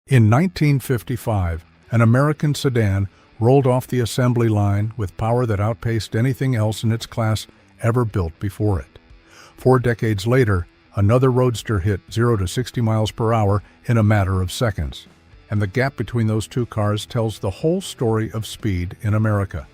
In 1955, an American sedan rolled off the assembly line with power that outpaced anything else in its class ever built before it. 4 decades later, another roadster hit 0 to 60 miles per hour in a matter of seconds. And the gap between those two cars tells the whole story of speed in America.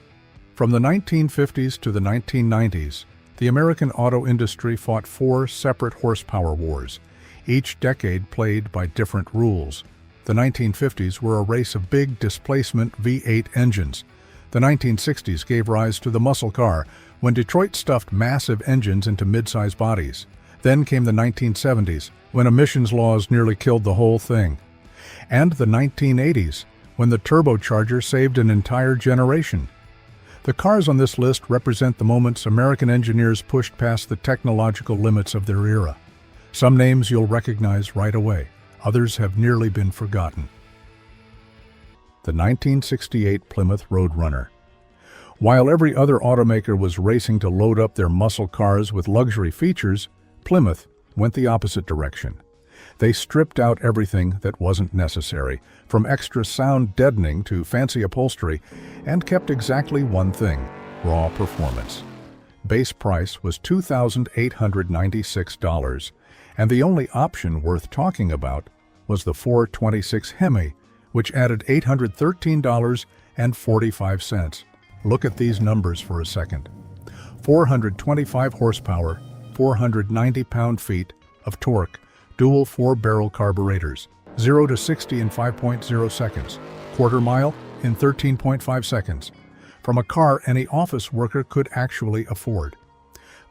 From the 1950s to the 1990s, the American auto industry fought 4 separate horsepower wars, each decade played by different rules. The 1950s were a race of big displacement V8 engines. The 1960s gave rise to the muscle car, when Detroit stuffed massive engines into mid-size bodies. Then came the 1970s, when emissions laws nearly killed the whole thing. And the 1980s, when the turbocharger saved an entire generation. The cars on this list represent the moments American engineers pushed past the technological limits of their era. Some names you'll recognize right away. Others have nearly been forgotten. The 1968 Plymouth Roadrunner. While every other automaker was racing to load up their muscle cars with luxury features, Plymouth went the opposite direction. They stripped out everything that wasn't necessary, from extra sound deadening to fancy upholstery, and kept exactly one thing: raw performance. Base price was $2,896, and the only option worth talking about was the 426 Hemi, which added $813.45. Look at these numbers for a second. 425 horsepower, 490 pound-feet of torque, dual 4-barrel carburetors, 0 to 60 in 5.0 seconds, quarter mile in 13.5 seconds, from a car any office worker could actually afford.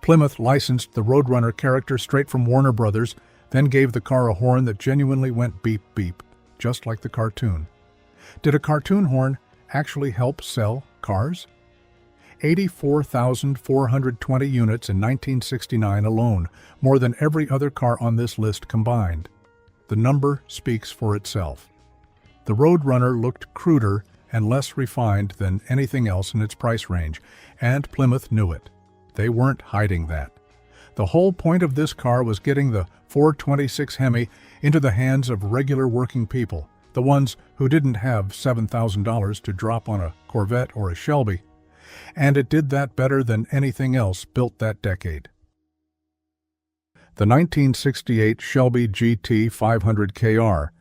Plymouth licensed the Roadrunner character straight from Warner Brothers, then gave the car a horn that genuinely went beep beep, just like the cartoon. Did a cartoon horn actually help sell cars? 84,420 units in 1969 alone, more than every other car on this list combined. The number speaks for itself. The Roadrunner looked cruder and less refined than anything else in its price range, and Plymouth knew it. They weren't hiding that. The whole point of this car was getting the 426 Hemi into the hands of regular working people, the ones who didn't have $7,000 to drop on a Corvette or a Shelby. And it did that better than anything else built that decade. The 1968 Shelby GT 500 KR.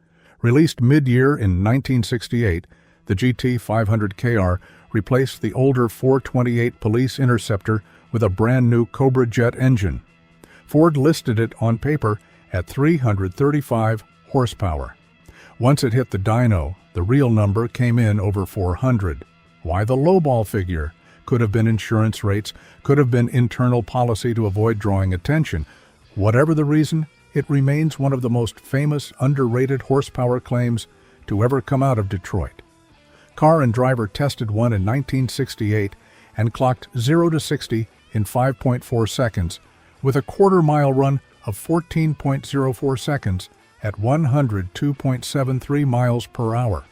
Released mid-year in 1968, the GT 500 KR replaced the older 428 Police Interceptor with a brand-new Cobra jet engine. Ford listed it on paper at 335 horsepower. Once it hit the dyno, the real number came in over 400. Why the lowball figure? Could have been insurance rates, could have been internal policy to avoid drawing attention. Whatever the reason, it remains one of the most famous underrated horsepower claims to ever come out of Detroit. Car and driver tested one in 1968 and clocked 0 to 60 in 5.4 seconds, with a quarter-mile run of 14.04 seconds at 102.73 miles per hour.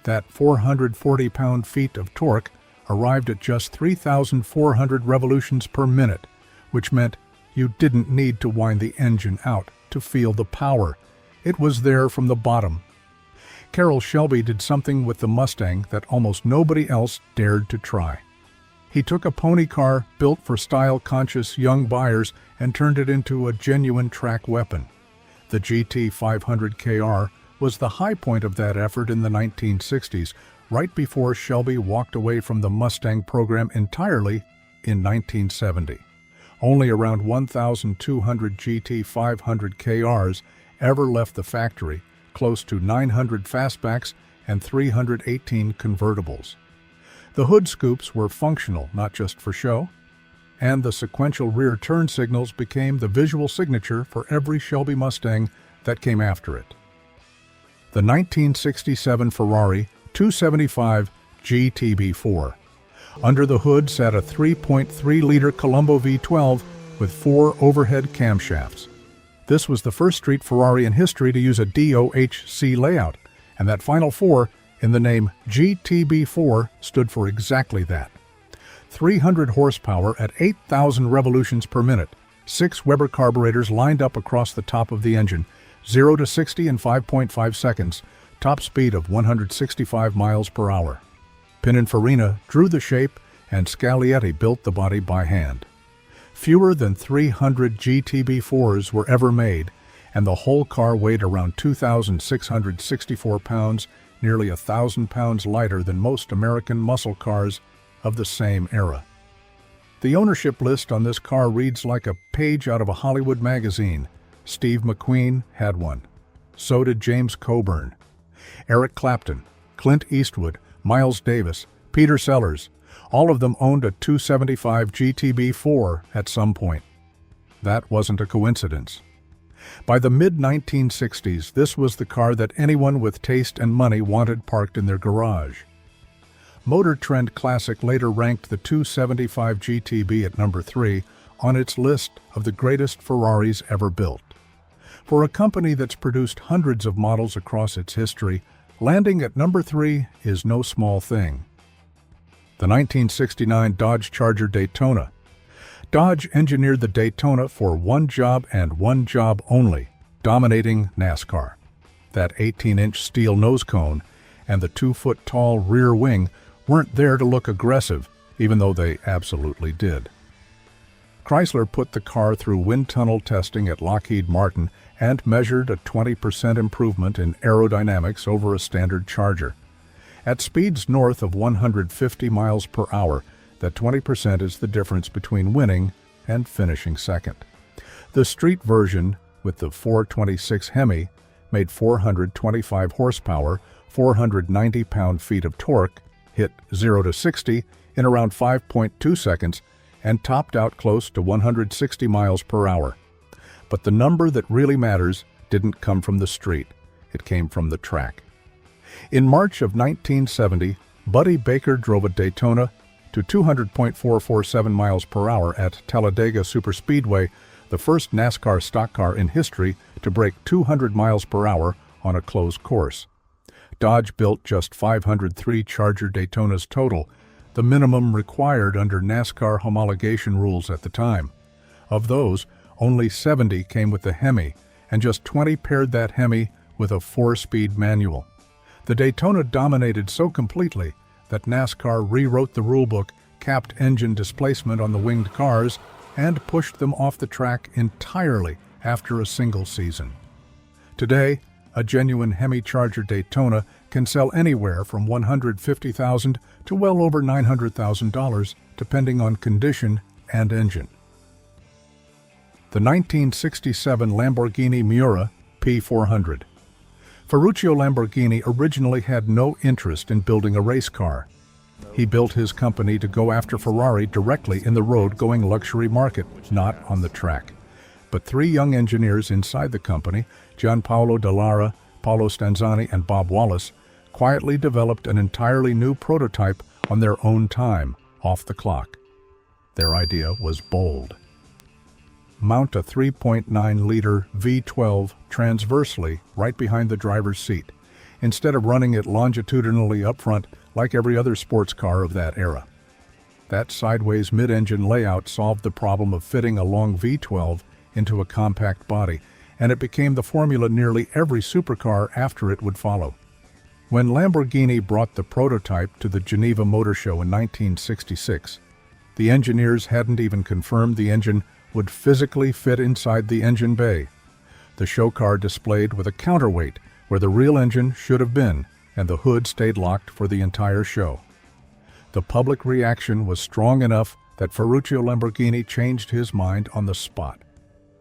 That 440 pound-feet of torque arrived at just 3,400 revolutions per minute, which meant you didn't need to wind the engine out to feel the power. It was there from the bottom. Carroll Shelby did something with the Mustang that almost nobody else dared to try. He took a pony car built for style-conscious young buyers and turned it into a genuine track weapon. The GT 500 KR was the high point of that effort in the 1960s, right before Shelby walked away from the Mustang program entirely in 1970. Only around 1,200 GT 500 KRs ever left the factory, close to 900 fastbacks and 318 convertibles. The hood scoops were functional, not just for show, and the sequential rear turn signals became the visual signature for every Shelby Mustang that came after it. The 1967 Ferrari 275 GTB4. Under the hood sat a 3.3-liter Colombo V12 with 4 overhead camshafts. This was the first street Ferrari in history to use a DOHC layout, and that final 4 in the name GTB4 stood for exactly that. 300 horsepower at 8,000 revolutions per minute, 6 Weber carburetors lined up across the top of the engine, 0 to 60 in 5.5 seconds, top speed of 165 miles per hour. Pininfarina drew the shape and Scaglietti built the body by hand. Fewer than 300 GTB4s were ever made, and the whole car weighed around 2,664 pounds, nearly 1,000 pounds lighter than most American muscle cars of the same era. The ownership list on this car reads like a page out of a Hollywood magazine. Steve McQueen had one. So did James Coburn, Eric Clapton, Clint Eastwood, Miles Davis, Peter Sellers. All of them owned a 275 GTB4 at some point. That wasn't a coincidence. By the mid-1960s, this was the car that anyone with taste and money wanted parked in their garage. Motor Trend Classic later ranked the 275 GTB at number 3 on its list of the greatest Ferraris ever built. For a company that's produced hundreds of models across its history, landing at number 3 is no small thing. The 1969 Dodge Charger Daytona. Dodge engineered the Daytona for one job and one job only, dominating NASCAR. That 18-inch steel nose cone and the 2-foot-tall rear wing weren't there to look aggressive, even though they absolutely did. Chrysler put the car through wind tunnel testing at Lockheed Martin and measured a 20% improvement in aerodynamics over a standard Charger. At speeds north of 150 miles per hour, that 20% is the difference between winning and finishing second. The street version, with the 426 Hemi, made 425 horsepower, 490 pound-feet of torque, hit 0 to 60 in around 5.2 seconds, and topped out close to 160 miles per hour. But the number that really matters didn't come from the street. It came from the track. In March of 1970, Buddy Baker drove a Daytona to 200.447 miles per hour at Talladega Superspeedway, the first NASCAR stock car in history to break 200 miles per hour on a closed course. Dodge built just 503 Charger Daytonas total, the minimum required under NASCAR homologation rules at the time. Of those, only 70 came with the Hemi, and just 20 paired that Hemi with a 4-speed manual. The Daytona dominated so completely that NASCAR rewrote the rulebook, capped engine displacement on the winged cars, and pushed them off the track entirely after a single season. Today, a genuine Hemi Charger Daytona can sell anywhere from $150,000 to well over $900,000, depending on condition and engine. The 1967 Lamborghini Miura P400. Ferruccio Lamborghini originally had no interest in building a race car. He built his company to go after Ferrari directly in the road-going luxury market, not on the track. But 3 young engineers inside the company, Gianpaolo Dallara, Paolo Stanzani, and Bob Wallace, quietly developed an entirely new prototype on their own time, off the clock. Their idea was bold. Mount a 3.9-liter V12 transversely right behind the driver's seat, instead of running it longitudinally up front like every other sports car of that era. That sideways mid-engine layout solved the problem of fitting a long V12 into a compact body, and it became the formula nearly every supercar after it would follow. When Lamborghini brought the prototype to the Geneva Motor Show in 1966, the engineers hadn't even confirmed the engine would physically fit inside the engine bay. The show car displayed with a counterweight where the real engine should have been, and the hood stayed locked for the entire show. The public reaction was strong enough that Ferruccio Lamborghini changed his mind on the spot.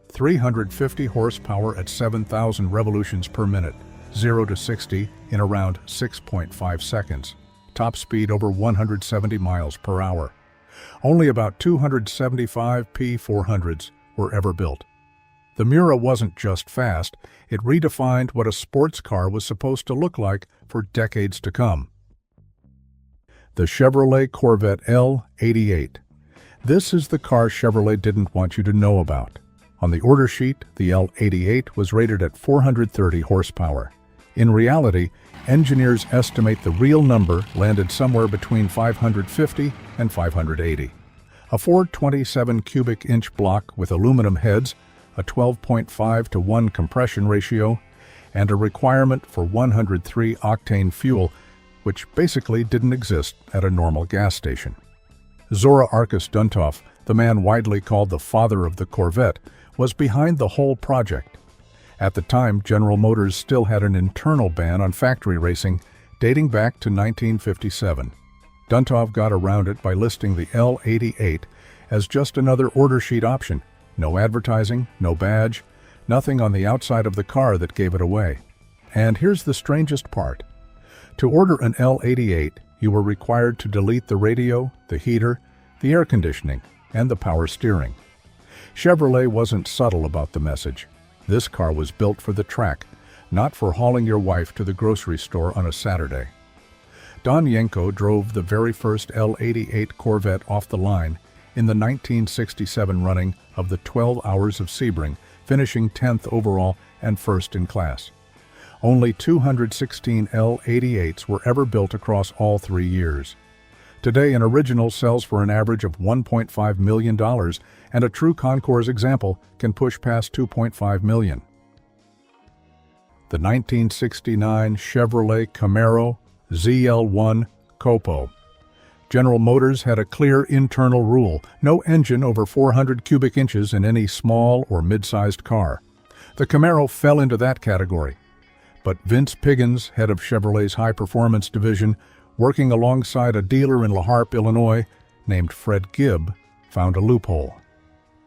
350 horsepower at 7,000 revolutions per minute, 0 to 60 in around 6.5 seconds, top speed over 170 miles per hour. Only about 275 P400s were ever built. The Miura wasn't just fast, it redefined what a sports car was supposed to look like for decades to come. The Chevrolet Corvette L88. This is the car Chevrolet didn't want you to know about. On the order sheet, the L88 was rated at 430 horsepower. In reality, engineers estimate the real number landed somewhere between 550 and 580. A 427 cubic inch block with aluminum heads, a 12.5 to 1 compression ratio, and a requirement for 103-octane fuel, which basically didn't exist at a normal gas station. Zora Arkus Duntov, the man widely called the father of the Corvette, was behind the whole project. At the time, General Motors still had an internal ban on factory racing dating back to 1957. Duntov got around it by listing the L88 as just another order sheet option. No advertising, no badge, nothing on the outside of the car that gave it away. And here's the strangest part. To order an L88, you were required to delete the radio, the heater, the air conditioning, and the power steering. Chevrolet wasn't subtle about the message. This car was built for the track, not for hauling your wife to the grocery store on a Saturday. Don Yenko drove the very first L88 Corvette off the line in the 1967 running of the 12 Hours of Sebring, finishing 10th overall and first in class. Only 216 L88s were ever built across all 3 years. Today, an original sells for an average of $1.5 million, and a true Concours example can push past $2.5 million. The 1969 Chevrolet Camaro ZL1 Copo. General Motors had a clear internal rule: no engine over 400 cubic inches in any small or mid-sized car. The Camaro fell into that category. But Vince Piggins, head of Chevrolet's high-performance division, working alongside a dealer in La Harpe, Illinois, named Fred Gibb, found a loophole.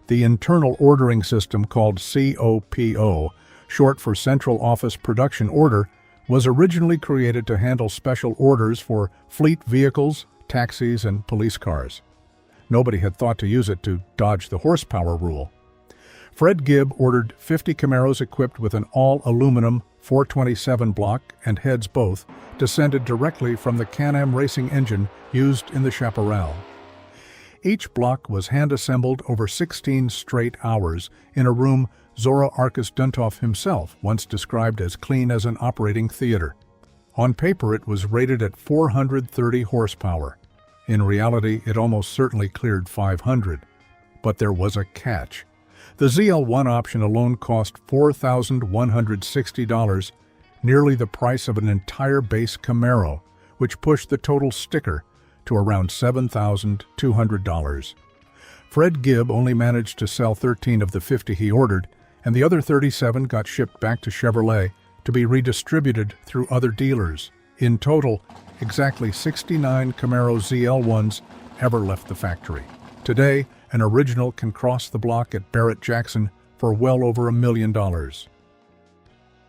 The internal ordering system called COPO, short for Central Office Production Order, was originally created to handle special orders for fleet vehicles, taxis, and police cars. Nobody had thought to use it to dodge the horsepower rule. Fred Gibb ordered 50 Camaros equipped with an all-aluminum 427 block and heads both, descended directly from the Can-Am racing engine used in the Chaparral. Each block was hand-assembled over 16 straight hours in a room Zora Arkus Duntov himself once described as clean as an operating theater. On paper, it was rated at 430 horsepower. In reality, it almost certainly cleared 500. But there was a catch. The ZL1 option alone cost $4,160, nearly the price of an entire base Camaro, which pushed the total sticker to around $7,200. Fred Gibb only managed to sell 13 of the 50 he ordered, and the other 37 got shipped back to Chevrolet to be redistributed through other dealers. In total, exactly 69 Camaro ZL1s ever left the factory. Today, an original can cross the block at Barrett-Jackson for well over $1 million.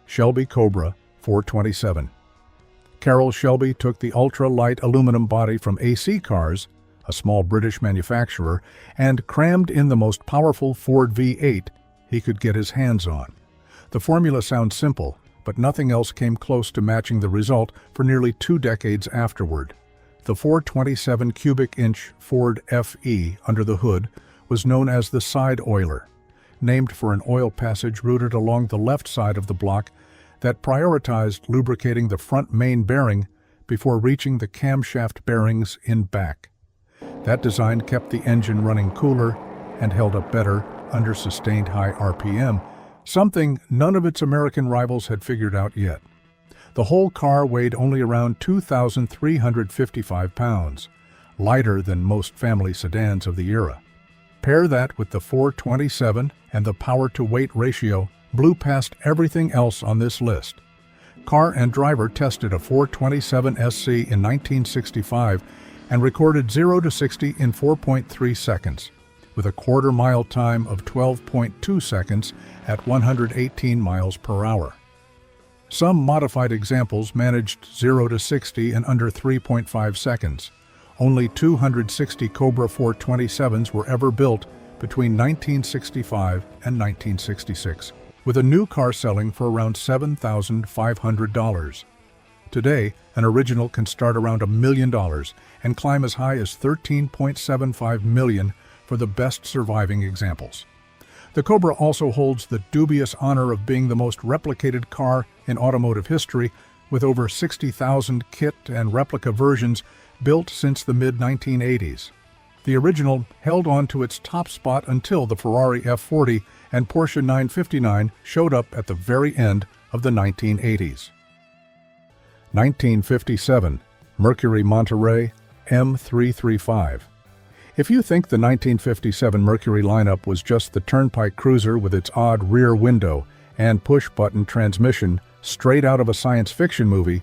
Shelby Cobra 427. Carroll Shelby took the ultra-light aluminum body from AC Cars, a small British manufacturer, and crammed in the most powerful Ford V8 he could get his hands on. The formula sounds simple, but nothing else came close to matching the result for nearly 2 decades afterward. The 427 cubic inch Ford FE under the hood was known as the side oiler, named for an oil passage routed along the left side of the block that prioritized lubricating the front main bearing before reaching the camshaft bearings in back. That design kept the engine running cooler and held up better under sustained high RPM, something none of its American rivals had figured out yet. The whole car weighed only around 2,355 pounds, lighter than most family sedans of the era. Pair that with the 427 and the power-to-weight ratio blew past everything else on this list. Car and Driver tested a 427 SC in 1965 and recorded 0 to 60 in 4.3 seconds, with a quarter-mile time of 12.2 seconds at 118 miles per hour. Some modified examples managed 0 to 60 in under 3.5 seconds. Only 260 Cobra 427s were ever built between 1965 and 1966, with a new car selling for around $7,500. Today, an original can start around $1 million and climb as high as $13.75 million for the best surviving examples. The Cobra also holds the dubious honor of being the most replicated car in automotive history, with over 60,000 kit and replica versions built since the mid-1980s. The original held on to its top spot until the Ferrari F40 and Porsche 959 showed up at the very end of the 1980s. 1957 Mercury Monterey M335. If you think the 1957 Mercury lineup was just the turnpike cruiser with its odd rear window and push-button transmission straight out of a science fiction movie,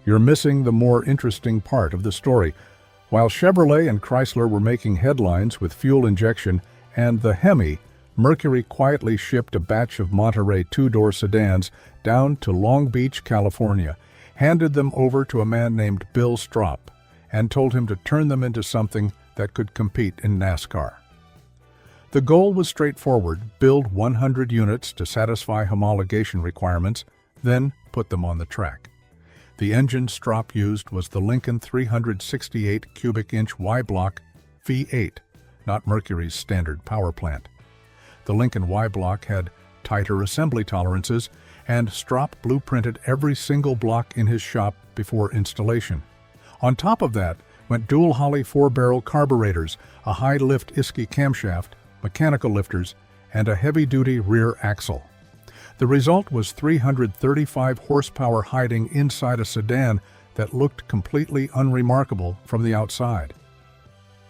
you're missing the more interesting part of the story. While Chevrolet and Chrysler were making headlines with fuel injection and the Hemi, Mercury quietly shipped a batch of Monterey two-door sedans down to Long Beach, California, handed them over to a man named Bill Strop, and told him to turn them into something that could compete in NASCAR. The goal was straightforward: build 100 units to satisfy homologation requirements, then put them on the track. The engine Strop used was the Lincoln 368 cubic inch Y-block V8, not Mercury's standard power plant. The Lincoln Y-block had tighter assembly tolerances, and Strop blueprinted every single block in his shop before installation. On top of that went dual Holley 4-barrel carburetors, a high-lift Isky camshaft, mechanical lifters, and a heavy-duty rear axle. The result was 335 horsepower hiding inside a sedan that looked completely unremarkable from the outside.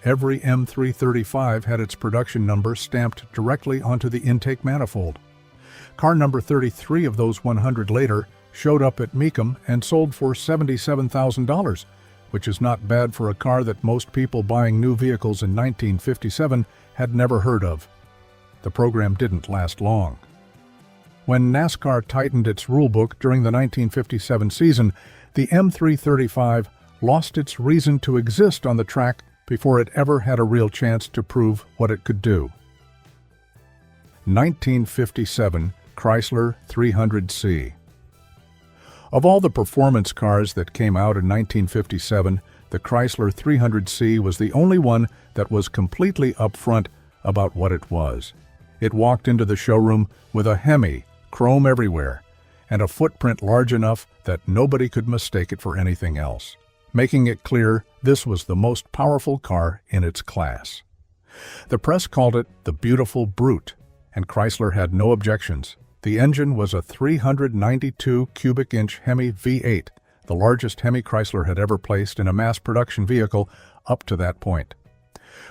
Every M335 had its production number stamped directly onto the intake manifold. Car number 33 of those 100 later showed up at Mecum and sold for $77,000, which is not bad for a car that most people buying new vehicles in 1957 had never heard of. The program didn't last long. When NASCAR tightened its rulebook during the 1957 season, the M335 lost its reason to exist on the track before it ever had a real chance to prove what it could do. 1957 Chrysler 300C. Of all the performance cars that came out in 1957, the Chrysler 300C was the only one that was completely upfront about what it was. It walked into the showroom with a Hemi, chrome everywhere, and a footprint large enough that nobody could mistake it for anything else, making it clear this was the most powerful car in its class. The press called it the Beautiful Brute, and Chrysler had no objections. The engine was a 392 cubic inch Hemi V8, the largest Hemi Chrysler had ever placed in a mass production vehicle up to that point.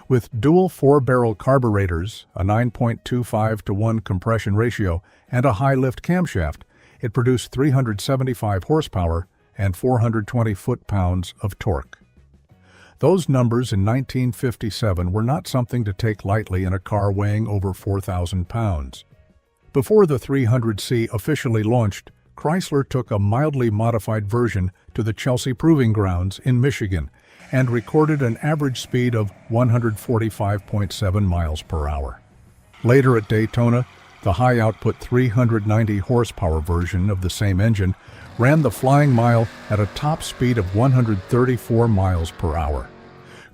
With dual 4-barrel carburetors, a 9.25-to-1 compression ratio, and a high-lift camshaft, it produced 375 horsepower and 420 foot-pounds of torque. Those numbers in 1957 were not something to take lightly in a car weighing over 4,000 pounds. Before the 300C officially launched, Chrysler took a mildly modified version to the Chelsea Proving Grounds in Michigan and recorded an average speed of 145.7 miles per hour. Later at Daytona, the high-output 390 horsepower version of the same engine ran the flying mile at a top speed of 134 miles per hour.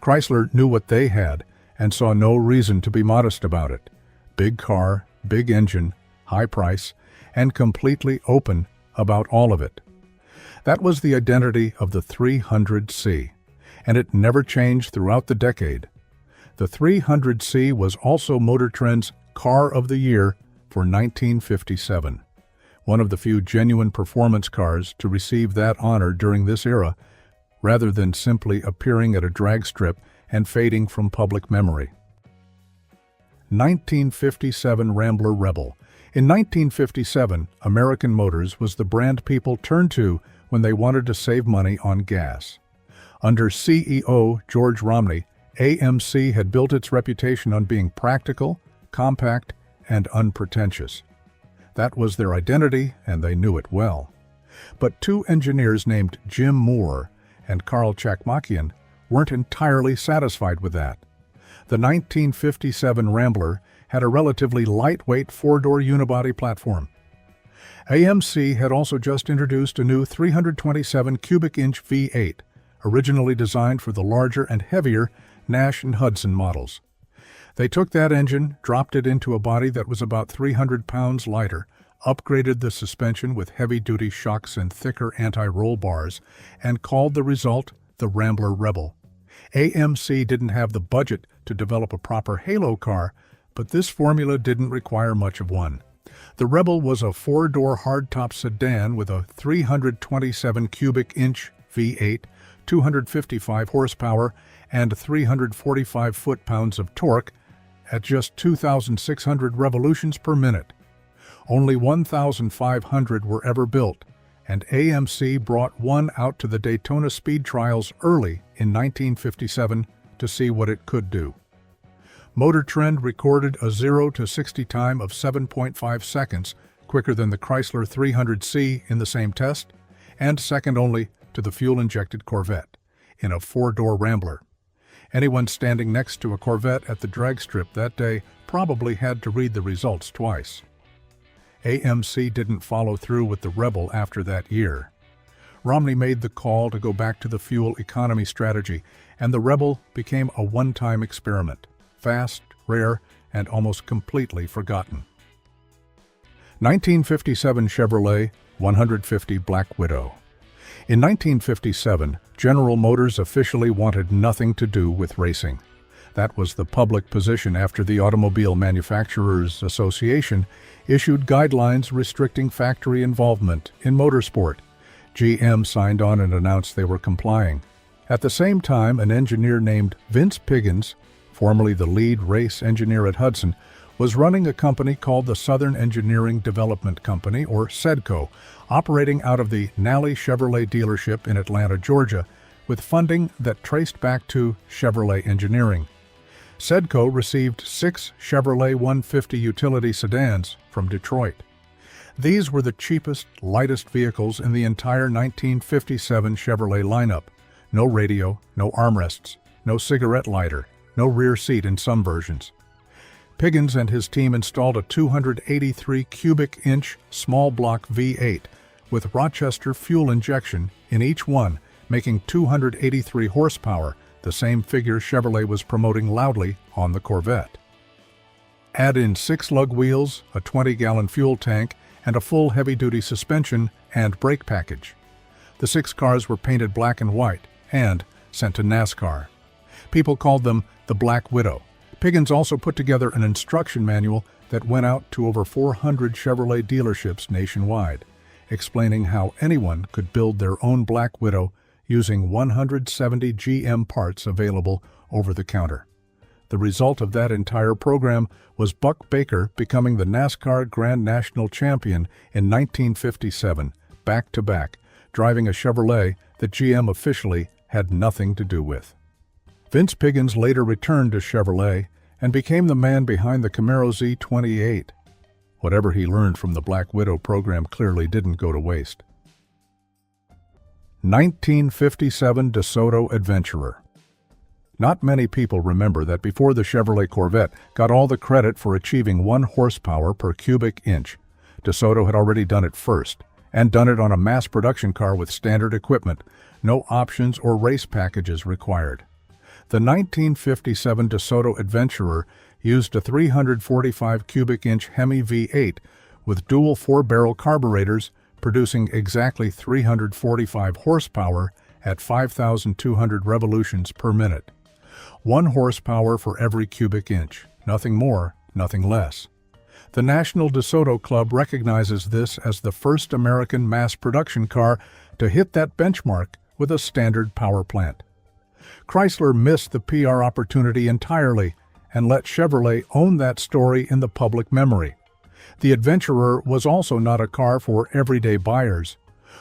Chrysler knew what they had and saw no reason to be modest about it. Big car, big engine, high price, and completely open about all of it. That was the identity of the 300C, and it never changed throughout the decade. The 300C was also Motor Trend's Car of the Year for 1957, one of the few genuine performance cars to receive that honor during this era, rather than simply appearing at a drag strip and fading from public memory. 1957 Rambler Rebel. In 1957, American Motors was the brand people turned to when they wanted to save money on gas. Under CEO George Romney, AMC had built its reputation on being practical, compact, and unpretentious. That was their identity, and they knew it well. But two engineers named Jim Moore and Carl Chakmakian weren't entirely satisfied with that. The 1957 Rambler had a relatively lightweight 4-door unibody platform. AMC had also just introduced a new 327 cubic inch V8, originally designed for the larger and heavier Nash and Hudson models. They took that engine, dropped it into a body that was about 300 pounds lighter, upgraded the suspension with heavy-duty shocks and thicker anti-roll bars, and called the result the Rambler Rebel. AMC didn't have the budget to develop a proper halo car, but this formula didn't require much of one. The Rebel was a four-door hardtop sedan with a 327 cubic inch V8, 255 horsepower, and 345 foot-pounds of torque at just 2,600 revolutions per minute. Only 1,500 were ever built, and AMC brought one out to the Daytona Speed Trials early in 1957 to see what it could do. Motor Trend recorded a 0 to 60 time of 7.5 seconds, quicker than the Chrysler 300C in the same test, and second only to the fuel-injected Corvette in a four-door Rambler. Anyone standing next to a Corvette at the drag strip that day probably had to read the results twice. AMC didn't follow through with the Rebel after that year. Romney made the call to go back to the fuel economy strategy, and the Rebel became a one-time experiment, fast, rare, and almost completely forgotten. 1957 Chevrolet 150 Black Widow. In 1957, General Motors officially wanted nothing to do with racing. That was the public position after the Automobile Manufacturers Association issued guidelines restricting factory involvement in motorsport. GM signed on and announced they were complying. At the same time, an engineer named Vince Piggins, formerly the lead race engineer at Hudson, was running a company called the Southern Engineering Development Company, or SEDCO, operating out of the Nally Chevrolet dealership in Atlanta, Georgia, with funding that traced back to Chevrolet engineering. SEDCO received 6 Chevrolet 150 utility sedans from Detroit. These were the cheapest, lightest vehicles in the entire 1957 Chevrolet lineup. No radio, no armrests, no cigarette lighter, no rear seat in some versions. Piggins and his team installed a 283 cubic inch small block V8 with Rochester fuel injection in each one, making 283 horsepower, the same figure Chevrolet was promoting loudly on the Corvette. Add in 6 lug wheels, a 20-gallon fuel tank, and a full heavy-duty suspension and brake package. The 6 cars were painted black and white and sent to NASCAR. People called them the Black Widow. Piggins also put together an instruction manual that went out to over 400 Chevrolet dealerships nationwide, explaining how anyone could build their own Black Widow using 170 GM parts available over the counter. The result of that entire program was Buck Baker becoming the NASCAR Grand National Champion in 1957, back-to-back, driving a Chevrolet that GM officially had nothing to do with. Vince Piggins later returned to Chevrolet and became the man behind the Camaro Z28. Whatever he learned from the Black Widow program clearly didn't go to waste. 1957 DeSoto Adventurer. Not many people remember that before the Chevrolet Corvette got all the credit for achieving 1 horsepower per cubic inch, DeSoto had already done it first, and done it on a mass production car with standard equipment, no options or race packages required. The 1957 DeSoto Adventurer used a 345 cubic inch Hemi V8 with dual 4-barrel carburetors, producing exactly 345 horsepower at 5,200 revolutions per minute. 1 horsepower for every cubic inch, nothing more, nothing less. The National DeSoto Club recognizes this as the first American mass production car to hit that benchmark with a standard power plant. Chrysler missed the PR opportunity entirely and let Chevrolet own that story in the public memory. The Adventurer was also not a car for everyday buyers.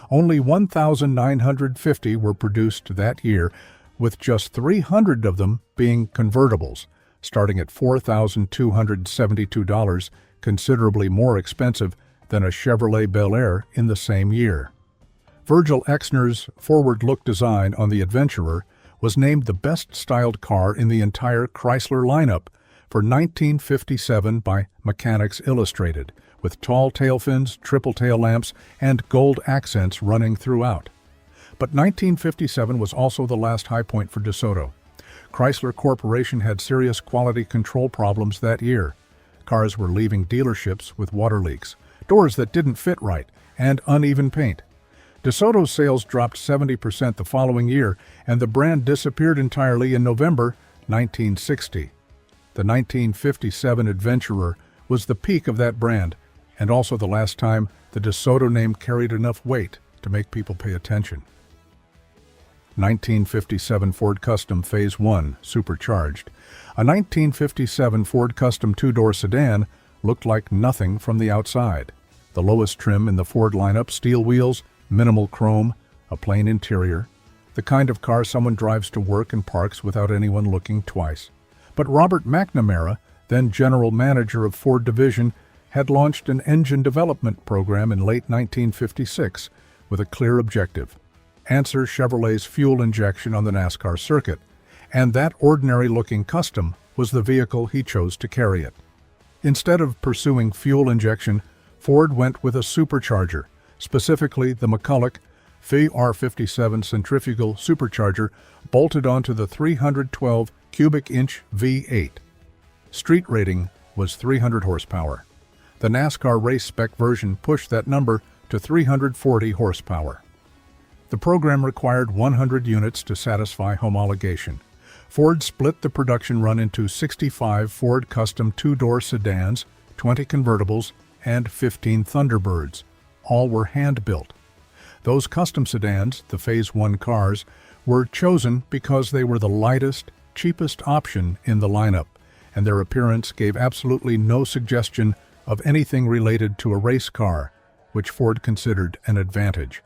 Only 1,950 were produced that year, with just 300 of them being convertibles, starting at $4,272, considerably more expensive than a Chevrolet Bel Air in the same year. Virgil Exner's forward-look design on the Adventurer was named the best-styled car in the entire Chrysler lineup for 1957 by Mechanics Illustrated, with tall tail fins, triple tail lamps, and gold accents running throughout. But 1957 was also the last high point for DeSoto. Chrysler Corporation had serious quality control problems that year. Cars were leaving dealerships with water leaks, doors that didn't fit right, and uneven paint. DeSoto's sales dropped 70% the following year, and the brand disappeared entirely in November 1960. The 1957 Adventurer was the peak of that brand, and also the last time the DeSoto name carried enough weight to make people pay attention. 1957 Ford Custom Phase 1 Supercharged. A 1957 Ford Custom two-door sedan looked like nothing from the outside. The lowest trim in the Ford lineup, steel wheels, minimal chrome, a plain interior, the kind of car someone drives to work and parks without anyone looking twice. But Robert McNamara, then general manager of Ford Division, had launched an engine development program in late 1956 with a clear objective: answer Chevrolet's fuel injection on the NASCAR circuit, and that ordinary-looking Custom was the vehicle he chose to carry it. Instead of pursuing fuel injection, Ford went with a supercharger, specifically the McCulloch VR57 centrifugal supercharger bolted onto the 312 cubic inch V8. Street rating was 300 horsepower. The NASCAR race spec version pushed that number to 340 horsepower. The program required 100 units to satisfy homologation. Ford split the production run into 65 Ford Custom two-door sedans, 20 convertibles, and 15 Thunderbirds. All were hand-built. Those custom sedans, the Phase 1 cars, were chosen because they were the lightest, cheapest option in the lineup, and their appearance gave absolutely no suggestion of anything related to a race car, which Ford considered an advantage.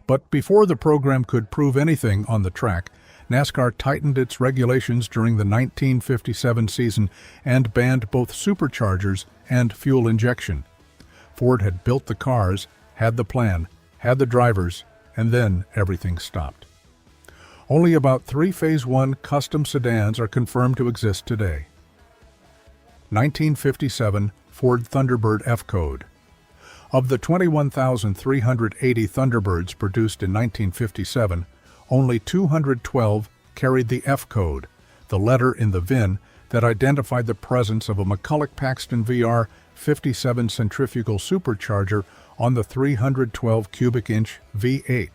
But before the program could prove anything on the track, NASCAR tightened its regulations during the 1957 season and banned both superchargers and fuel injection. Ford had built the cars, had the plan, had the drivers, and then everything stopped. Only about 3 Phase 1 custom sedans are confirmed to exist today. 1957 Ford Thunderbird F-Code. Of the 21,380 Thunderbirds produced in 1957, only 212 carried the F-Code, the letter in the VIN that identified the presence of a McCulloch-Paxton VR57 centrifugal supercharger on the 312 cubic inch V8.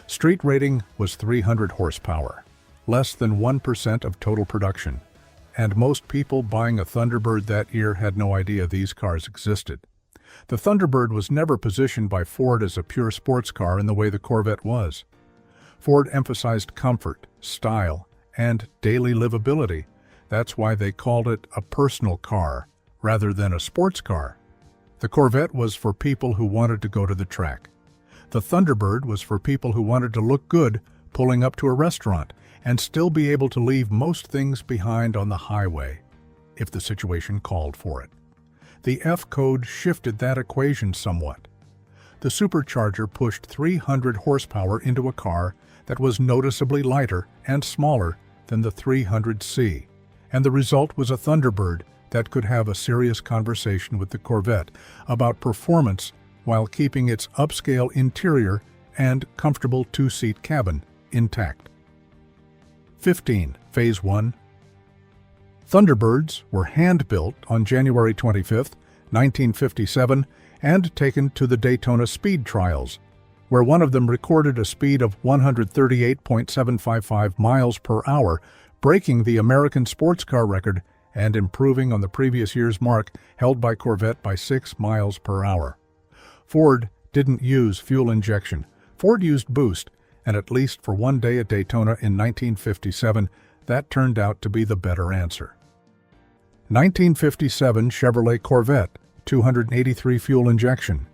Street rating was 300 horsepower, less than 1% of total production, and most people buying a Thunderbird that year had no idea these cars existed. The Thunderbird was never positioned by Ford as a pure sports car in the way the Corvette was. Ford emphasized comfort, style, and daily livability. That's why they called it a personal car rather than a sports car. The Corvette was for people who wanted to go to the track. The Thunderbird was for people who wanted to look good pulling up to a restaurant and still be able to leave most things behind on the highway, if the situation called for it. The F-Code shifted that equation somewhat. The supercharger pushed 300 horsepower into a car that was noticeably lighter and smaller than the 300C, and the result was a Thunderbird that could have a serious conversation with the Corvette about performance while keeping its upscale interior and comfortable two-seat cabin intact. 15. Phase 1. Thunderbirds were hand-built on January 25, 1957, and taken to the Daytona Speed Trials, where one of them recorded a speed of 138.755 miles per hour, breaking the American sports car record and improving on the previous year's mark held by Corvette by 6 miles per hour. Ford didn't use fuel injection. Ford used boost, and at least for one day at Daytona in 1957, that turned out to be the better answer. 1957 Chevrolet Corvette, 283 fuel injection.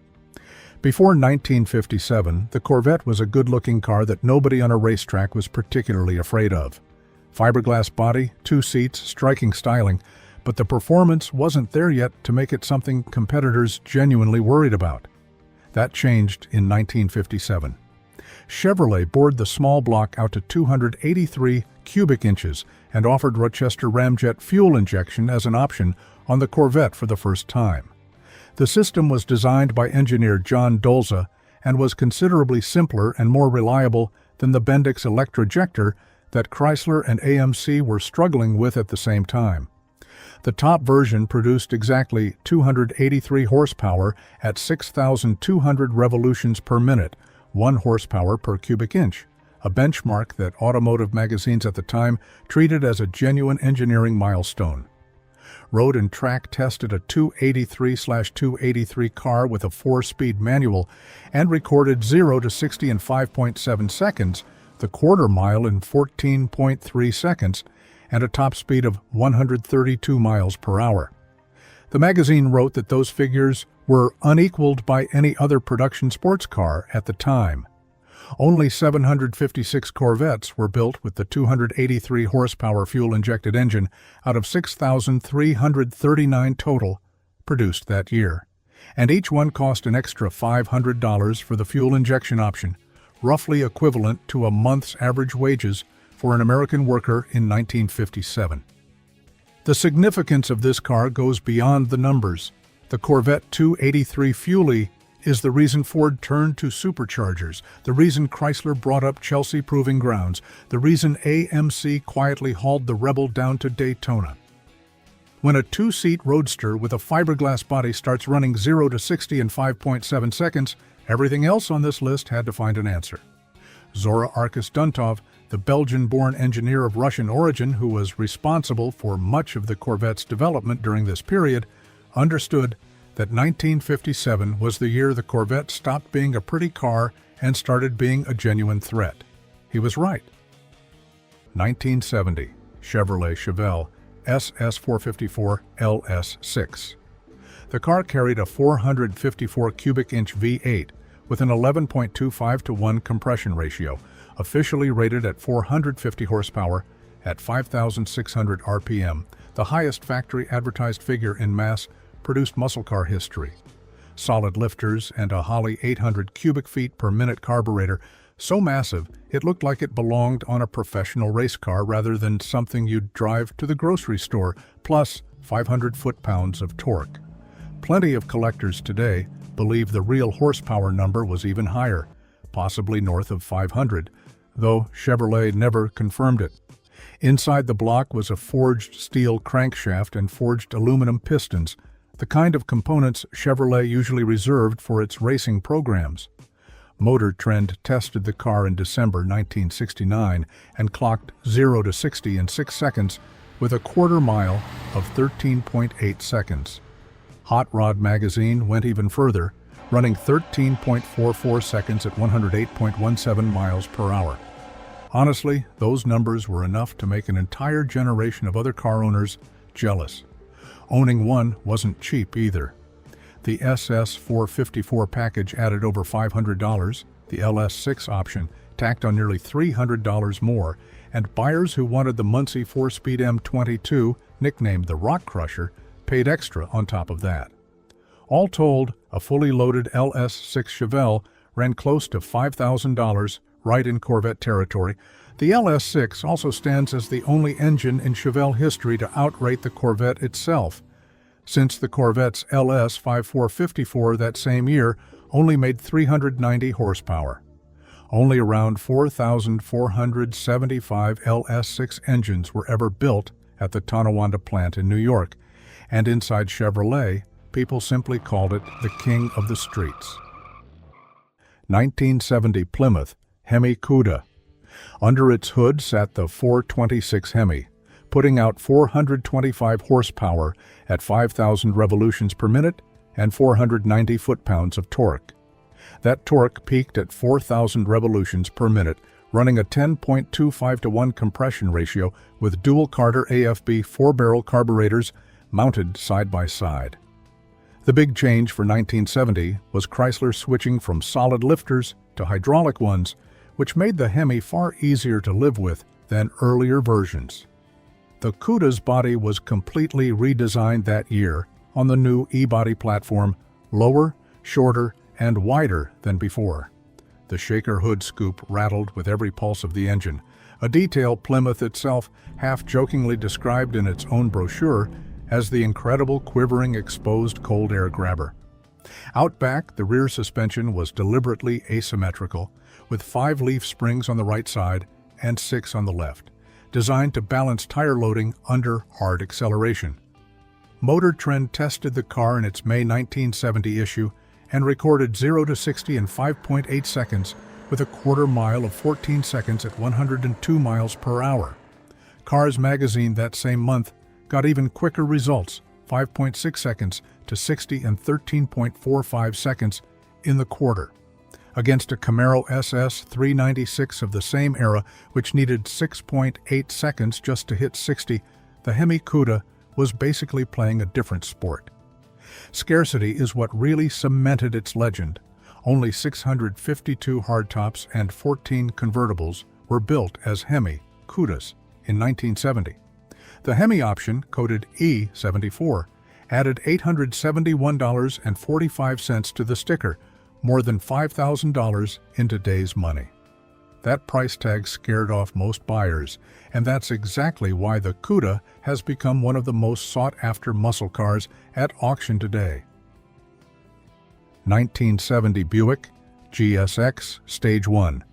Before 1957, the Corvette was a good-looking car that nobody on a racetrack was particularly afraid of. Fiberglass body, 2 seats, striking styling, but the performance wasn't there yet to make it something competitors genuinely worried about. That changed in 1957. Chevrolet bored the small block out to 283 cubic inches and offered Rochester Ramjet fuel injection as an option on the Corvette for the first time. The system was designed by engineer John Dolza and was considerably simpler and more reliable than the Bendix Electrojector that Chrysler and AMC were struggling with at the same time. The top version produced exactly 283 horsepower at 6,200 revolutions per minute, 1 horsepower per cubic inch, a benchmark that automotive magazines at the time treated as a genuine engineering milestone. Road and Track tested a 283/283 car with a 4-speed manual and recorded 0 to 60 in 5.7 seconds, the quarter mile in 14.3 seconds, and a top speed of 132 miles per hour. The magazine wrote that those figures were unequaled by any other production sports car at the time. Only 756 Corvettes were built with the 283 horsepower fuel-injected engine out of 6,339 total produced that year, and each one cost an extra $500 for the fuel injection option, roughly equivalent to a month's average wages for an American worker in 1957. The significance of this car goes beyond the numbers. The Corvette 283 Fuelie is the reason Ford turned to superchargers, the reason Chrysler brought up Chelsea Proving Grounds, the reason AMC quietly hauled the Rebel down to Daytona. When a 2-seat roadster with a fiberglass body starts running 0 to 60 in 5.7 seconds, everything else on this list had to find an answer. Zora Arkus Duntov, the Belgian-born engineer of Russian origin who was responsible for much of the Corvette's development during this period, understood that 1957 was the year the Corvette stopped being a pretty car and started being a genuine threat. He was right. 1970 Chevrolet Chevelle SS454 LS6. The car carried a 454 cubic inch V8 with an 11.25:1 compression ratio, officially rated at 450 horsepower at 5,600 RPM, the highest factory advertised figure in mass-produced muscle car history. Solid lifters and a Holley 800 cubic feet per minute carburetor, so massive it looked like it belonged on a professional race car rather than something you'd drive to the grocery store, plus 500 foot-pounds of torque. Plenty of collectors today believe the real horsepower number was even higher, possibly north of 500, though Chevrolet never confirmed it. Inside the block was a forged steel crankshaft and forged aluminum pistons, the kind of components Chevrolet usually reserved for its racing programs. Motor Trend tested the car in December 1969 and clocked 0 to 60 in 6 seconds with a quarter mile of 13.8 seconds. Hot Rod magazine went even further, running 13.44 seconds at 108.17 miles per hour. Honestly, those numbers were enough to make an entire generation of other car owners jealous. Owning one wasn't cheap either. The SS454 package added over $500, the LS6 option tacked on nearly $300 more, and buyers who wanted the Muncie 4-speed M22, nicknamed the Rock Crusher, paid extra on top of that. All told, a fully loaded LS6 Chevelle ran close to $5,000, right in Corvette territory. The LS6 also stands as the only engine in Chevelle history to outrate the Corvette itself, since the Corvette's LS5454 that same year only made 390 horsepower. Only around 4,475 LS6 engines were ever built at the Tonawanda plant in New York, and inside Chevrolet, people simply called it the king of the streets. 1970 Plymouth Hemi Cuda. Under its hood sat the 426 Hemi, putting out 425 horsepower at 5,000 revolutions per minute and 490 foot-pounds of torque. That torque peaked at 4,000 revolutions per minute, running a 10.25:1 compression ratio with dual Carter AFB 4-barrel carburetors mounted side by side. The big change for 1970 was Chrysler switching from solid lifters to hydraulic ones, which made the Hemi far easier to live with than earlier versions. The Cuda's body was completely redesigned that year on the new E-body platform, lower, shorter, and wider than before. The shaker hood scoop rattled with every pulse of the engine, a detail Plymouth itself half-jokingly described in its own brochure as the incredible quivering exposed cold air grabber. Out back, the rear suspension was deliberately asymmetrical, with 5 leaf springs on the right side and 6 on the left, designed to balance tire loading under hard acceleration. Motor Trend tested the car in its May 1970 issue and recorded 0 to 60 in 5.8 seconds with a quarter mile of 14 seconds at 102 miles per hour. Cars magazine that same month got even quicker results, 5.6 seconds to 60 and 13.45 seconds in the quarter. Against a Camaro SS 396 of the same era, which needed 6.8 seconds just to hit 60, the Hemi Cuda was basically playing a different sport. Scarcity is what really cemented its legend. Only 652 hardtops and 14 convertibles were built as Hemi Cudas in 1970. The Hemi option, coded E74, added $871.45 to the sticker, more than $5,000 in today's money. That price tag scared off most buyers, and that's exactly why the Cuda has become one of the most sought-after muscle cars at auction today. 1970 Buick GSX Stage 1.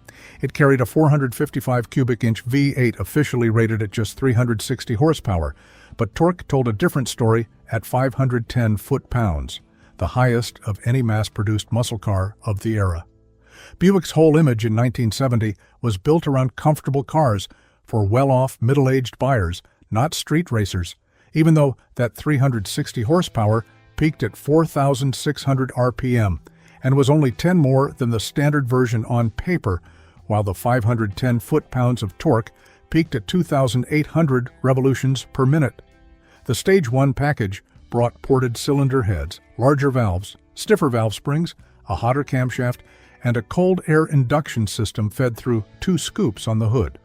It carried a 455 cubic inch V8 officially rated at just 360 horsepower, but torque told a different story at 510 foot-pounds, the highest of any mass-produced muscle car of the era. Buick's whole image in 1970 was built around comfortable cars for well-off, middle-aged buyers, not street racers, even though that 360 horsepower peaked at 4,600 RPM and was only 10 more than the standard version on paper, while the 510 foot-pounds of torque peaked at 2,800 revolutions per minute. The Stage 1 package brought ported cylinder heads, larger valves, stiffer valve springs, a hotter camshaft, and a cold air induction system fed through 2 scoops on the hood.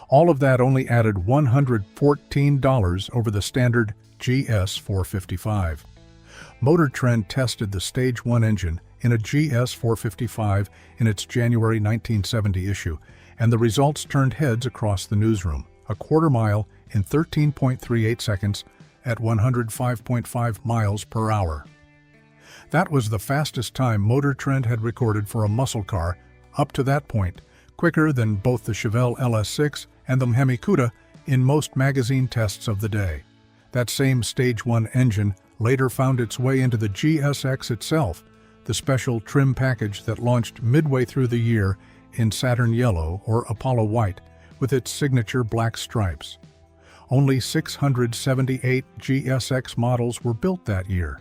All of that only added $114 over the standard GS 455. Motor Trend tested the Stage 1 engine in a GS 455 in its January 1970 issue, and the results turned heads across the newsroom, a quarter mile in 13.38 seconds at 105.5 miles per hour. That was the fastest time Motor Trend had recorded for a muscle car up to that point, quicker than both the Chevelle LS6 and the Hemi Cuda in most magazine tests of the day. That same Stage 1 engine later found its way into the GSX itself, the special trim package that launched midway through the year in Saturn Yellow or Apollo White with its signature black stripes. Only 678 GSX models were built that year.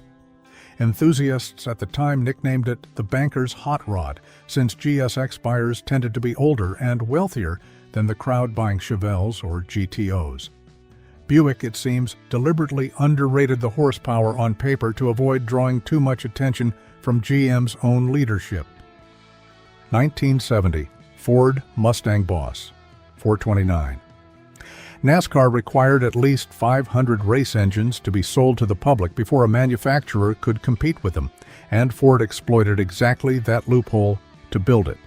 Enthusiasts at the time nicknamed it the banker's hot rod, since GSX buyers tended to be older and wealthier than the crowd buying Chevelles or GTOs. Buick, it seems, deliberately underrated the horsepower on paper to avoid drawing too much attention from GM's own leadership. 1970 Ford Mustang Boss 429. NASCAR required at least 500 race engines to be sold to the public before a manufacturer could compete with them, and Ford exploited exactly that loophole to build it.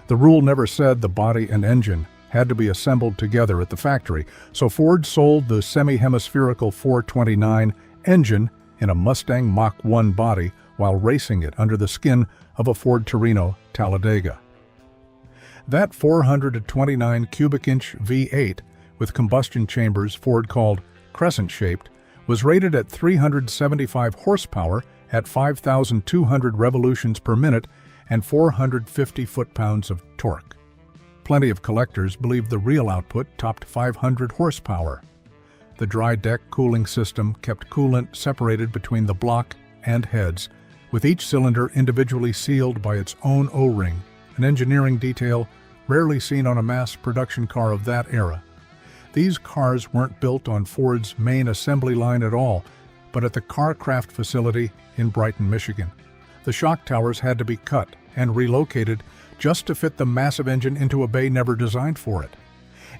The rule never said the body and engine had to be assembled together at the factory, so Ford sold the semi-hemispherical 429 engine in a Mustang Mach 1 body while racing it under the skin of a Ford Torino Talladega. That 429 cubic inch V8 with combustion chambers Ford called crescent-shaped, was rated at 375 horsepower at 5,200 revolutions per minute and 450 foot-pounds of torque. Plenty of collectors believe the real output topped 500 horsepower. The dry deck cooling system kept coolant separated between the block and heads, with each cylinder individually sealed by its own O-ring, an engineering detail rarely seen on a mass production car of that era. These cars weren't built on Ford's main assembly line at all, but at the Carcraft facility in Brighton, Michigan. The shock towers had to be cut and relocated just to fit the massive engine into a bay never designed for it.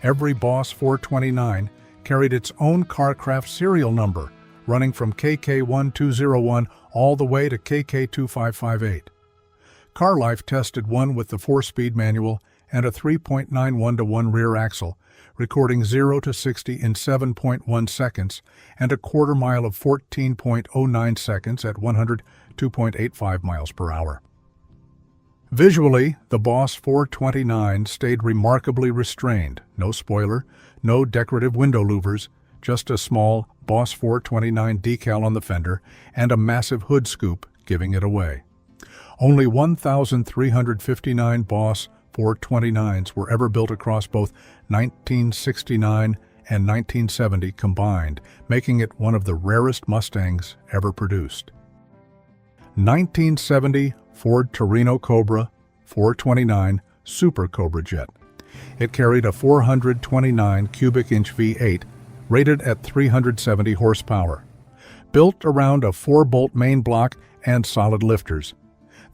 Every Boss 429 carried its own Carcraft serial number, running from KK1201 all the way to KK2558. Car Life tested one with the 4-speed manual and a 3.91-to-1 rear axle, recording 0 to 60 in 7.1 seconds and a quarter mile of 14.09 seconds at 102.85 miles per hour. Visually, the Boss 429 stayed remarkably restrained. No spoiler, no decorative window louvers, just a small Boss 429 decal on the fender and a massive hood scoop giving it away. Only 1,359 Boss 429s were ever built across both 1969 and 1970 combined, making it one of the rarest Mustangs ever produced. 1970 Ford Torino Cobra 429 Super Cobra Jet. It carried a 429 cubic inch V8 rated at 370 horsepower, built around a 4-bolt main block and solid lifters.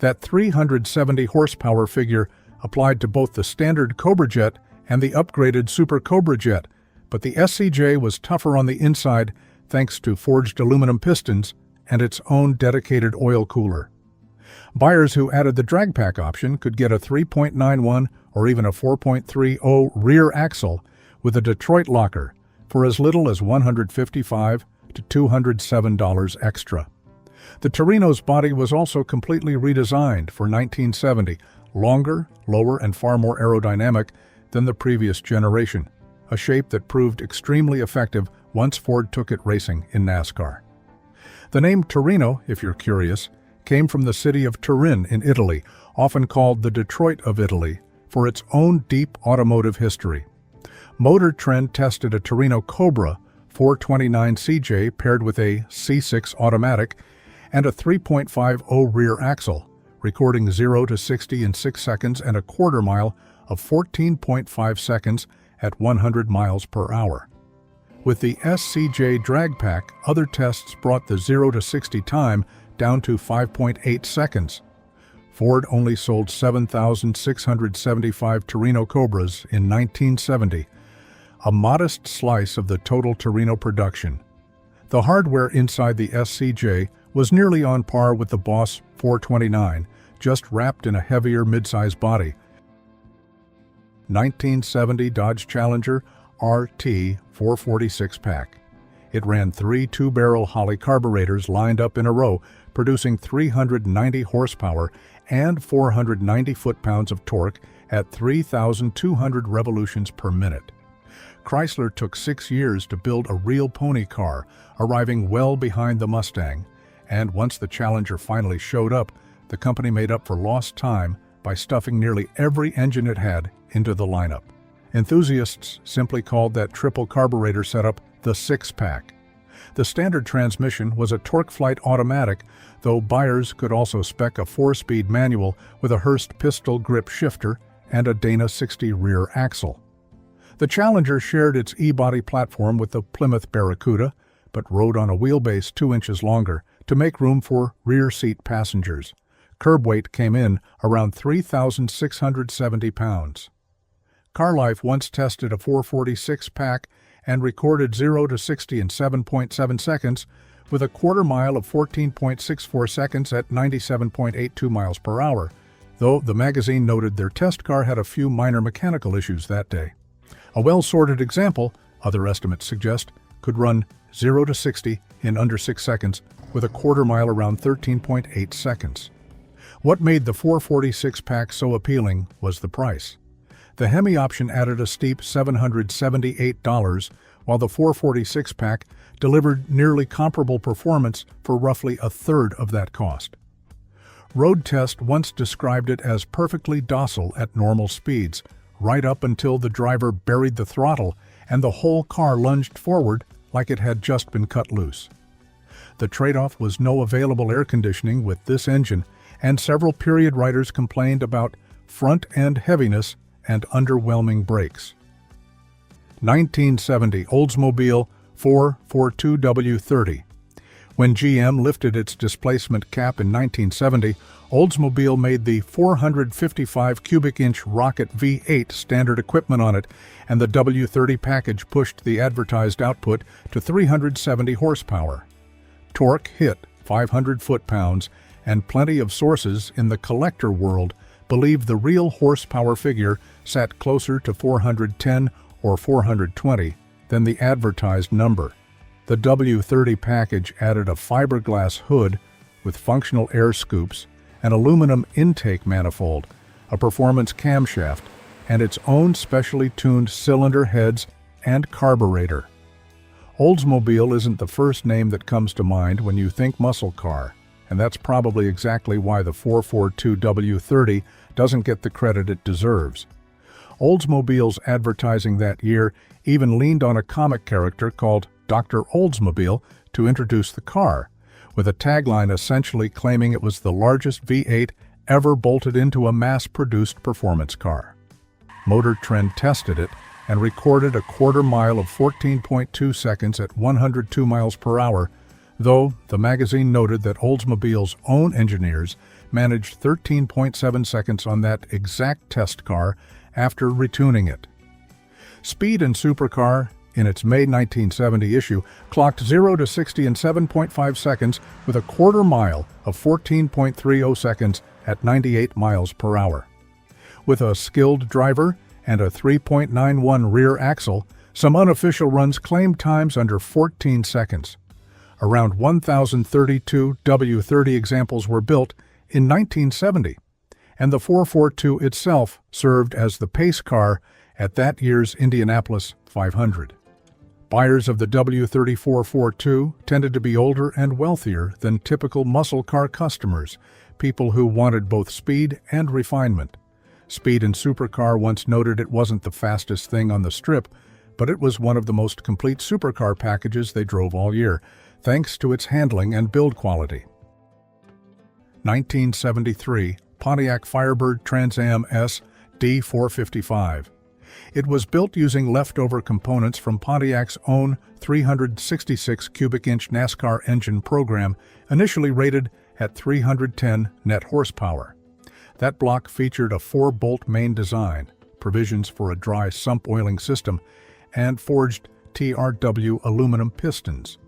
That 370 horsepower figure applied to both the standard Cobra Jet and the upgraded Super Cobra Jet, but the SCJ was tougher on the inside thanks to forged aluminum pistons and its own dedicated oil cooler. Buyers who added the drag pack option could get a 3.91 or even a 4.30 rear axle with a Detroit locker for as little as $155 to $207 extra. The Torino's body was also completely redesigned for 1970, longer, lower, and far more aerodynamic than the previous generation, a shape that proved extremely effective once Ford took it racing in NASCAR. The name Torino, if you're curious, came from the city of Turin in Italy, often called the Detroit of Italy, for its own deep automotive history. Motor Trend tested a Torino Cobra 429 CJ paired with a C6 automatic and a 3.50 rear axle, recording 0 to 60 in 6 seconds and a quarter mile of 14.5 seconds at 100 miles per hour. With the SCJ drag pack, other tests brought the 0 to 60 time down to 5.8 seconds. Ford only sold 7,675 Torino Cobras in 1970, a modest slice of the total Torino production. The hardware inside the SCJ was nearly on par with the Boss 429, just wrapped in a heavier midsize body. 1970 Dodge Challenger RT 446 pack. It ran 3 two-barrel Holley carburetors lined up in a row, producing 390 horsepower and 490 foot-pounds of torque at 3,200 revolutions per minute. Chrysler took 6 years to build a real pony car, arriving well behind the Mustang, and once the Challenger finally showed up, the company made up for lost time by stuffing nearly every engine it had into the lineup. Enthusiasts simply called that triple carburetor setup the six-pack. The standard transmission was a TorqueFlite automatic, though buyers could also spec a 4-speed manual with a Hurst pistol grip shifter and a Dana 60 rear axle. The Challenger shared its E-body platform with the Plymouth Barracuda, but rode on a wheelbase 2 inches longer to make room for rear seat passengers. Curb weight came in around 3,670 pounds. CarLife once tested a 446 pack and recorded 0 to 60 in 7.7 seconds with a quarter mile of 14.64 seconds at 97.82 miles per hour, though the magazine noted their test car had a few minor mechanical issues that day. A well-sorted example, other estimates suggest, could run 0 to 60 in under 6 seconds with a quarter mile around 13.8 seconds. What made the 446 pack so appealing was the price. The Hemi option added a steep $778, while the 446 pack delivered nearly comparable performance for roughly a third of that cost. Road Test once described it as perfectly docile at normal speeds, right up until the driver buried the throttle and the whole car lunged forward like it had just been cut loose. The trade-off was no available air conditioning with this engine, and several period writers complained about front-end heaviness and underwhelming brakes. 1970 Oldsmobile 442W30. When GM lifted its displacement cap in 1970, Oldsmobile made the 455 cubic inch Rocket V8 standard equipment on it, and the W30 package pushed the advertised output to 370 horsepower. Torque hit 500 foot-pounds, and plenty of sources in the collector world believe the real horsepower figure sat closer to 410 or 420 than the advertised number. The W30 package added a fiberglass hood with functional air scoops, an aluminum intake manifold, a performance camshaft, and its own specially tuned cylinder heads and carburetor. Oldsmobile isn't the first name that comes to mind when you think muscle car, and that's probably exactly why the 442W30 doesn't get the credit it deserves. Oldsmobile's advertising that year even leaned on a comic character called Dr. Oldsmobile to introduce the car, with a tagline essentially claiming it was the largest V8 ever bolted into a mass-produced performance car. Motor Trend tested it and recorded a quarter mile of 14.2 seconds at 102 miles per hour, though the magazine noted that Oldsmobile's own engineers managed 13.7 seconds on that exact test car after retuning it. Speed and Supercar, in its May 1970 issue, clocked 0 to 60 in 7.5 seconds with a quarter mile of 14.30 seconds at 98 miles per hour. With a skilled driver and a 3.91 rear axle, some unofficial runs claimed times under 14 seconds. Around 1,032 W30 examples were built in 1970, and the 442 itself served as the pace car at that year's Indianapolis 500. Buyers of the W30 442 tended to be older and wealthier than typical muscle car customers, people who wanted both speed and refinement. Speed and Supercar once noted it wasn't the fastest thing on the strip, but it was one of the most complete supercar packages they drove all year, thanks to its handling and build quality. 1973 Pontiac Firebird Trans Am S D455. It was built using leftover components from Pontiac's own 366 cubic inch NASCAR engine program, initially rated at 310 net horsepower. That block featured a 4-bolt main design, provisions for a dry sump oiling system, and forged TRW aluminum pistons.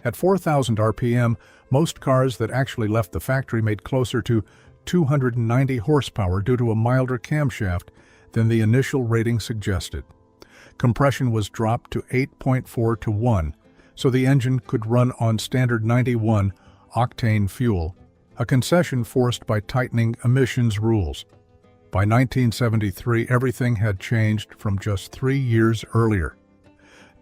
At 4,000 RPM, most cars that actually left the factory made closer to 290 horsepower due to a milder camshaft than the initial rating suggested. Compression was dropped to 8.4 to 1, so the engine could run on standard 91 octane fuel, a concession forced by tightening emissions rules. By 1973, everything had changed from just 3 years earlier.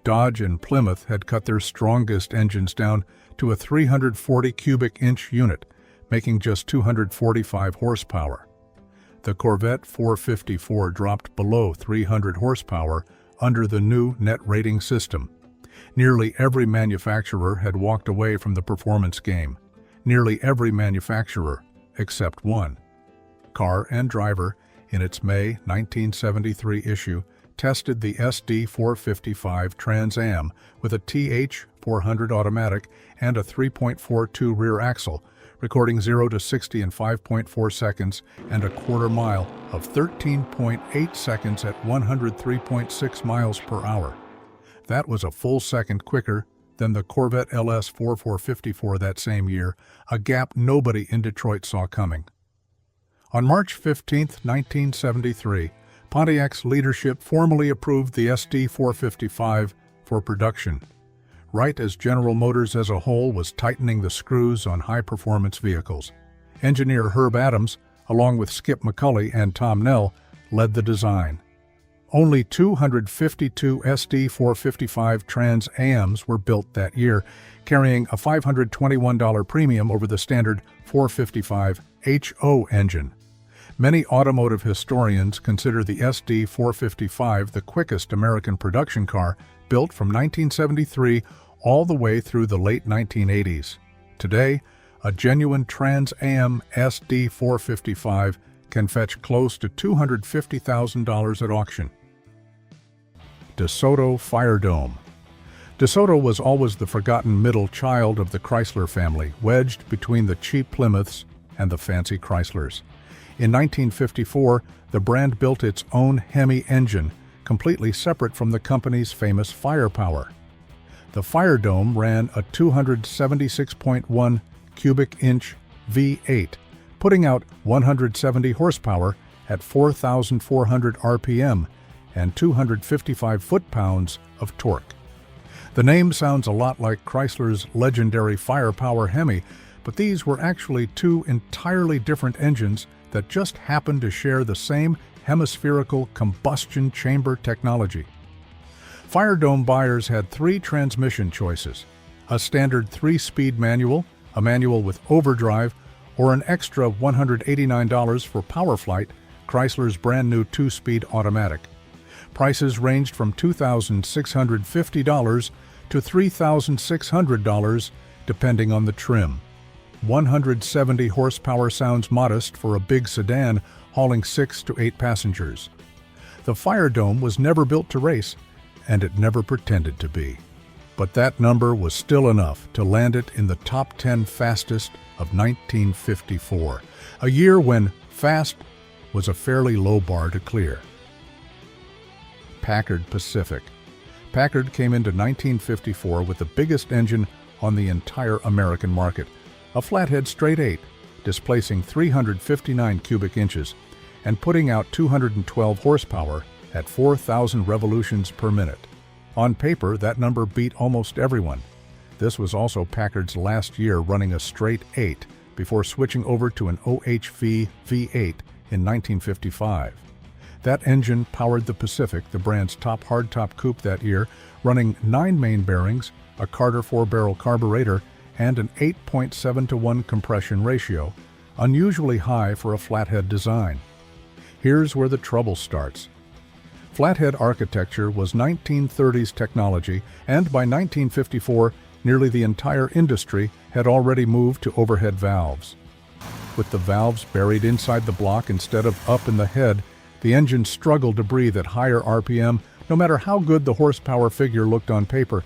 Dodge and Plymouth had cut their strongest engines down to a 340 cubic inch unit, making just 245 horsepower. The Corvette 454 dropped below 300 horsepower under the new net rating system. Nearly every manufacturer had walked away from the performance game. Nearly every manufacturer, except one. Car and Driver, in its May 1973 issue, tested the SD455 Trans Am with a TH400 automatic and a 3.42 rear axle, recording 0 to 60 in 5.4 seconds and a quarter mile of 13.8 seconds at 103.6 miles per hour. That was a full second quicker than the Corvette LS 4454 that same year, a gap nobody in Detroit saw coming. On March 15, 1973, Pontiac's leadership formally approved the SD455 for production, right as General Motors as a whole was tightening the screws on high-performance vehicles. Engineer Herb Adams, along with Skip McCulley and Tom Nell, led the design. Only 252 SD455 Trans Ams were built that year, carrying a $521 premium over the standard 455 HO engine. Many automotive historians consider the SD455 the quickest American production car, built from 1973 all the way through the late 1980s. Today, a genuine Trans Am SD455 can fetch close to $250,000 at auction. DeSoto Fire Dome. DeSoto was always the forgotten middle child of the Chrysler family, wedged between the cheap Plymouths and the fancy Chryslers. In 1954, the brand built its own Hemi engine, completely separate from the company's famous firepower. The Fire Dome ran a 276.1 cubic inch V8, putting out 170 horsepower at 4,400 RPM and 255 foot-pounds of torque. The name sounds a lot like Chrysler's legendary firepower Hemi, but these were actually two entirely different engines that just happened to share the same hemispherical combustion chamber technology. Fire Dome buyers had 3 transmission choices: a standard 3-speed manual, a manual with overdrive, or an extra $189 for PowerFlight Chrysler's brand new 2-speed automatic. Prices ranged from $2,650 to $3,600 depending on the trim. 170 horsepower sounds modest for a big sedan hauling 6 to 8 passengers. The Fire Dome was never built to race, and it never pretended to be. But that number was still enough to land it in the top 10 fastest of 1954, a year when fast was a fairly low bar to clear. Packard Pacific. Packard came into 1954 with the biggest engine on the entire American market, a flathead straight 8, displacing 359 cubic inches and putting out 212 horsepower at 4,000 revolutions per minute. On paper, that number beat almost everyone. This was also Packard's last year running a straight 8 before switching over to an OHV V8 in 1955. That engine powered the Pacific, the brand's top hardtop coupe that year, running 9 main bearings, a Carter 4-barrel carburetor, and an 8.7-to-1 compression ratio, unusually high for a flathead design. Here's where the trouble starts. Flathead architecture was 1930s technology, and by 1954, nearly the entire industry had already moved to overhead valves. With the valves buried inside the block instead of up in the head, the engine struggled to breathe at higher RPM, no matter how good the horsepower figure looked on paper.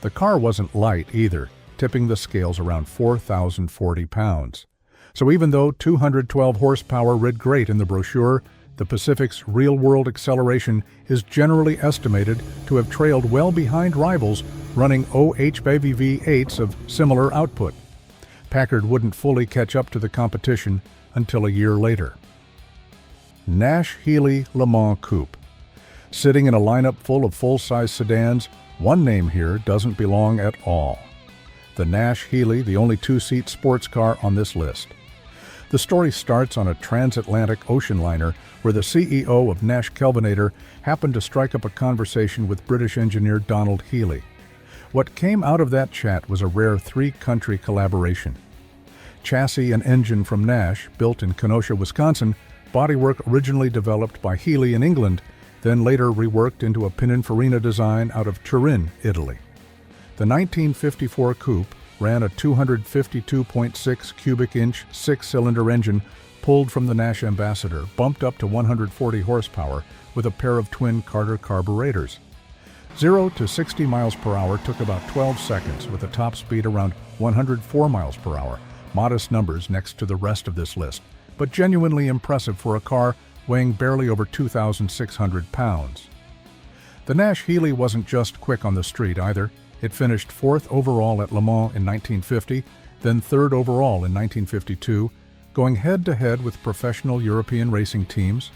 The car wasn't light either, tipping the scales around 4,040 pounds. So even though 212 horsepower read great in the brochure, the Pacific's real-world acceleration is generally estimated to have trailed well behind rivals running OHV V8s of similar output. Packard wouldn't fully catch up to the competition until a year later. Nash Healey Le Mans Coupe. Sitting in a lineup full of full-size sedans, one name here doesn't belong at all. The Nash Healey, the only 2-seat sports car on this list. The story starts on a transatlantic ocean liner where the CEO of Nash Kelvinator happened to strike up a conversation with British engineer Donald Healey. What came out of that chat was a rare 3-country collaboration. Chassis and engine from Nash, built in Kenosha, Wisconsin, bodywork originally developed by Healey in England, then later reworked into a Pininfarina design out of Turin, Italy. The 1954 coupe ran a 252.6 cubic inch 6-cylinder engine pulled from the Nash Ambassador, bumped up to 140 horsepower with a pair of twin Carter carburetors. 0 to 60 miles per hour took about 12 seconds with a top speed around 104 miles per hour. Modest numbers next to the rest of this list, but genuinely impressive for a car weighing barely over 2,600 pounds. The Nash Healey wasn't just quick on the street either. It finished 4th overall at Le Mans in 1950, then 3rd overall in 1952, going head-to-head with professional European racing teams.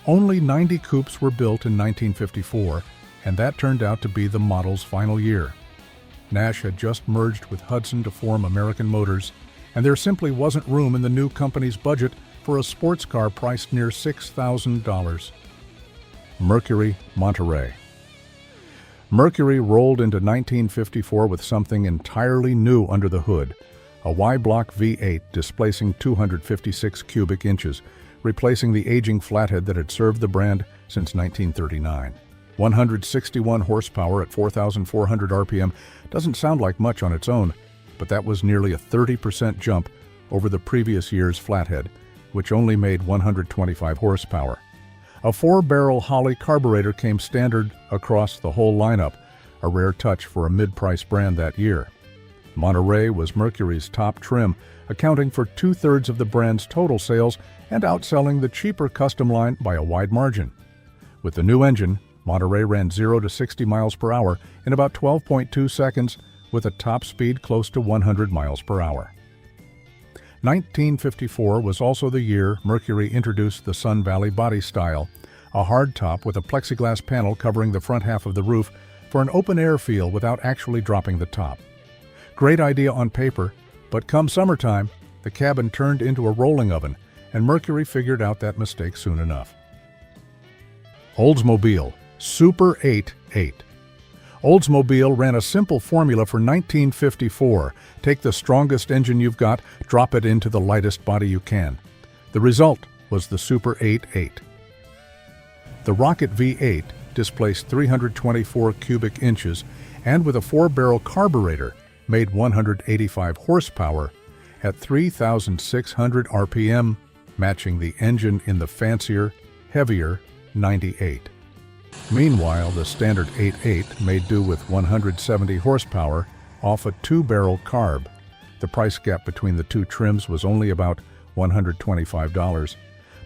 Only 90 coupes were built in 1954, and that turned out to be the model's final year. Nash had just merged with Hudson to form American Motors, and there simply wasn't room in the new company's budget for a sports car priced near $6,000. Mercury Monterey. Mercury rolled into 1954 with something entirely new under the hood, a Y-block V8 displacing 256 cubic inches, replacing the aging flathead that had served the brand since 1939. 161 horsepower at 4,400 RPM doesn't sound like much on its own, but that was nearly a 30% jump over the previous year's flathead, which only made 125 horsepower. A 4-barrel Holley carburetor came standard across the whole lineup, a rare touch for a mid-price brand that year. Monterey was Mercury's top trim, accounting for 2/3 of the brand's total sales and outselling the cheaper custom line by a wide margin. With the new engine, Monterey ran 0 to 60 miles per hour in about 12.2 seconds with a top speed close to 100 miles per hour. 1954 was also the year Mercury introduced the Sun Valley body style, a hardtop with a plexiglass panel covering the front half of the roof for an open-air feel without actually dropping the top. Great idea on paper, but come summertime, the cabin turned into a rolling oven, and Mercury figured out that mistake soon enough. Oldsmobile Super 8. Oldsmobile ran a simple formula for 1954. Take the strongest engine you've got, drop it into the lightest body you can. The result, was the Super 8.8. The Rocket V8 displaced 324 cubic inches and with a 4-barrel carburetor made 185 horsepower at 3,600 RPM, matching the engine in the fancier, heavier 98. Meanwhile, the standard 8.8 made do with 170 horsepower off a 2-barrel carb. The price gap between the two trims was only about $125,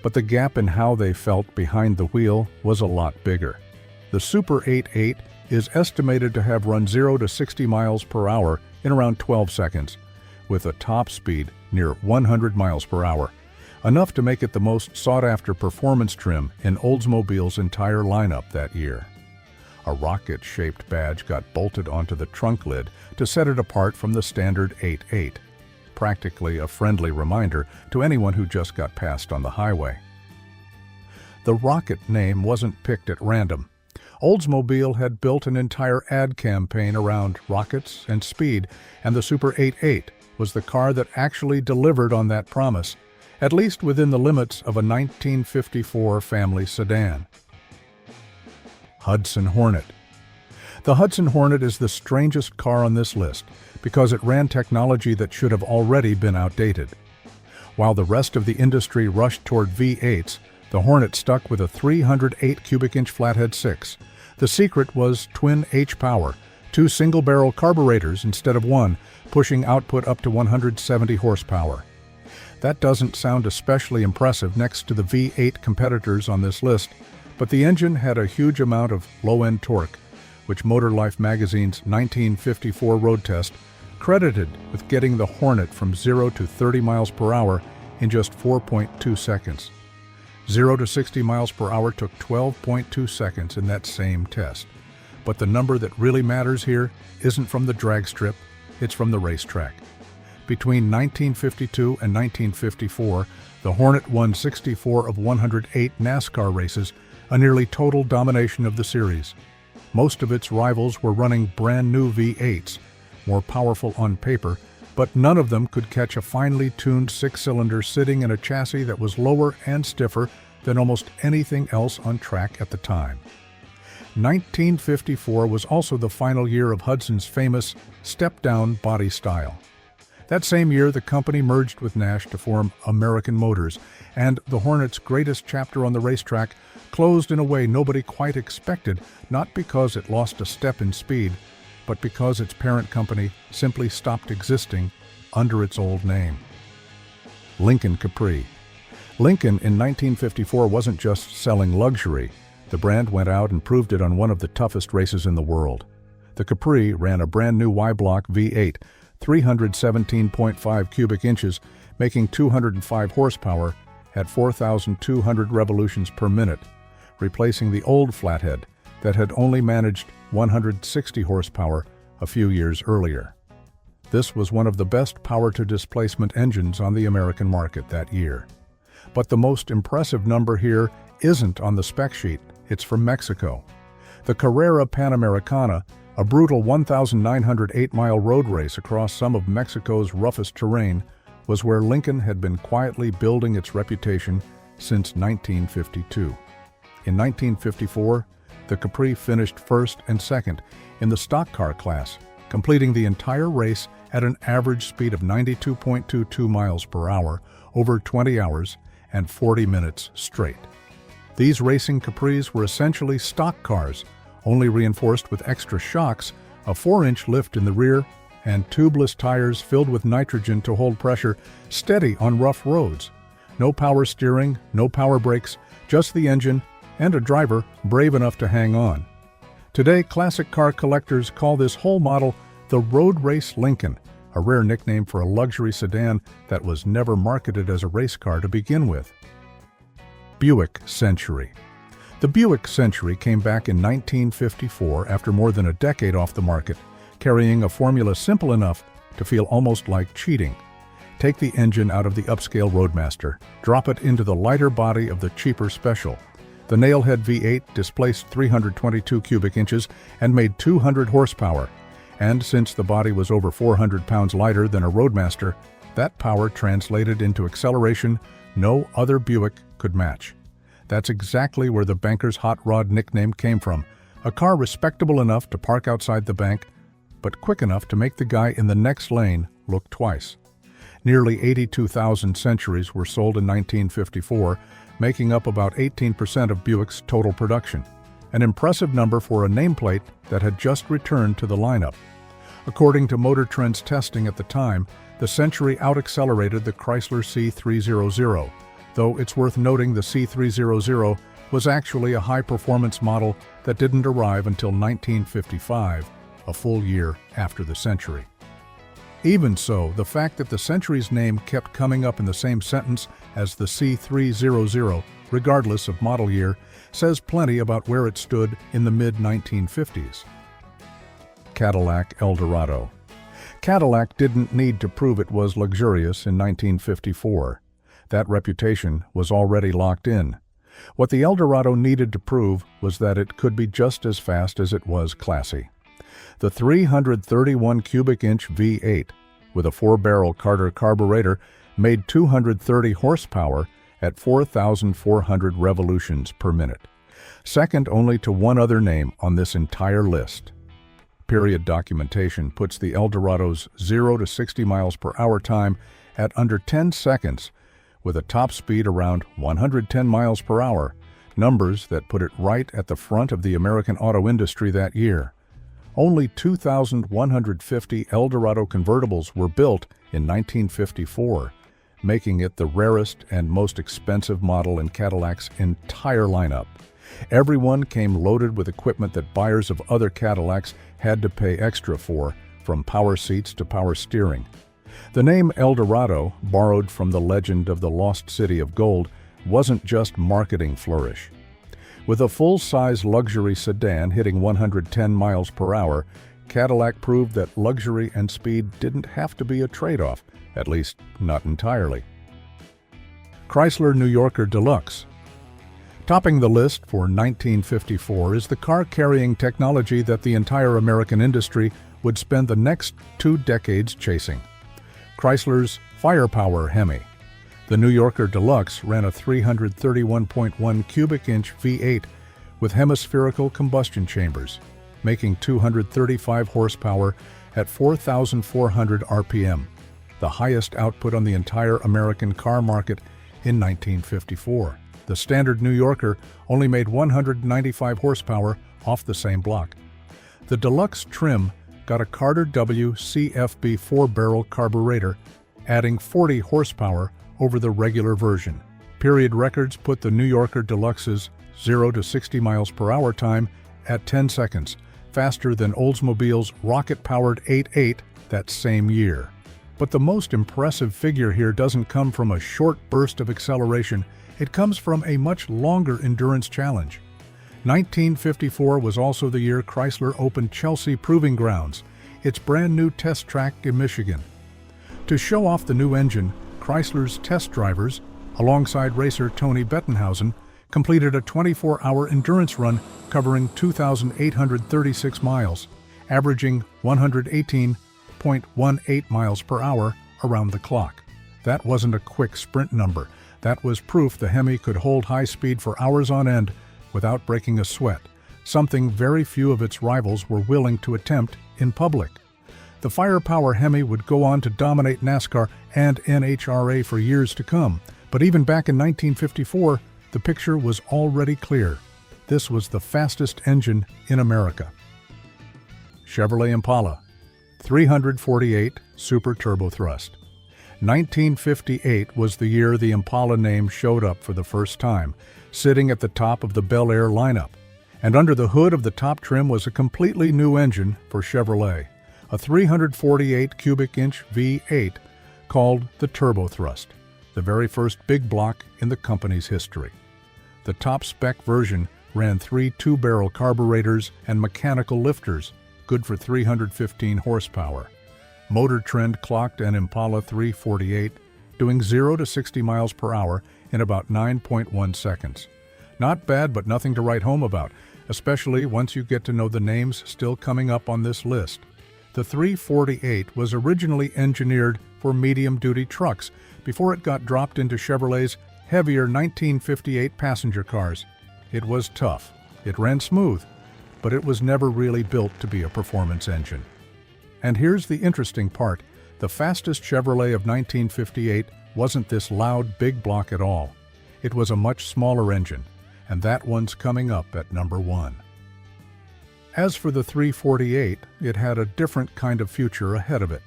but the gap in how they felt behind the wheel was a lot bigger. The Super 8.8 is estimated to have run 0 to 60 miles per hour in around 12 seconds, with a top speed near 100 miles per hour, enough to make it the most sought-after performance trim in Oldsmobile's entire lineup that year. A rocket-shaped badge got bolted onto the trunk lid to set it apart from the standard 8.8, practically a friendly reminder to anyone who just got passed on the highway. The Rocket name wasn't picked at random. Oldsmobile had built an entire ad campaign around rockets and speed, and the Super 8.8 was the car that actually delivered on that promise, at least within the limits of a 1954 family sedan. Hudson Hornet. The Hudson Hornet is the strangest car on this list because it ran technology that should have already been outdated. While the rest of the industry rushed toward V8s, the Hornet stuck with a 308 cubic inch flathead 6. The secret was twin H-power, 2 single-barrel carburetors instead of 1, pushing output up to 170 horsepower. That doesn't sound especially impressive next to the V8 competitors on this list, but the engine had a huge amount of low-end torque, which Motor Life magazine's 1954 road test credited with getting the Hornet from 0 to 30 miles per hour in just 4.2 seconds. 0 to 60 miles per hour took 12.2 seconds in that same test. But the number that really matters here isn't from the drag strip, it's from the racetrack. Between 1952 and 1954, the Hornet won 64 of 108 NASCAR races, a nearly total domination of the series. Most of its rivals were running brand new V8s, more powerful on paper, but none of them could catch a finely tuned 6-cylinder sitting in a chassis that was lower and stiffer than almost anything else on track at the time. 1954 was also the final year of Hudson's famous step-down body style. That same year, the company merged with Nash to form American Motors, and the Hornet's greatest chapter on the racetrack closed in a way nobody quite expected, not because it lost a step in speed, but because its parent company simply stopped existing under its old name. Lincoln Capri. Lincoln in 1954 wasn't just selling luxury. The brand went out and proved it on one of the toughest races in the world. The Capri ran a brand new Y-block V8, 317.5 cubic inches, making 205 horsepower at 4,200 revolutions per minute, replacing the old flathead that had only managed 160 horsepower a few years earlier. This was one of the best power-to-displacement engines on the American market that year. But the most impressive number here isn't on the spec sheet, it's from Mexico. The Carrera Panamericana, a brutal 1,908-mile road race across some of Mexico's roughest terrain, was where Lincoln had been quietly building its reputation since 1952. In 1954, the Capri finished first and second in the stock car class, completing the entire race at an average speed of 92.22 miles per hour over 20 hours and 40 minutes straight. These racing Capris were essentially stock cars, only reinforced with extra shocks, a 4-inch lift in the rear, and tubeless tires filled with nitrogen to hold pressure steady on rough roads. No power steering, no power brakes, just the engine and a driver brave enough to hang on. Today, classic car collectors call this whole model the Road Race Lincoln, a rare nickname for a luxury sedan that was never marketed as a race car to begin with. Buick Century. The Buick Century came back in 1954 after more than a decade off the market, carrying a formula simple enough to feel almost like cheating. Take the engine out of the upscale Roadmaster, drop it into the lighter body of the cheaper Special. The Nailhead V8 displaced 322 cubic inches and made 200 horsepower, and since the body was over 400 pounds lighter than a Roadmaster, That power translated into acceleration no other Buick could match. That's exactly where the banker's hot rod nickname came from, a car respectable enough to park outside the bank, but quick enough to make the guy in the next lane look twice. Nearly 82,000 Centuries were sold in 1954, making up about 18% of Buick's total production, an impressive number for a nameplate that had just returned to the lineup. According to Motor Trend's testing at the time, the Century out-accelerated the Chrysler C300, though it's worth noting the C300 was actually a high-performance model that didn't arrive until 1955, a full year after the Century. Even so, the fact that the Century's name kept coming up in the same sentence as the C300, regardless of model year, says plenty about where it stood in the mid-1950s. Cadillac Eldorado. Cadillac didn't need to prove it was luxurious in 1954. That reputation was already locked in. What the Eldorado needed to prove was that it could be just as fast as it was classy. The 331 cubic inch V8 with a 4-barrel Carter carburetor made 230 horsepower at 4,400 revolutions per minute, second only to one other name on this entire list. Period documentation puts the Eldorado's 0 to 60 miles per hour time at under 10 seconds, with a top speed around 110 miles per hour, numbers that put it right at the front of the American auto industry that year. Only 2,150 Eldorado convertibles were built in 1954, making it the rarest and most expensive model in Cadillac's entire lineup. Everyone came loaded with equipment that buyers of other Cadillacs had to pay extra for, from power seats to power steering. The name Eldorado, borrowed from the legend of the Lost City of Gold, wasn't just marketing flourish. With a full-size luxury sedan hitting 110 miles per hour, Cadillac proved that luxury and speed didn't have to be a trade-off, at least not entirely. Chrysler New Yorker Deluxe. Topping the list for 1954 is the car-carrying technology that the entire American industry would spend the next 2 decades chasing. Chrysler's Firepower Hemi. The New Yorker Deluxe ran a 331.1 cubic inch V8 with hemispherical combustion chambers, making 235 horsepower at 4,400 RPM, the highest output on the entire American car market in 1954. The standard New Yorker only made 195 horsepower off the same block. The Deluxe trim got a Carter W CFB 4-barrel carburetor, adding 40 horsepower over the regular version. Period records put the New Yorker Deluxe's 0 to 60 miles per hour time at 10 seconds, faster than Oldsmobile's rocket-powered 8.8 that same year. But the most impressive figure here doesn't come from a short burst of acceleration, it comes from a much longer endurance challenge. 1954 was also the year Chrysler opened Chelsea Proving Grounds, its brand new test track in Michigan. To show off the new engine, Chrysler's test drivers, alongside racer Tony Bettenhausen, completed a 24-hour endurance run covering 2,836 miles, averaging 118.18 miles per hour around the clock. That wasn't a quick sprint number. That was proof the Hemi could hold high speed for hours on end without breaking a sweat, something very few of its rivals were willing to attempt in public. The Firepower Hemi would go on to dominate NASCAR and NHRA for years to come, but even back in 1954, the picture was already clear. This was the fastest engine in America. Chevrolet Impala 348 Super Turbo Thrust. 1958 was the year the Impala name showed up for the first time, sitting at the top of the Bel Air lineup. And under the hood of the top trim was a completely new engine for Chevrolet, a 348 cubic inch V8 called the Turbo Thrust, the very first big block in the company's history. The top spec version ran 3 2-barrel carburetors and mechanical lifters, good for 315 horsepower. Motor Trend clocked an Impala 348 doing 0 to 60 miles per hour in about 9.1 seconds. Not bad, but nothing to write home about, especially once you get to know the names still coming up on this list. The 348 was originally engineered for medium-duty trucks before it got dropped into Chevrolet's heavier 1958 passenger cars. It was tough, it ran smooth, but it was never really built to be a performance engine. And here's the interesting part. The fastest Chevrolet of 1958 wasn't this loud big block at all. It was a much smaller engine, and that one's coming up at number 1. As for the 348, it had a different kind of future ahead of it.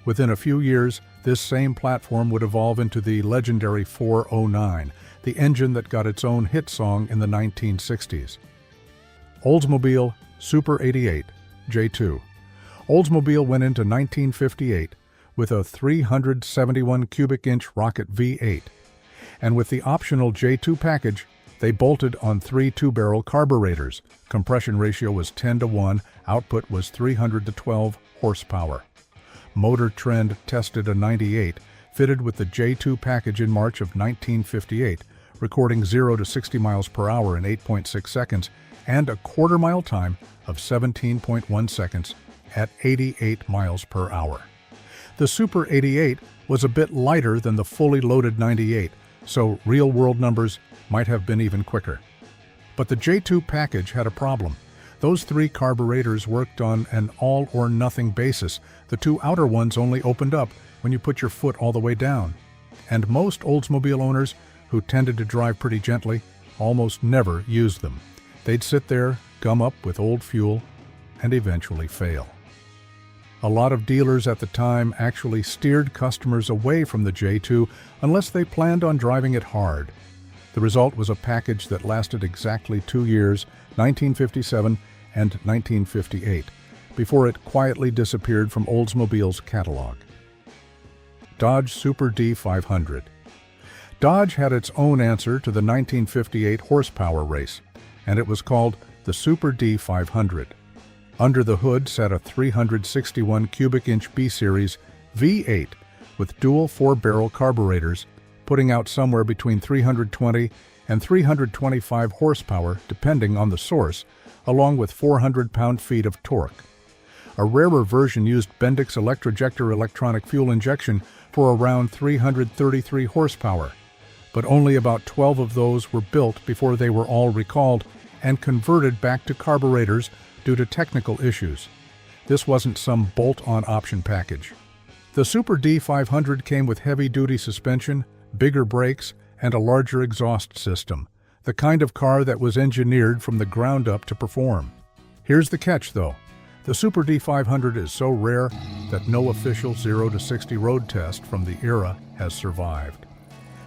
Within a few years, this same platform would evolve into the legendary 409, the engine that got its own hit song in the 1960s. Oldsmobile Super 88 J2. Oldsmobile went into 1958 with a 371 cubic inch rocket V8, and with the optional J2 package, they bolted on 3 two-barrel carburetors. Compression ratio was 10:1, output was 312 horsepower. Motor Trend tested a 98, fitted with the J2 package in March of 1958, recording 0 to 60 miles per hour in 8.6 seconds and a quarter-mile time of 17.1 seconds at 88 miles per hour. The Super 88 was a bit lighter than the fully loaded 98, so real-world numbers might have been even quicker. But the J2 package had a problem. Those 3 carburetors worked on an all-or-nothing basis. The 2 outer ones only opened up when you put your foot all the way down. And most Oldsmobile owners, who tended to drive pretty gently, almost never used them. They'd sit there, gum up with old fuel, and eventually fail. A lot of dealers at the time actually steered customers away from the J2 unless they planned on driving it hard. The result was a package that lasted exactly 2 years, 1957 and 1958, before it quietly disappeared from Oldsmobile's catalog. Dodge Super D500. Dodge had its own answer to the 1958 horsepower race, and it was called the Super D500. Under the hood sat a 361 cubic inch B-Series V8 with dual 4-barrel carburetors, putting out somewhere between 320 and 325 horsepower depending on the source, along with 400 pound-feet of torque. A rarer version used Bendix Electrojector electronic fuel injection for around 333 horsepower, but only about 12 of those were built before they were all recalled and converted back to carburetors due to technical issues. This wasn't some bolt-on option package. The Super D500 came with heavy-duty suspension, bigger brakes, and a larger exhaust system, the kind of car that was engineered from the ground up to perform. Here's the catch, though. The Super D500 is so rare that no official 0 to 60 road test from the era has survived.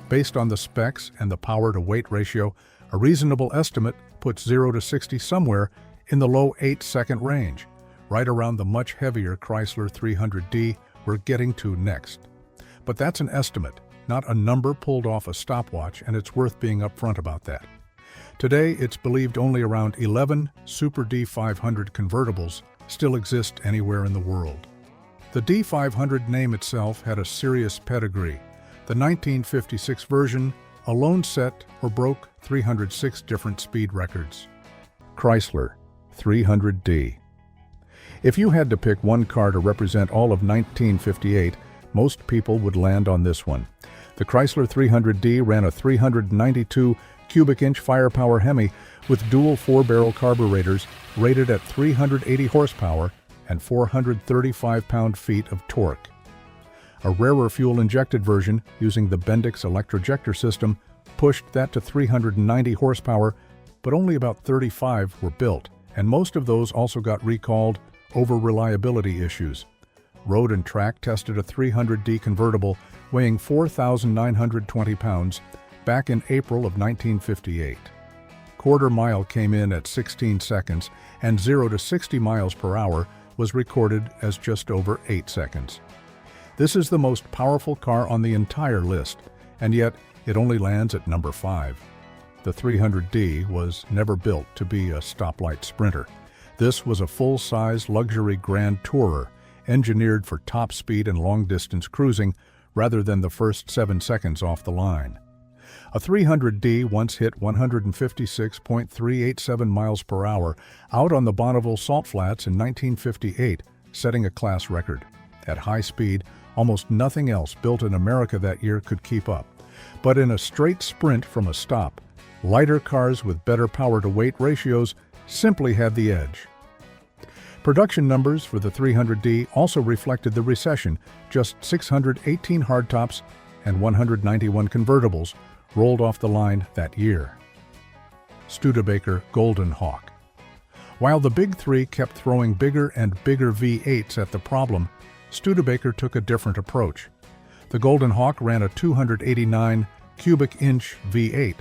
Based on the specs and the power-to-weight ratio, a reasonable estimate puts 0 to 60 somewhere in the low 8-second range, right around the much heavier Chrysler 300D we're getting to next. But that's an estimate, not a number pulled off a stopwatch, and it's worth being upfront about that. Today, it's believed only around 11 Super D500 convertibles still exist anywhere in the world. The D500 name itself had a serious pedigree. The 1956 version alone set or broke 306 different speed records. Chrysler 300D. If you had to pick one car to represent all of 1958, most people would land on this one. The Chrysler 300D ran a 392 cubic inch firepower Hemi with dual 4-barrel carburetors rated at 380 horsepower and 435 pound-feet of torque. A rarer fuel-injected version using the Bendix Electrojector system pushed that to 390 horsepower, but only about 35 were built, and most of those also got recalled over reliability issues. Road and Track tested a 300D convertible weighing 4,920 pounds back in April of 1958. Quarter mile came in at 16 seconds, and 0 to 60 miles per hour was recorded as just over 8 seconds. This is the most powerful car on the entire list, and yet it only lands at number 5. The 300D was never built to be a stoplight sprinter. This was a full-size luxury grand tourer, engineered for top speed and long-distance cruising rather than the first 7 seconds off the line. A 300D once hit 156.387 miles per hour out on the Bonneville Salt Flats in 1958, setting a class record. At high speed, Almost nothing else built in America that year could keep up. But in a straight sprint from a stop, lighter cars with better power-to-weight ratios simply had the edge. Production numbers for the 300D also reflected the recession. Just 618 hardtops and 191 convertibles rolled off the line that year. Studebaker Golden Hawk. While the Big Three kept throwing bigger and bigger V8s at the problem, Studebaker took a different approach. The Golden Hawk ran a 289 cubic inch V8,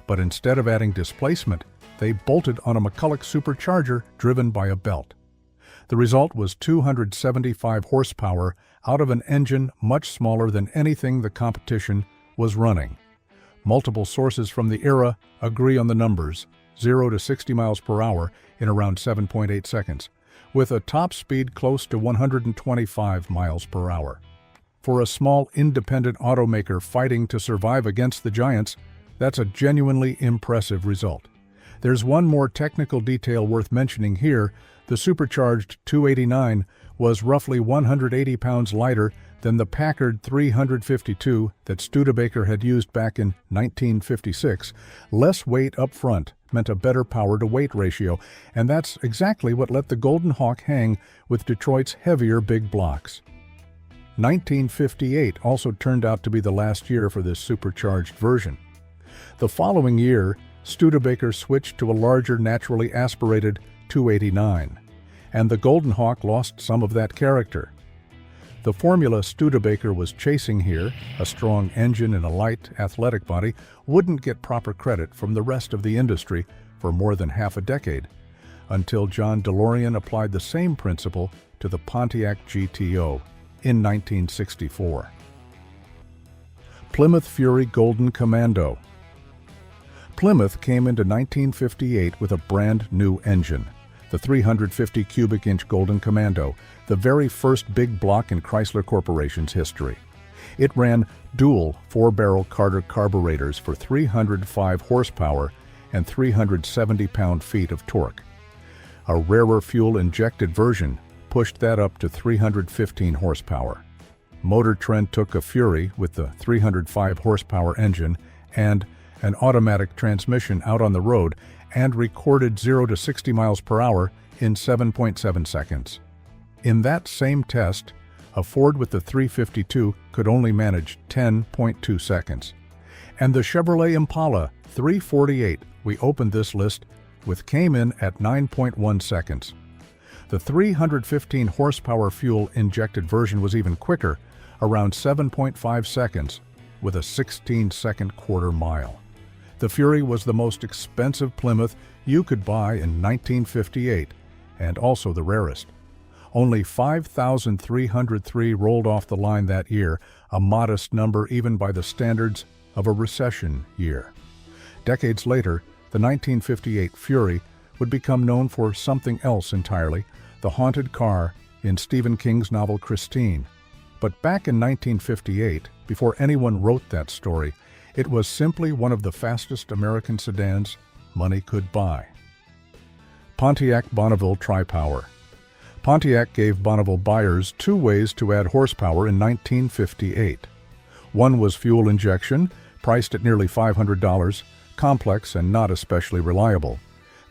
but instead of adding displacement, they bolted on a McCulloch supercharger driven by a belt. The result was 275 horsepower out of an engine much smaller than anything the competition was running. Multiple sources from the era agree on the numbers: 0 to 60 miles per hour in around 7.8 seconds, with a top speed close to 125 miles per hour. For a small independent automaker fighting to survive against the giants, that's a genuinely impressive result. There's one more technical detail worth mentioning here. The supercharged 289 was roughly 180 pounds lighter than the Packard 352 that Studebaker had used back in 1956. Less weight up front meant a better power-to-weight ratio, and that's exactly what let the Golden Hawk hang with Detroit's heavier big blocks. 1958 also turned out to be the last year for this supercharged version. The following year, Studebaker switched to a larger naturally aspirated 289, and the Golden Hawk lost some of that character. The formula Studebaker was chasing here, a strong engine and a light, athletic body, wouldn't get proper credit from the rest of the industry for more than half a decade, until John DeLorean applied the same principle to the Pontiac GTO in 1964. Plymouth Fury Golden Commando. Plymouth came into 1958 with a brand new engine, the 350 cubic inch Golden Commando, the very first big block in Chrysler Corporation's history. It ran dual 4-barrel Carter carburetors for 305 horsepower and 370 pound-feet of torque. A rarer fuel-injected version pushed that up to 315 horsepower. Motor Trend took a Fury with the 305 horsepower engine and an automatic transmission out on the road and recorded 0 to 60 miles per hour in 7.7 seconds. In that same test, a Ford with the 352 could only manage 10.2 seconds. And the Chevrolet Impala 348 we opened this list with came in at 9.1 seconds. The 315 horsepower fuel-injected version was even quicker, around 7.5 seconds, with a 16-second quarter mile. The Fury was the most expensive Plymouth you could buy in 1958, and also the rarest. Only 5,303 rolled off the line that year, a modest number even by the standards of a recession year. Decades later, the 1958 Fury would become known for something else entirely, the haunted car in Stephen King's novel Christine. But back in 1958, before anyone wrote that story, it was simply one of the fastest American sedans money could buy. Pontiac Bonneville Tri-Power. Pontiac gave Bonneville buyers two ways to add horsepower in 1958. One was fuel injection, priced at nearly $500, complex and not especially reliable.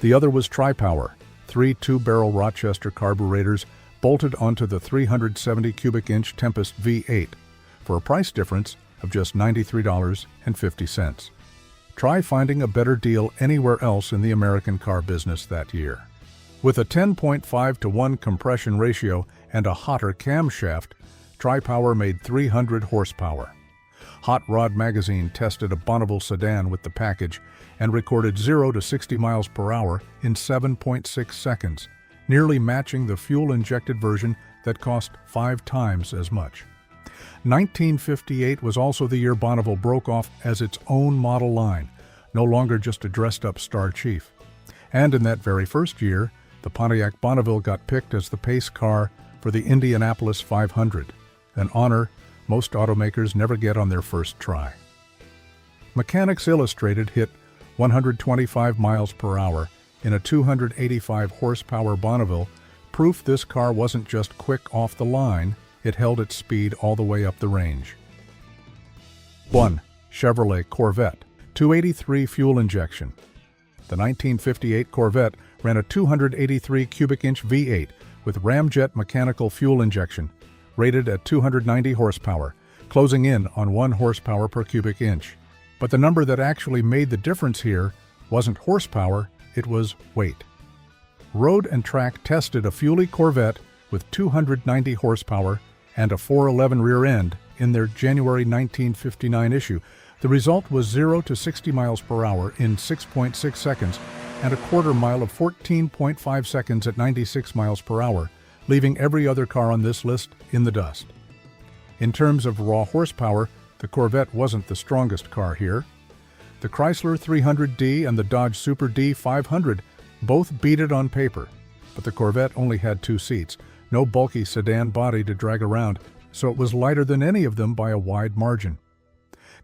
The other was Tri-Power, 3 2-barrel Rochester carburetors bolted onto the 370 cubic inch Tempest V8 for a price difference of just $93.50. Try finding a better deal anywhere else in the American car business that year. With a 10.5 to 1 compression ratio and a hotter camshaft, Tri-Power made 300 horsepower. Hot Rod Magazine tested a Bonneville sedan with the package and recorded 0 to 60 miles per hour in 7.6 seconds, nearly matching the fuel-injected version that cost 5 times as much. 1958 was also the year Bonneville broke off as its own model line, no longer just a dressed-up star chief. And in that very first year, the Pontiac Bonneville got picked as the pace car for the Indianapolis 500, an honor most automakers never get on their first try. Mechanics Illustrated hit 125 miles per hour in a 285 horsepower Bonneville, proof this car wasn't just quick off the line, it held its speed all the way up the range. 1. Chevrolet Corvette, 283 fuel injection. The 1958 Corvette ran a 283 cubic inch V8 with ramjet mechanical fuel injection, rated at 290 horsepower, closing in on 1 horsepower per cubic inch. But the number that actually made the difference here wasn't horsepower, it was weight. Road and Track tested a Fuelie Corvette with 290 horsepower and a 411 rear end in their January 1959 issue. The result was 0 to 60 miles per hour in 6.6 seconds and a quarter mile of 14.5 seconds at 96 miles per hour, leaving every other car on this list in the dust. In terms of raw horsepower, the Corvette wasn't the strongest car here. The Chrysler 300D and the Dodge Super D 500 both beat it on paper, but the Corvette only had 2 seats, no bulky sedan body to drag around, so it was lighter than any of them by a wide margin.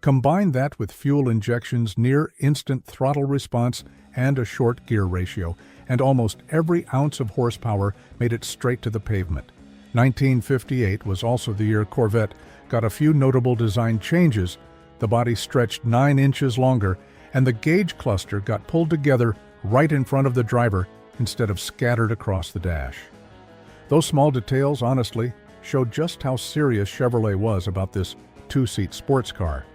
Combine that with fuel injection's near-instant throttle response and a short gear ratio, and almost every ounce of horsepower made it straight to the pavement. 1958 was also the year Corvette got a few notable design changes. The body stretched 9 inches longer, and the gauge cluster got pulled together right in front of the driver instead of scattered across the dash. Those small details, honestly, showed just how serious Chevrolet was about this 2-seat sports car.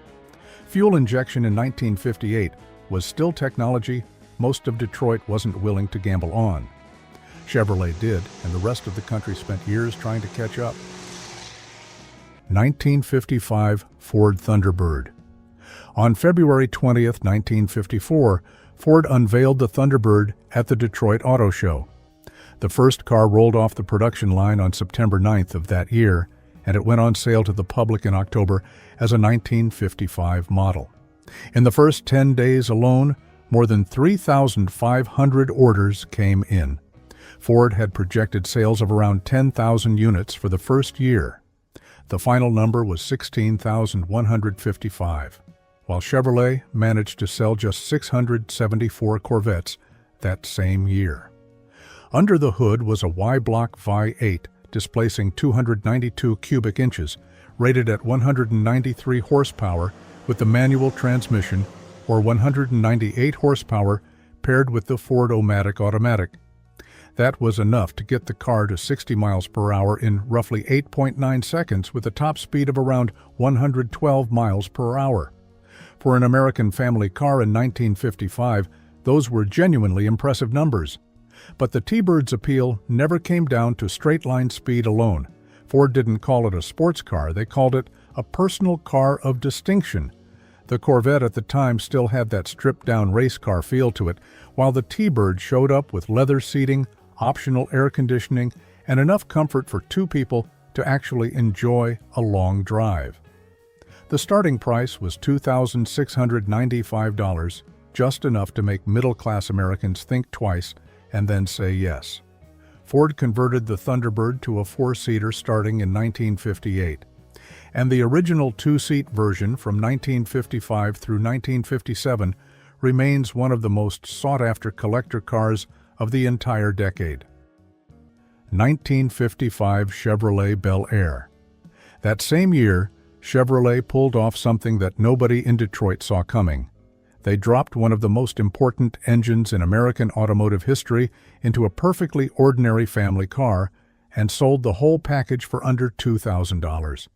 Fuel injection in 1958 was still technology most of Detroit wasn't willing to gamble on. Chevrolet did, and the rest of the country spent years trying to catch up. 1955 Ford Thunderbird. On February 20, 1954, Ford unveiled the Thunderbird at the Detroit Auto Show. The first car rolled off the production line on September 9th of that year, and it went on sale to the public in October as a 1955 model. In the first 10 days alone, more than 3,500 orders came in. Ford had projected sales of around 10,000 units for the first year. The final number was 16,155, while Chevrolet managed to sell just 674 Corvettes that same year. Under the hood was a Y-block V8 displacing 292 cubic inches, rated at 193 horsepower with the manual transmission, or 198 horsepower paired with the Ford-O-Matic automatic. That was enough to get the car to 60 miles per hour in roughly 8.9 seconds with a top speed of around 112 miles per hour. For an American family car in 1955, those were genuinely impressive numbers. But the T-Bird's appeal never came down to straight-line speed alone. Ford didn't call it a sports car, they called it a personal car of distinction. The Corvette at the time still had that stripped-down race car feel to it, while the T-Bird showed up with leather seating, optional air conditioning, and enough comfort for 2 people to actually enjoy a long drive. The starting price was $2,695, just enough to make middle-class Americans think twice and then say yes. Ford converted the Thunderbird to a 4-seater starting in 1958. And the original 2-seat version from 1955 through 1957 remains one of the most sought-after collector cars of the entire decade. 1955 Chevrolet Bel Air. That same year, Chevrolet pulled off something that nobody in Detroit saw coming. They dropped one of the most important engines in American automotive history into a perfectly ordinary family car and sold the whole package for under $2,000.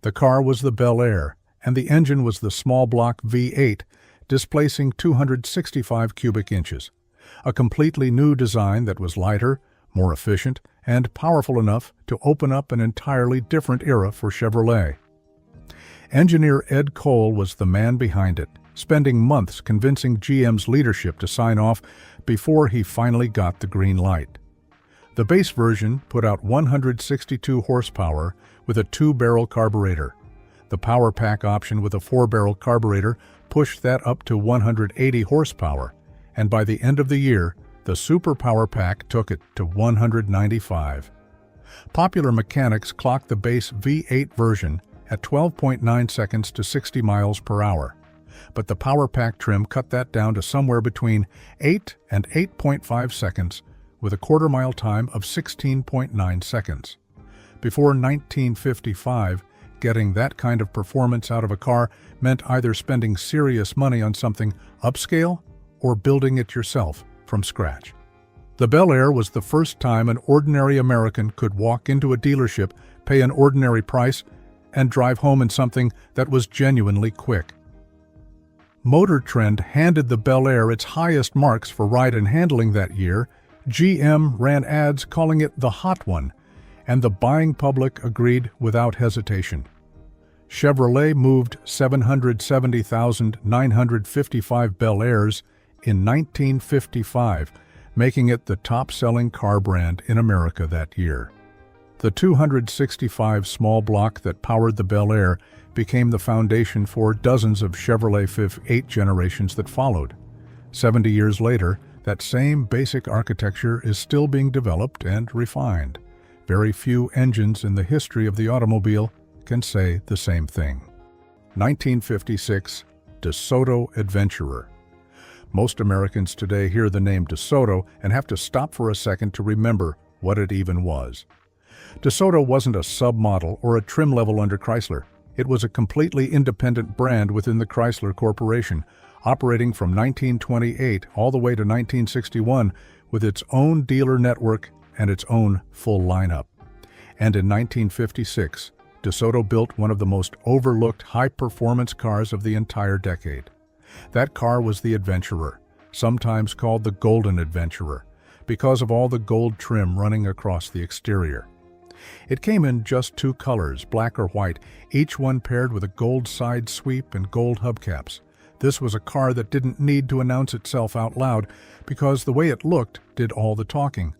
The car was the Bel Air, and the engine was the small block V8, displacing 265 cubic inches. A completely new design that was lighter, more efficient, and powerful enough to open up an entirely different era for Chevrolet. Engineer Ed Cole was the man behind it, spending months convincing GM's leadership to sign off before he finally got the green light. The base version put out 162 horsepower with a 2-barrel carburetor. The Power Pack option with a 4-barrel carburetor pushed that up to 180 horsepower, and by the end of the year, the Super Power Pack took it to 195. Popular Mechanics clocked the base V8 version at 12.9 seconds to 60 miles per hour, but the Power Pack trim cut that down to somewhere between 8 and 8.5 seconds with a quarter-mile time of 16.9 seconds. Before 1955, getting that kind of performance out of a car meant either spending serious money on something upscale or building it yourself from scratch. The Bel Air was the first time an ordinary American could walk into a dealership, pay an ordinary price, and drive home in something that was genuinely quick. Motor Trend handed the Bel Air its highest marks for ride and handling that year. GM ran ads calling it the hot one, and the buying public agreed without hesitation. Chevrolet moved 770,955 Bel Airs in 1955, making it the top-selling car brand in America that year. The 265 small block that powered the Bel Air became the foundation for dozens of Chevrolet 5.8 generations that followed. 70 years later, that same basic architecture is still being developed and refined. Very few engines in the history of the automobile can say the same thing. 1956 DeSoto Adventurer. Most Americans today hear the name DeSoto and have to stop for a second to remember what it even was. DeSoto wasn't a submodel or a trim level under Chrysler. It was a completely independent brand within the Chrysler Corporation, operating from 1928 all the way to 1961 with its own dealer network and its own full lineup. And in 1956, DeSoto built one of the most overlooked high-performance cars of the entire decade. That car was the Adventurer, sometimes called the Golden Adventurer, because of all the gold trim running across the exterior. It came in just two colors, black or white, each one paired with a gold side sweep and gold hubcaps. This was a car that didn't need to announce itself out loud because the way it looked did all the talking.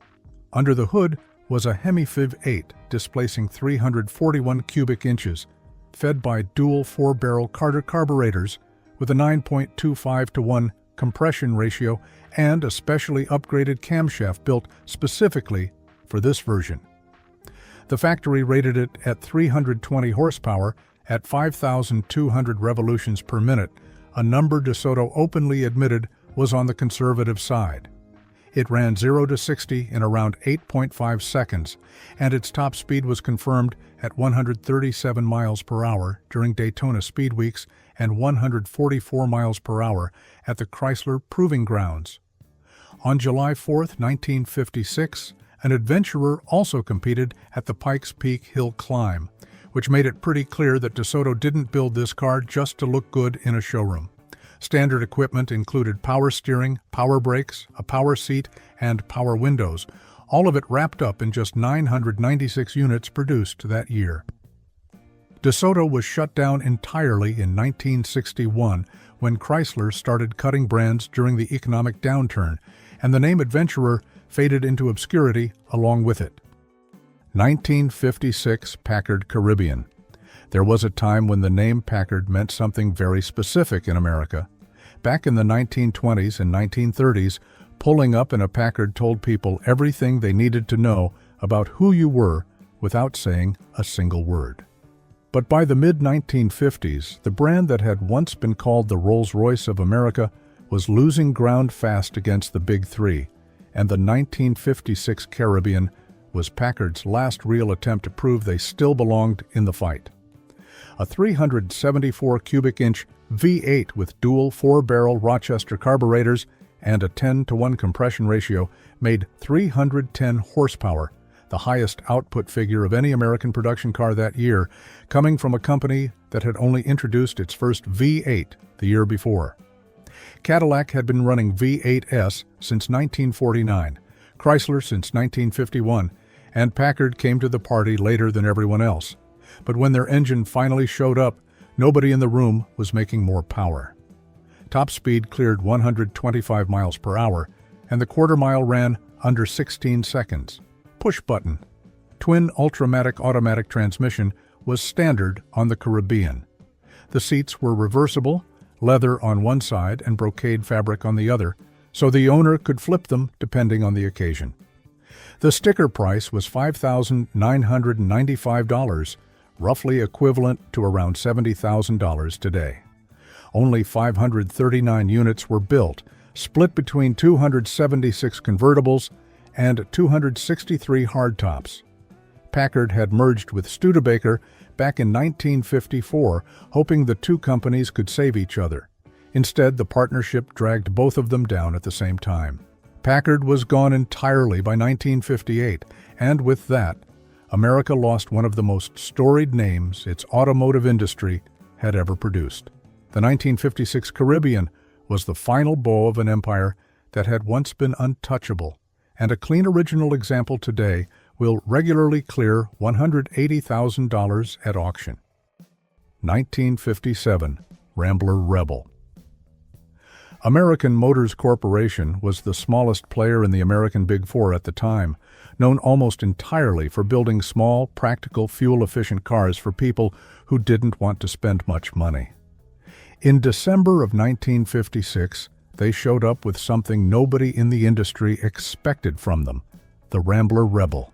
Under the hood was a Hemi Fiv 8 displacing 341 cubic inches, fed by dual 4-barrel Carter carburetors with a 9.25-to-1 compression ratio and a specially upgraded camshaft built specifically for this version. The factory rated it at 320 horsepower at 5,200 revolutions per minute, a number DeSoto openly admitted was on the conservative side. It ran 0 to 60 in around 8.5 seconds, and its top speed was confirmed at 137 miles per hour during Daytona Speed Weeks and 144 miles per hour at the Chrysler Proving Grounds. On July 4, 1956, an Adventurer also competed at the Pikes Peak Hill Climb, which made it pretty clear that DeSoto didn't build this car just to look good in a showroom. Standard equipment included power steering, power brakes, a power seat, and power windows, all of it wrapped up in just 996 units produced that year. DeSoto was shut down entirely in 1961 when Chrysler started cutting brands during the economic downturn, and the name Adventurer faded into obscurity along with it. 1956 Packard Caribbean. There was a time when the name Packard meant something very specific in America. Back in the 1920s and 1930s, pulling up in a Packard told people everything they needed to know about who you were without saying a single word. But by the mid-1950s, the brand that had once been called the Rolls-Royce of America was losing ground fast against the Big Three, and the 1956 Caribbean was Packard's last real attempt to prove they still belonged in the fight. A 374 cubic inch V8 with dual 4-barrel Rochester carburetors and a 10-to-1 compression ratio made 310 horsepower, the highest output figure of any American production car that year, coming from a company that had only introduced its first V8 the year before. Cadillac had been running V8s since 1949, Chrysler since 1951, and Packard came to the party later than everyone else. But when their engine finally showed up, nobody in the room was making more power. Top speed cleared 125 miles per hour, and the quarter mile ran under 16 seconds. Push button. Twin Ultramatic automatic transmission was standard on the Caribbean. The seats were reversible, leather on one side and brocade fabric on the other, so the owner could flip them depending on the occasion. The sticker price was $5,995, roughly equivalent to around $70,000 today. Only 539 units were built, split between 276 convertibles and 263 hardtops. Packard had merged with Studebaker back in 1954, hoping the two companies could save each other. Instead, the partnership dragged both of them down at the same time. Packard was gone entirely by 1958, and with that, America lost one of the most storied names its automotive industry had ever produced. The 1956 Caribbean was the final bow of an empire that had once been untouchable, and a clean original example today will regularly clear $180,000 at auction. 1957 Rambler Rebel. American Motors Corporation was the smallest player in the American Big Four at the time, known almost entirely for building small, practical, fuel-efficient cars for people who didn't want to spend much money. In December of 1956, they showed up with something nobody in the industry expected from them, the Rambler Rebel.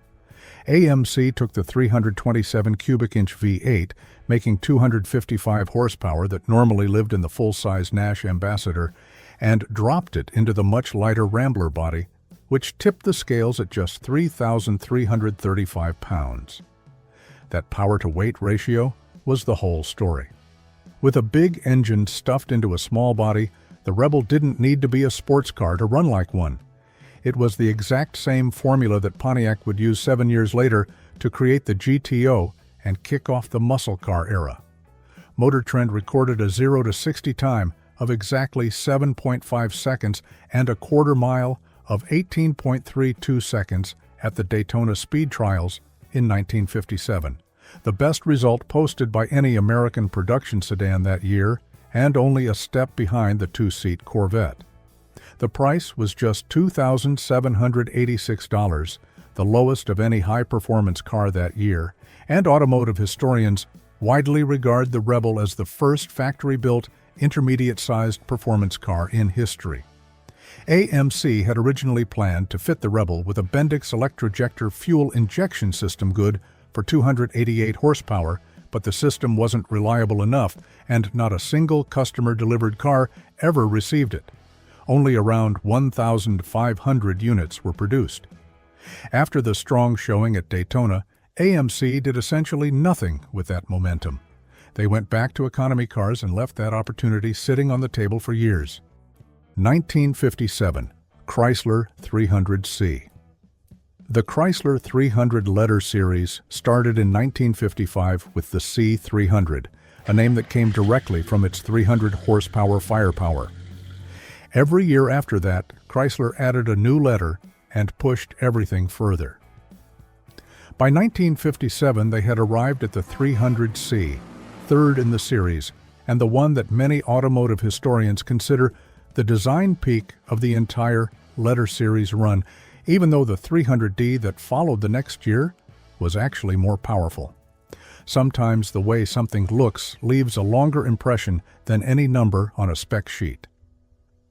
AMC took the 327 cubic inch V8, making 255 horsepower that normally lived in the full-size Nash Ambassador, and dropped it into the much lighter Rambler body, which tipped the scales at just 3,335 pounds. That power-to-weight ratio was the whole story. With a big engine stuffed into a small body, the Rebel didn't need to be a sports car to run like one. It was the exact same formula that Pontiac would use 7 years later to create the GTO and kick off the muscle car era. Motor Trend recorded a 0 to 60 time of exactly 7.5 seconds and a quarter mile of 18.32 seconds at the Daytona Speed Trials in 1957, the best result posted by any American production sedan that year, and only a step behind the two-seat Corvette. The price was just $2,786, the lowest of any high-performance car that year, and automotive historians widely regard the Rebel as the first factory-built, intermediate-sized performance car in history. AMC had originally planned to fit the Rebel with a Bendix electrojector fuel injection system good for 288 horsepower, but the system wasn't reliable enough, and not a single customer-delivered car ever received it. Only around 1,500 units were produced. After the strong showing at Daytona, AMC did essentially nothing with that momentum. They went back to economy cars and left that opportunity sitting on the table for years. 1957 Chrysler 300C. The Chrysler 300 letter series started in 1955 with the C300, a name that came directly from its 300 horsepower firepower. Every year after that, Chrysler added a new letter and pushed everything further. By 1957, they had arrived at the 300C, third in the series, and the one that many automotive historians consider the design peak of the entire letter series run, even though the 300D that followed the next year was actually more powerful. Sometimes the way something looks leaves a longer impression than any number on a spec sheet.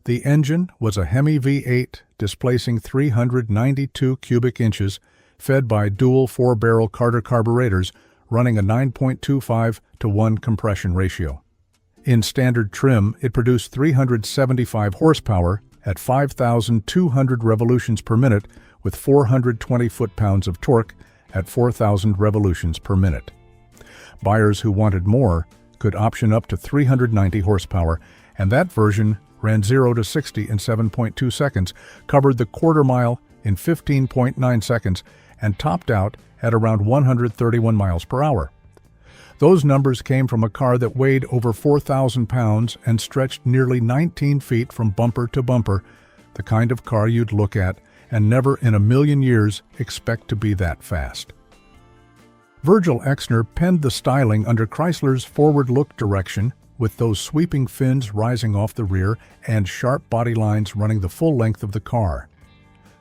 The engine was a Hemi V8 displacing 392 cubic inches, fed by dual 4-barrel Carter carburetors running a 9.25-to-1 compression ratio. In standard trim, it produced 375 horsepower at 5,200 revolutions per minute with 420 foot-pounds of torque at 4,000 revolutions per minute. Buyers who wanted more could option up to 390 horsepower, and that version ran 0 to 60 in 7.2 seconds, covered the quarter mile in 15.9 seconds, and topped out at around 131 miles per hour. Those numbers came from a car that weighed over 4,000 pounds and stretched nearly 19 feet from bumper to bumper, the kind of car you'd look at and never in a million years expect to be that fast. Virgil Exner penned the styling under Chrysler's forward-look direction, with those sweeping fins rising off the rear and sharp body lines running the full length of the car.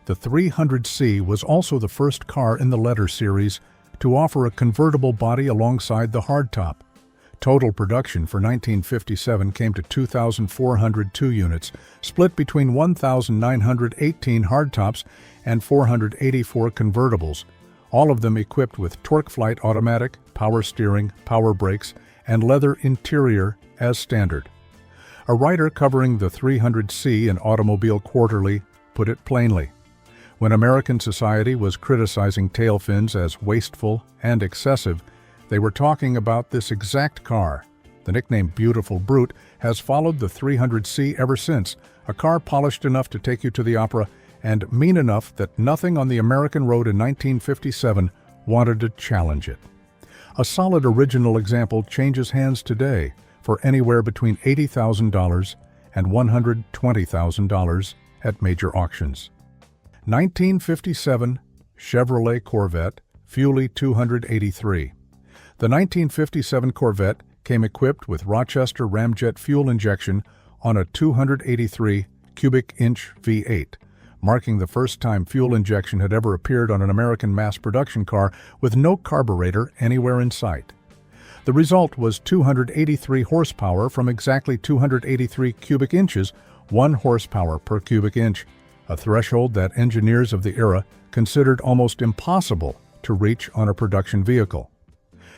The 300C was also the first car in the letter series to offer a convertible body alongside the hardtop. Total production for 1957 came to 2,402 units, split between 1,918 hardtops and 484 convertibles, all of them equipped with TorqueFlite automatic, power steering, power brakes, and leather interior as standard. A writer covering the 300C in Automobile Quarterly put it plainly: When American society was criticizing tail fins as wasteful and excessive, they were talking about this exact car. The nickname Beautiful Brute has followed the 300C ever since, a car polished enough to take you to the opera and mean enough that nothing on the American road in 1957 wanted to challenge it. A solid original example changes hands today for anywhere between $80,000 and $120,000 at major auctions. 1957 Chevrolet Corvette Fuelie 283. The 1957 Corvette came equipped with Rochester ramjet fuel injection on a 283 cubic inch V8, marking the first time fuel injection had ever appeared on an American mass production car with no carburetor anywhere in sight. The result was 283 horsepower from exactly 283 cubic inches, 1 horsepower per cubic inch, a threshold that engineers of the era considered almost impossible to reach on a production vehicle.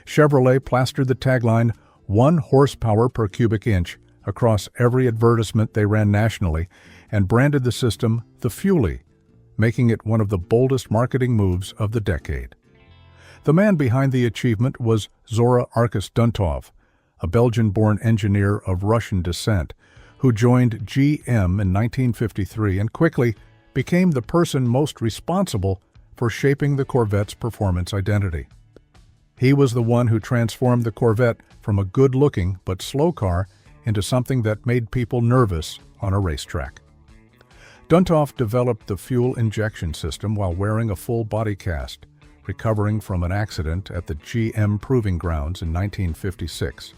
Chevrolet plastered the tagline, 1 horsepower per cubic inch, across every advertisement they ran nationally, and branded the system the Fuelie, making it one of the boldest marketing moves of the decade. The man behind the achievement was Zora Arkus Duntov, a Belgian-born engineer of Russian descent, who joined GM in 1953 and quickly became the person most responsible for shaping the Corvette's performance identity. He was the one who transformed the Corvette from a good-looking but slow car into something that made people nervous on a racetrack. Duntov developed the fuel injection system while wearing a full body cast, recovering from an accident at the GM Proving Grounds in 1956.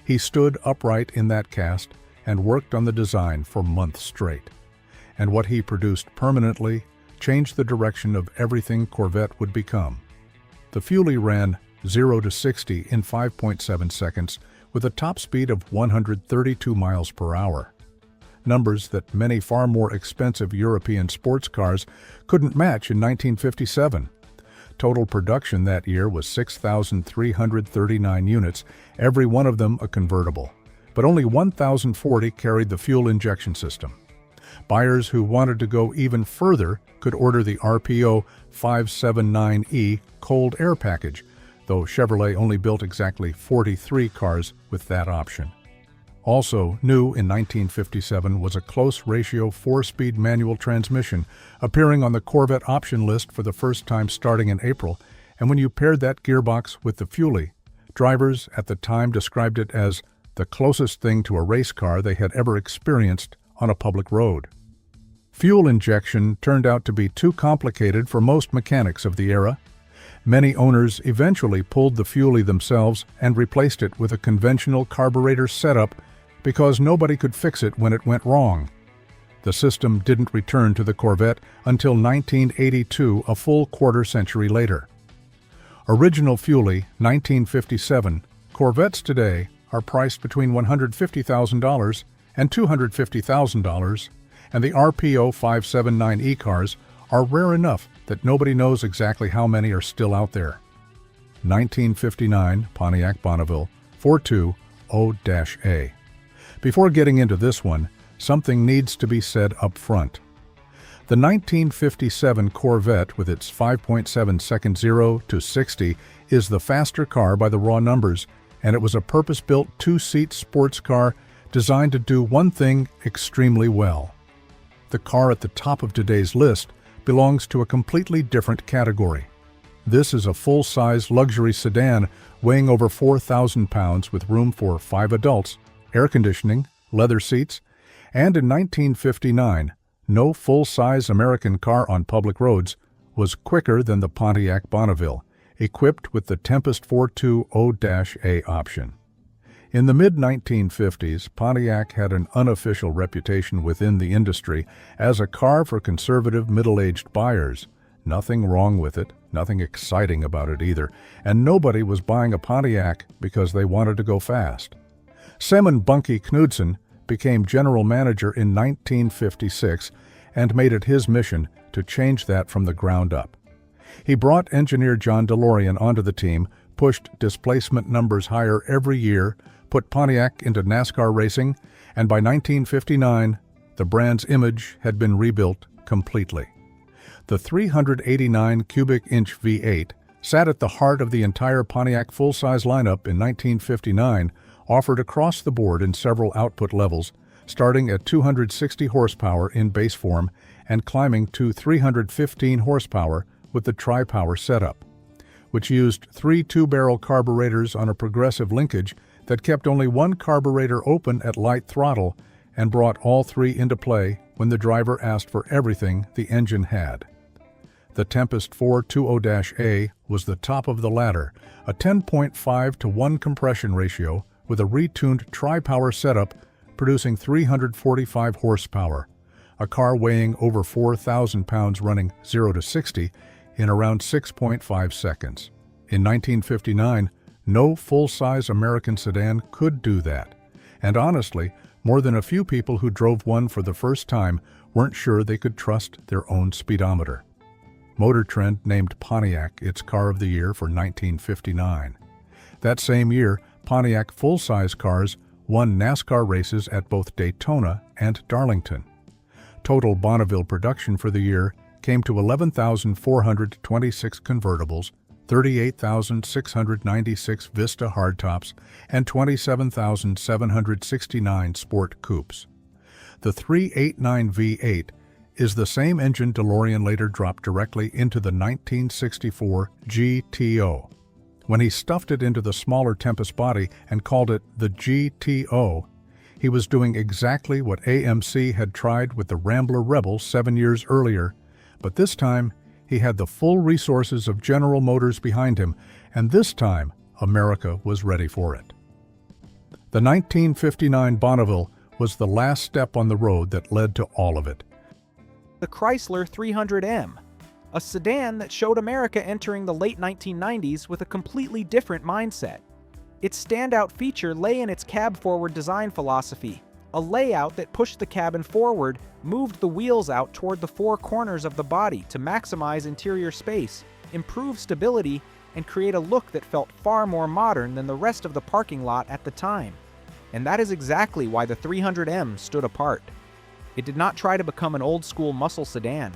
He stood upright in that cast and worked on the design for months straight. And what he produced permanently changed the direction of everything Corvette would become. The Fuelie ran 0 to 60 in 5.7 seconds with a top speed of 132 miles per hour. Numbers that many far more expensive European sports cars couldn't match in 1957. Total production that year was 6,339 units, every one of them a convertible, but only 1,040 carried the fuel injection system. Buyers who wanted to go even further could order the RPO 579E cold air package, though Chevrolet only built exactly 43 cars with that option. Also new in 1957 was a close ratio 4-speed manual transmission, appearing on the Corvette option list for the first time starting in April, and when you paired that gearbox with the Fuelie, drivers at the time described it as the closest thing to a race car they had ever experienced on a public road. Fuel injection turned out to be too complicated for most mechanics of the era. Many owners eventually pulled the Fuelie themselves and replaced it with a conventional carburetor setup because nobody could fix it when it went wrong. The system didn't return to the Corvette until 1982, a full quarter-century later. Original Fuelie, 1957, Corvettes today are priced between $150,000 and $250,000, and the RPO 579E cars are rare enough that nobody knows exactly how many are still out there. 1959 Pontiac Bonneville 420-A. Before getting into this one, something needs to be said up front. The 1957 Corvette with its 5.7 second 0 to 60 is the faster car by the raw numbers, and it was a purpose-built 2-seat sports car designed to do one thing extremely well. The car at the top of today's list belongs to a completely different category. This is a full-size luxury sedan weighing over 4,000 pounds with room for 5 adults, air conditioning, leather seats, and in 1959, no full-size American car on public roads was quicker than the Pontiac Bonneville, equipped with the Tempest 420-A option. In the mid-1950s, Pontiac had an unofficial reputation within the industry as a car for conservative middle-aged buyers. Nothing wrong with it, nothing exciting about it either, and nobody was buying a Pontiac because they wanted to go fast. Semon Bunky Knudsen became general manager in 1956 and made it his mission to change that from the ground up. He brought engineer John DeLorean onto the team, pushed displacement numbers higher every year, put Pontiac into NASCAR racing, and by 1959, the brand's image had been rebuilt completely. The 389 cubic inch V8 sat at the heart of the entire Pontiac full-size lineup in 1959, offered across the board in several output levels, starting at 260 horsepower in base form and climbing to 315 horsepower with the tri-power setup, which used 3 two-barrel carburetors on a progressive linkage that kept only one carburetor open at light throttle and brought all 3 into play when the driver asked for everything the engine had. The Tempest 420-A was the top of the ladder, a 10.5 to 1 compression ratio with a retuned tri-power setup producing 345 horsepower, a car weighing over 4,000 pounds running 0 to 60 in around 6.5 seconds. In 1959, no full-size American sedan could do that, and honestly, more than a few people who drove one for the first time weren't sure they could trust their own speedometer. Motor Trend named Pontiac its Car of the Year for 1959. That same year, Pontiac full-size cars won NASCAR races at both Daytona and Darlington. Total Bonneville production for the year came to 11,426 convertibles, 38,696 Vista hardtops, and 27,769 sport coupes. The 389 V8 is the same engine DeLorean later dropped directly into the 1964 GTO. When he stuffed it into the smaller Tempest body and called it the GTO, he was doing exactly what AMC had tried with the Rambler Rebel 7 years earlier, but this time he had the full resources of General Motors behind him, and this time America was ready for it. The 1959 Bonneville was the last step on the road that led to all of it. The Chrysler 300M, a sedan that showed America entering the late 1990s with a completely different mindset. Its standout feature lay in its cab-forward design philosophy, a layout that pushed the cabin forward, moved the wheels out toward the 4 corners of the body to maximize interior space, improve stability, and create a look that felt far more modern than the rest of the parking lot at the time. And that is exactly why the 300M stood apart. It did not try to become an old-school muscle sedan.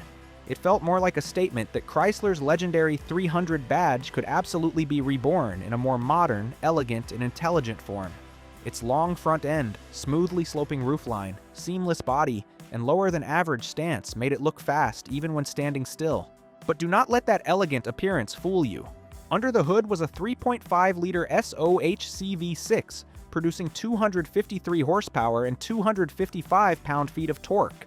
It felt more like a statement that Chrysler's legendary 300 badge could absolutely be reborn in a more modern, elegant, and intelligent form. Its long front end, smoothly sloping roofline, seamless body, and lower-than-average stance made it look fast even when standing still. But do not let that elegant appearance fool you. Under the hood was a 3.5-liter SOHC V6, producing 253 horsepower and 255 pound-feet of torque.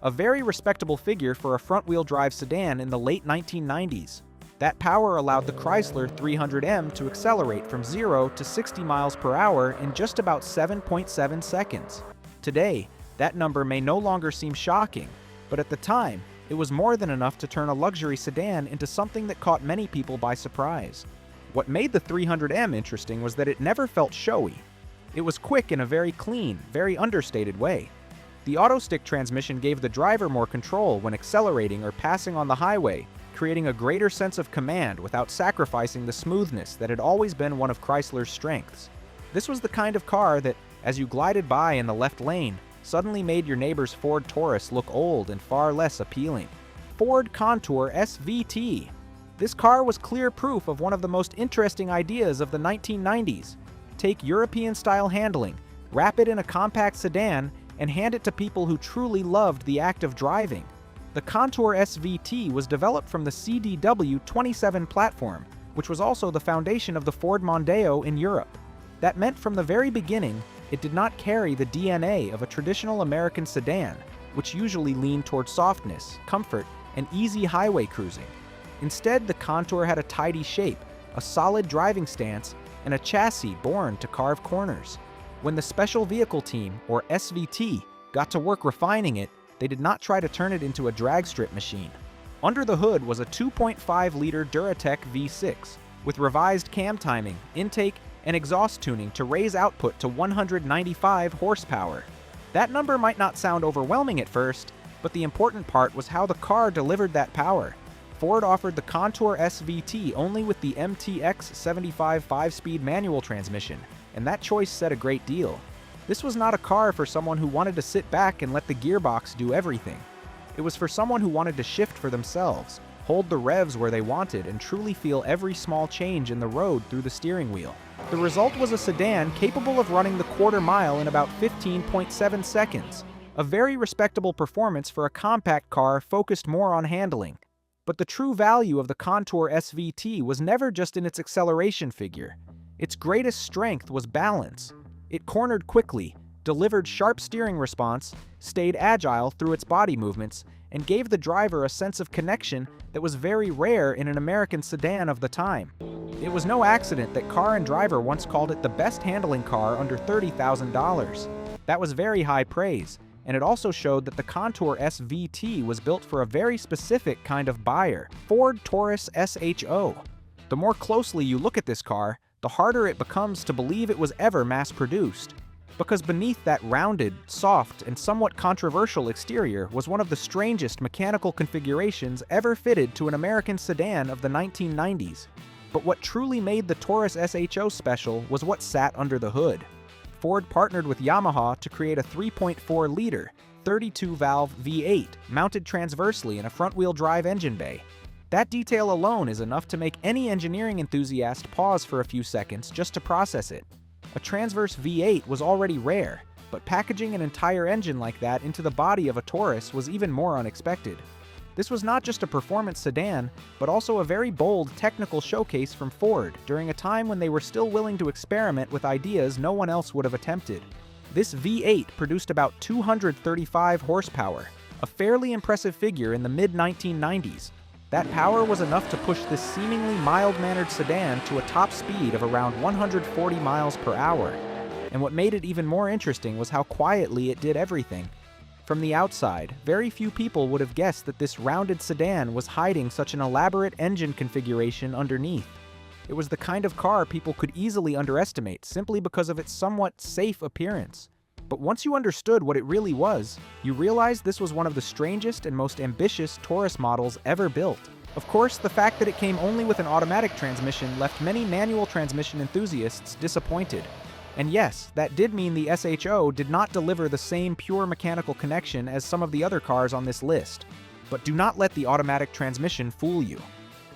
A very respectable figure for a front-wheel drive sedan in the late 1990s. That power allowed the Chrysler 300M to accelerate from 0 to 60 miles per hour in just about 7.7 seconds. Today, that number may no longer seem shocking, but at the time, it was more than enough to turn a luxury sedan into something that caught many people by surprise. What made the 300M interesting was that it never felt showy. It was quick in a very clean, very understated way. The auto-stick transmission gave the driver more control when accelerating or passing on the highway, creating a greater sense of command without sacrificing the smoothness that had always been one of Chrysler's strengths. This was the kind of car that, as you glided by in the left lane, suddenly made your neighbor's Ford Taurus look old and far less appealing. Ford Contour SVT. This car was clear proof of one of the most interesting ideas of the 1990s. Take European-style handling, wrap it in a compact sedan, and hand it to people who truly loved the act of driving. The Contour SVT was developed from the CDW 27 platform, which was also the foundation of the Ford Mondeo in Europe. That meant from the very beginning, it did not carry the DNA of a traditional American sedan, which usually leaned toward softness, comfort, and easy highway cruising. Instead, the Contour had a tidy shape, a solid driving stance, and a chassis born to carve corners. When the Special Vehicle Team, or SVT, got to work refining it, they did not try to turn it into a drag strip machine. Under the hood was a 2.5-liter Duratec V6, with revised cam timing, intake, and exhaust tuning to raise output to 195 horsepower. That number might not sound overwhelming at first, but the important part was how the car delivered that power. Ford offered the Contour SVT only with the MTX 75 5-speed manual transmission, and that choice said a great deal. This was not a car for someone who wanted to sit back and let the gearbox do everything. It was for someone who wanted to shift for themselves, hold the revs where they wanted, and truly feel every small change in the road through the steering wheel. The result was a sedan capable of running the quarter mile in about 15.7 seconds. A very respectable performance for a compact car focused more on handling. But the true value of the Contour SVT was never just in its acceleration figure. Its greatest strength was balance. It cornered quickly, delivered sharp steering response, stayed agile through its body movements, and gave the driver a sense of connection that was very rare in an American sedan of the time. It was no accident that Car and Driver once called it the best handling car under $30,000. That was very high praise, and it also showed that the Contour SVT was built for a very specific kind of buyer, Ford Taurus SHO. The more closely you look at this car, the harder it becomes to believe it was ever mass-produced. Because beneath that rounded, soft, and somewhat controversial exterior was one of the strangest mechanical configurations ever fitted to an American sedan of the 1990s. But what truly made the Taurus SHO special was what sat under the hood. Ford partnered with Yamaha to create a 3.4-liter, 32-valve V8 mounted transversely in a front-wheel drive engine bay. That detail alone is enough to make any engineering enthusiast pause for a few seconds just to process it. A transverse V8 was already rare, but packaging an entire engine like that into the body of a Taurus was even more unexpected. This was not just a performance sedan, but also a very bold technical showcase from Ford during a time when they were still willing to experiment with ideas no one else would have attempted. This V8 produced about 235 horsepower, a fairly impressive figure in the mid-1990s. That power was enough to push this seemingly mild-mannered sedan to a top speed of around 140 miles per hour. And what made it even more interesting was how quietly it did everything. From the outside, very few people would have guessed that this rounded sedan was hiding such an elaborate engine configuration underneath. It was the kind of car people could easily underestimate simply because of its somewhat safe appearance. But once you understood what it really was, you realized this was one of the strangest and most ambitious Taurus models ever built. Of course, the fact that it came only with an automatic transmission left many manual transmission enthusiasts disappointed. And yes, that did mean the SHO did not deliver the same pure mechanical connection as some of the other cars on this list. But do not let the automatic transmission fool you.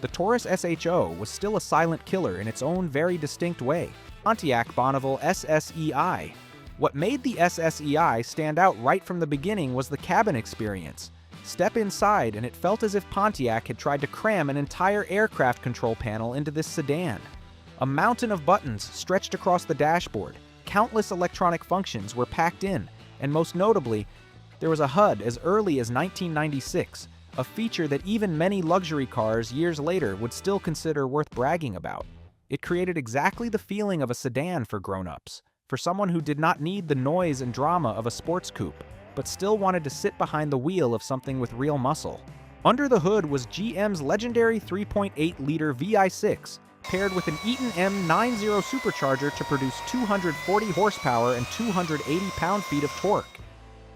The Taurus SHO was still a silent killer in its own very distinct way. Pontiac Bonneville SSEI. What made the SSEI stand out right from the beginning was the cabin experience. Step inside and it felt as if Pontiac had tried to cram an entire aircraft control panel into this sedan. A mountain of buttons stretched across the dashboard, countless electronic functions were packed in, and most notably, there was a HUD as early as 1996, a feature that even many luxury cars years later would still consider worth bragging about. It created exactly the feeling of a sedan for grown-ups. For someone who did not need the noise and drama of a sports coupe, but still wanted to sit behind the wheel of something with real muscle. Under the hood was GM's legendary 3.8-liter VI6, paired with an Eaton M90 supercharger to produce 240 horsepower and 280 pound-feet of torque.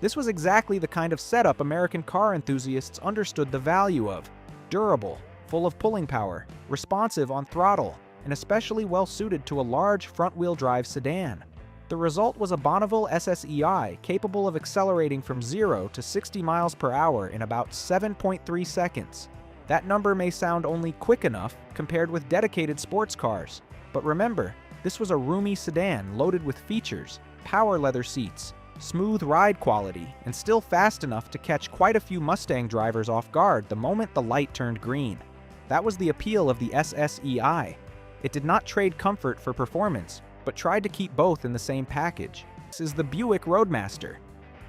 This was exactly the kind of setup American car enthusiasts understood the value of. Durable, full of pulling power, responsive on throttle, and especially well-suited to a large front-wheel drive sedan. The result was a Bonneville SSEI capable of accelerating from 0 to 60 miles per hour in about 7.3 seconds. That number may sound only quick enough compared with dedicated sports cars, but remember, this was a roomy sedan loaded with features, power leather seats, smooth ride quality, and still fast enough to catch quite a few Mustang drivers off guard the moment the light turned green. That was the appeal of the SSEI. It did not trade comfort for performance, but tried to keep both in the same package. This is the Buick Roadmaster.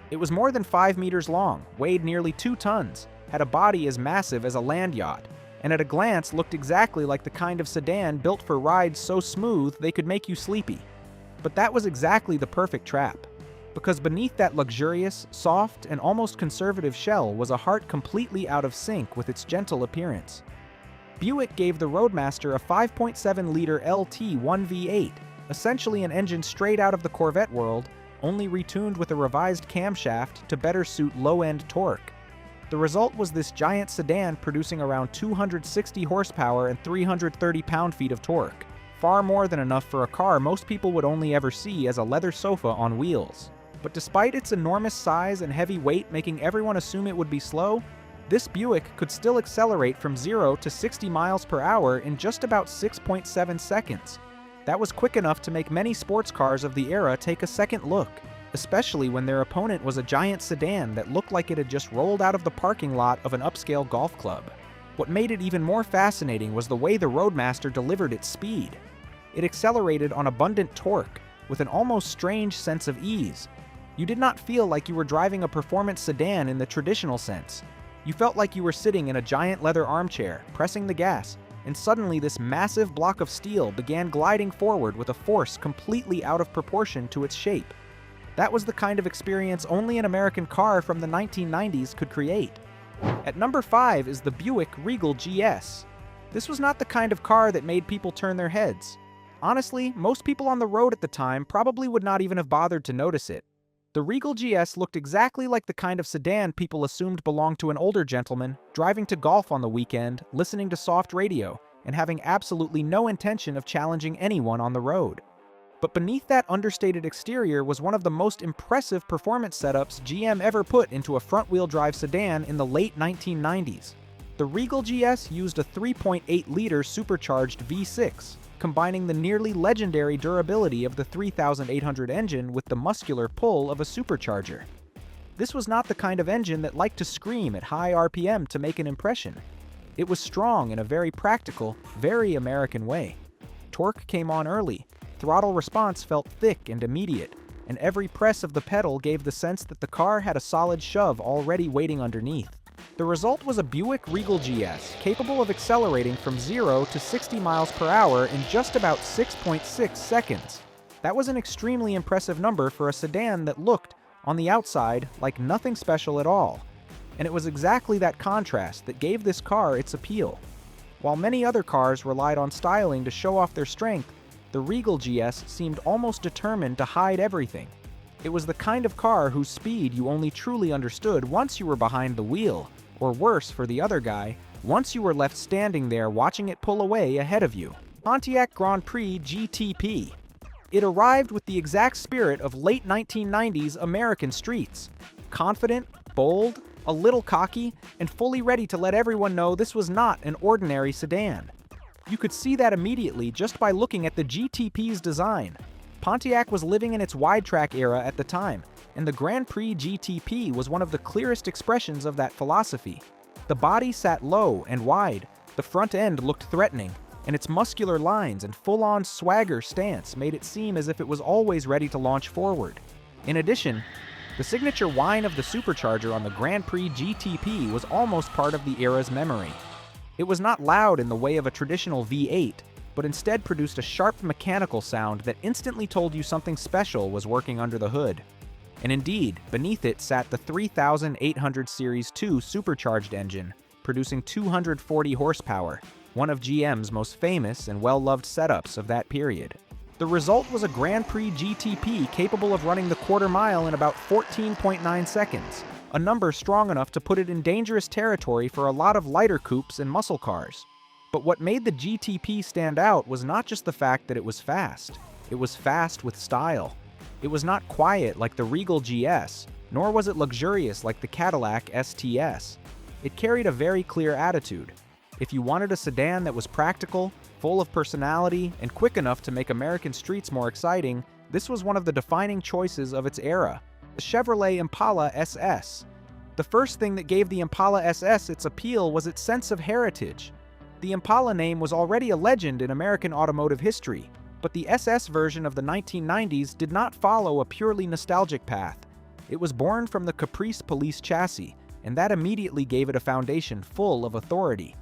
It was more than 5 meters long, weighed nearly 2 tons, had a body as massive as a land yacht, and at a glance looked exactly like the kind of sedan built for rides so smooth they could make you sleepy. But that was exactly the perfect trap, because beneath that luxurious, soft, and almost conservative shell was a heart completely out of sync with its gentle appearance. Buick gave the Roadmaster a 5.7-liter LT 1V8, essentially an engine straight out of the Corvette world, only retuned with a revised camshaft to better suit low-end torque. The result was this giant sedan producing around 260 horsepower and 330 pound-feet of torque, far more than enough for a car most people would only ever see as a leather sofa on wheels. But despite its enormous size and heavy weight making everyone assume it would be slow, this Buick could still accelerate from 0 to 60 miles per hour in just about 6.7 seconds. That was quick enough to make many sports cars of the era take a second look, especially when their opponent was a giant sedan that looked like it had just rolled out of the parking lot of an upscale golf club. What made it even more fascinating was the way the Roadmaster delivered its speed. It accelerated on abundant torque, with an almost strange sense of ease. You did not feel like you were driving a performance sedan in the traditional sense. You felt like you were sitting in a giant leather armchair, pressing the gas, and suddenly this massive block of steel began gliding forward with a force completely out of proportion to its shape. That was the kind of experience only an American car from the 1990s could create. At number 5 is the Buick Regal GS. This was not the kind of car that made people turn their heads. Honestly, most people on the road at the time probably would not even have bothered to notice it. The Regal GS looked exactly like the kind of sedan people assumed belonged to an older gentleman, driving to golf on the weekend, listening to soft radio, and having absolutely no intention of challenging anyone on the road. But beneath that understated exterior was one of the most impressive performance setups GM ever put into a front-wheel drive sedan in the late 1990s. The Regal GS used a 3.8-liter supercharged V6, combining the nearly legendary durability of the 3800 engine with the muscular pull of a supercharger. This was not the kind of engine that liked to scream at high RPM to make an impression. It was strong in a very practical, very American way. Torque came on early, throttle response felt thick and immediate, and every press of the pedal gave the sense that the car had a solid shove already waiting underneath. The result was a Buick Regal GS capable of accelerating from 0 to 60 miles per hour in just about 6.6 seconds. That was an extremely impressive number for a sedan that looked, on the outside, like nothing special at all. And it was exactly that contrast that gave this car its appeal. While many other cars relied on styling to show off their strength, the Regal GS seemed almost determined to hide everything. It was the kind of car whose speed you only truly understood once you were behind the wheel, or worse for the other guy, once you were left standing there watching it pull away ahead of you. Pontiac Grand Prix GTP. It arrived with the exact spirit of late 1990s American streets. Confident, bold, a little cocky, and fully ready to let everyone know this was not an ordinary sedan. You could see that immediately just by looking at the GTP's design. Pontiac was living in its wide-track era at the time, and the Grand Prix GTP was one of the clearest expressions of that philosophy. The body sat low and wide, the front end looked threatening, and its muscular lines and full-on swagger stance made it seem as if it was always ready to launch forward. In addition, the signature whine of the supercharger on the Grand Prix GTP was almost part of the era's memory. It was not loud in the way of a traditional V8, but instead produced a sharp mechanical sound that instantly told you something special was working under the hood. And indeed, beneath it sat the 3800 Series 2 supercharged engine, producing 240 horsepower, one of GM's most famous and well-loved setups of that period. The result was a Grand Prix GTP capable of running the quarter mile in about 14.9 seconds, a number strong enough to put it in dangerous territory for a lot of lighter coupes and muscle cars. But what made the GTP stand out was not just the fact that it was fast. It was fast with style. It was not quiet like the Regal GS, nor was it luxurious like the Cadillac STS. It carried a very clear attitude. If you wanted a sedan that was practical, full of personality, and quick enough to make American streets more exciting, this was one of the defining choices of its era, the Chevrolet Impala SS. The first thing that gave the Impala SS its appeal was its sense of heritage. The Impala name was already a legend in American automotive history, but the SS version of the 1990s did not follow a purely nostalgic path. It was born from the Caprice police chassis, and that immediately gave it a foundation full of authority.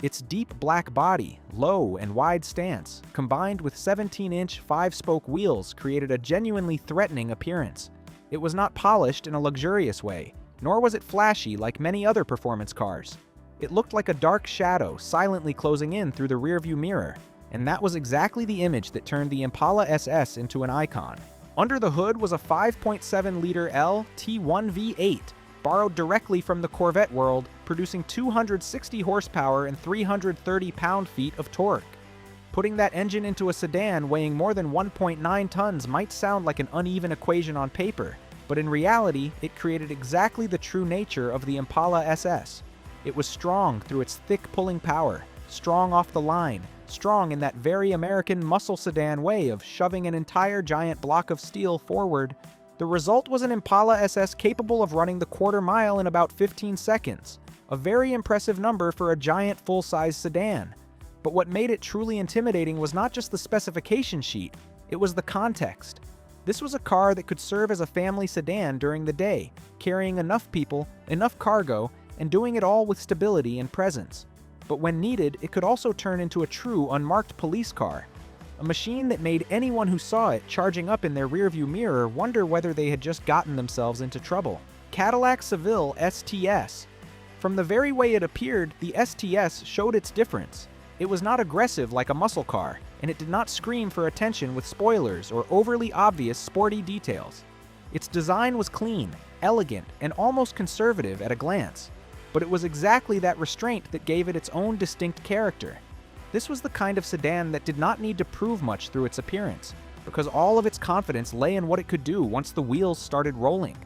Its deep black body, low and wide stance, combined with 17-inch 5-spoke wheels created a genuinely threatening appearance. It was not polished in a luxurious way, nor was it flashy like many other performance cars. It looked like a dark shadow silently closing in through the rearview mirror, and that was exactly the image that turned the Impala SS into an icon. Under the hood was a 5.7-liter L T1 V8, borrowed directly from the Corvette world, producing 260 horsepower and 330 pound-feet of torque. Putting that engine into a sedan weighing more than 1.9 tons might sound like an uneven equation on paper, but in reality, it created exactly the true nature of the Impala SS. It was strong through its thick pulling power, strong off the line, strong in that very American muscle sedan way of shoving an entire giant block of steel forward. The result was an Impala SS capable of running the quarter mile in about 15 seconds, a very impressive number for a giant full-size sedan. But what made it truly intimidating was not just the specification sheet, it was the context. This was a car that could serve as a family sedan during the day, carrying enough people, enough cargo, and doing it all with stability and presence. But when needed, it could also turn into a true unmarked police car. A machine that made anyone who saw it charging up in their rearview mirror wonder whether they had just gotten themselves into trouble. Cadillac Seville STS. From the very way it appeared, the STS showed its difference. It was not aggressive like a muscle car, and it did not scream for attention with spoilers or overly obvious sporty details. Its design was clean, elegant, and almost conservative at a glance. But it was exactly that restraint that gave it its own distinct character. This was the kind of sedan that did not need to prove much through its appearance, because all of its confidence lay in what it could do once the wheels started rolling.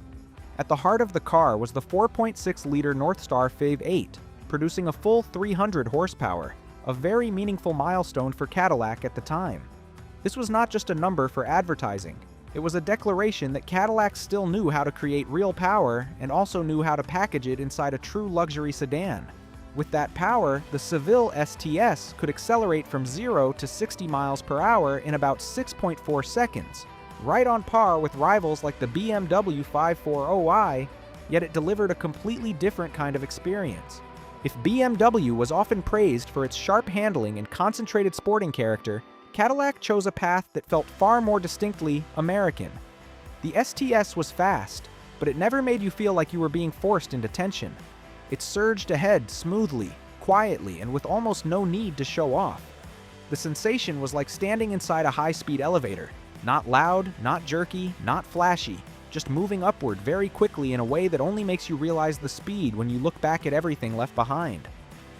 At the heart of the car was the 4.6-liter Northstar Fave 8, producing a full 300 horsepower, a very meaningful milestone for Cadillac at the time. This was not just a number for advertising. It was a declaration that Cadillac still knew how to create real power and also knew how to package it inside a true luxury sedan. With that power, the Seville STS could accelerate from 0 to 60 miles per hour in about 6.4 seconds, right on par with rivals like the BMW 540i, yet it delivered a completely different kind of experience. If BMW was often praised for its sharp handling and concentrated sporting character, Cadillac chose a path that felt far more distinctly American. The STS was fast, but it never made you feel like you were being forced into tension. It surged ahead smoothly, quietly, and with almost no need to show off. The sensation was like standing inside a high-speed elevator. Not loud, not jerky, not flashy, just moving upward very quickly in a way that only makes you realize the speed when you look back at everything left behind.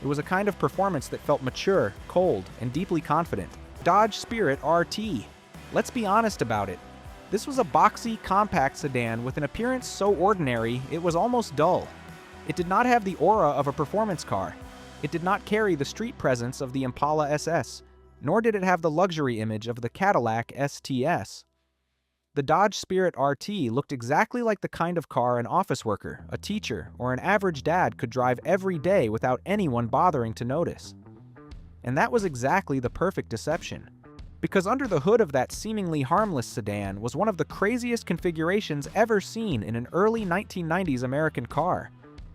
It was a kind of performance that felt mature, cold, and deeply confident. Dodge Spirit RT. Let's be honest about it. This was a boxy, compact sedan with an appearance so ordinary it was almost dull. It did not have the aura of a performance car. It did not carry the street presence of the Impala SS, nor did it have the luxury image of the Cadillac STS. The Dodge Spirit RT looked exactly like the kind of car an office worker, a teacher, or an average dad could drive every day without anyone bothering to notice. And that was exactly the perfect deception. Because under the hood of that seemingly harmless sedan was one of the craziest configurations ever seen in an early 1990s American car.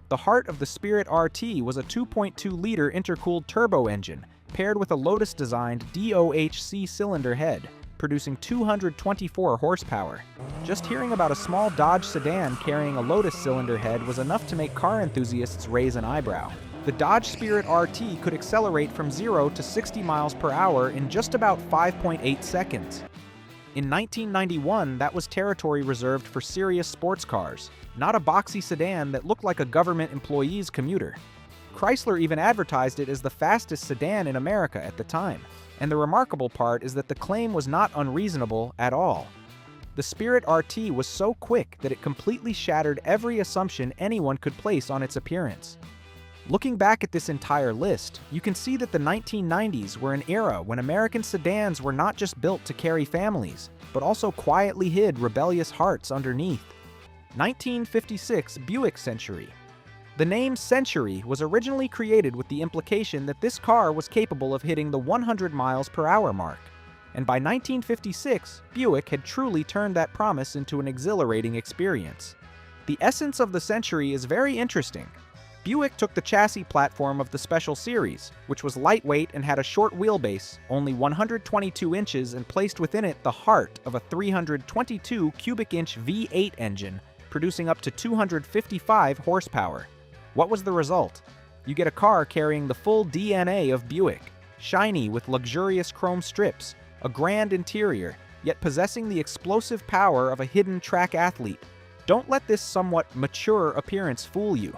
The heart of the Spirit RT was a 2.2-liter intercooled turbo engine paired with a Lotus-designed DOHC cylinder head, producing 224 horsepower. Just hearing about a small Dodge sedan carrying a Lotus cylinder head was enough to make car enthusiasts raise an eyebrow. The Dodge Spirit RT could accelerate from 0 to 60 miles per hour in just about 5.8 seconds. In 1991, that was territory reserved for serious sports cars, not a boxy sedan that looked like a government employee's commuter. Chrysler even advertised it as the fastest sedan in America at the time, and the remarkable part is that the claim was not unreasonable at all. The Spirit RT was so quick that it completely shattered every assumption anyone could place on its appearance. Looking back at this entire list, you can see that the 1990s were an era when American sedans were not just built to carry families, but also quietly hid rebellious hearts underneath. 1956 Buick Century. The name Century was originally created with the implication that this car was capable of hitting the 100 miles per hour mark. And by 1956, Buick had truly turned that promise into an exhilarating experience. The essence of the Century is very interesting. Buick took the chassis platform of the Special Series, which was lightweight and had a short wheelbase, only 122 inches, and placed within it the heart of a 322 cubic inch V8 engine, producing up to 255 horsepower. What was the result? You get a car carrying the full DNA of Buick, shiny with luxurious chrome strips, a grand interior, yet possessing the explosive power of a hidden track athlete. Don't let this somewhat mature appearance fool you.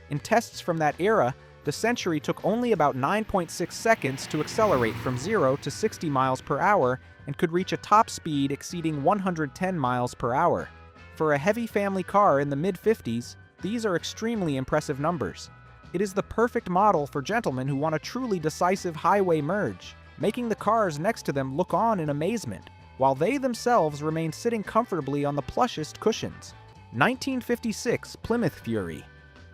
In tests from that era, the Century took only about 9.6 seconds to accelerate from 0 to 60 miles per hour and could reach a top speed exceeding 110 miles per hour. For a heavy family car in the mid-50s, these are extremely impressive numbers. It is the perfect model for gentlemen who want a truly decisive highway merge, making the cars next to them look on in amazement, while they themselves remain sitting comfortably on the plushest cushions. 1956 Plymouth Fury.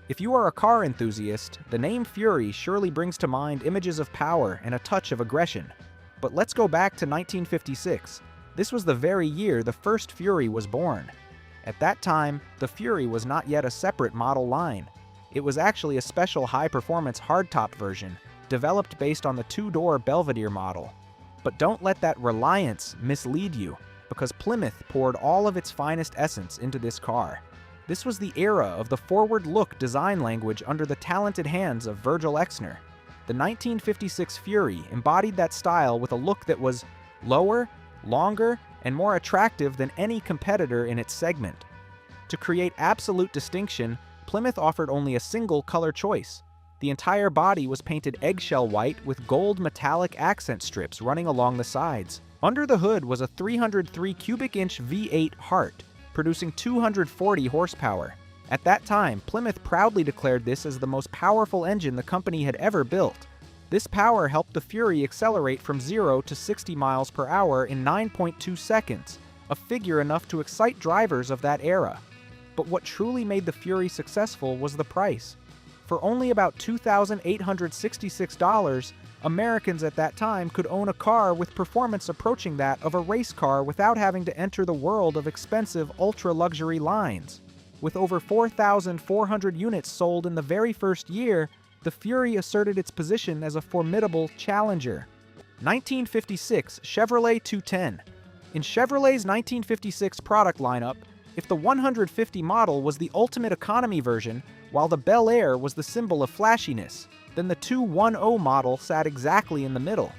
If you are a car enthusiast, the name Fury surely brings to mind images of power and a touch of aggression. But let's go back to 1956. This was the very year the first Fury was born. At that time, the Fury was not yet a separate model line. It was actually a special high-performance hardtop version, developed based on the two-door Belvedere model. But don't let that reliance mislead you, because Plymouth poured all of its finest essence into this car. This was the era of the forward-look design language under the talented hands of Virgil Exner. The 1956 Fury embodied that style with a look that was lower, longer, and more attractive than any competitor in its segment. To create absolute distinction, Plymouth offered only a single color choice. The entire body was painted eggshell white with gold metallic accent strips running along the sides. Under the hood was a 303 cubic inch V8 Hart, producing 240 horsepower. At that time, Plymouth proudly declared this as the most powerful engine the company had ever built. This power helped the Fury accelerate from 0 to 60 miles per hour in 9.2 seconds, a figure enough to excite drivers of that era. But what truly made the Fury successful was the price. For only about $2,866, Americans at that time could own a car with performance approaching that of a race car without having to enter the world of expensive ultra-luxury lines. With over 4,400 units sold in the very first year, the Fury asserted its position as a formidable challenger. 1956 Chevrolet 210. In Chevrolet's 1956 product lineup, if the 150 model was the ultimate economy version, while the Bel Air was the symbol of flashiness, then the 210 model sat exactly in the middle.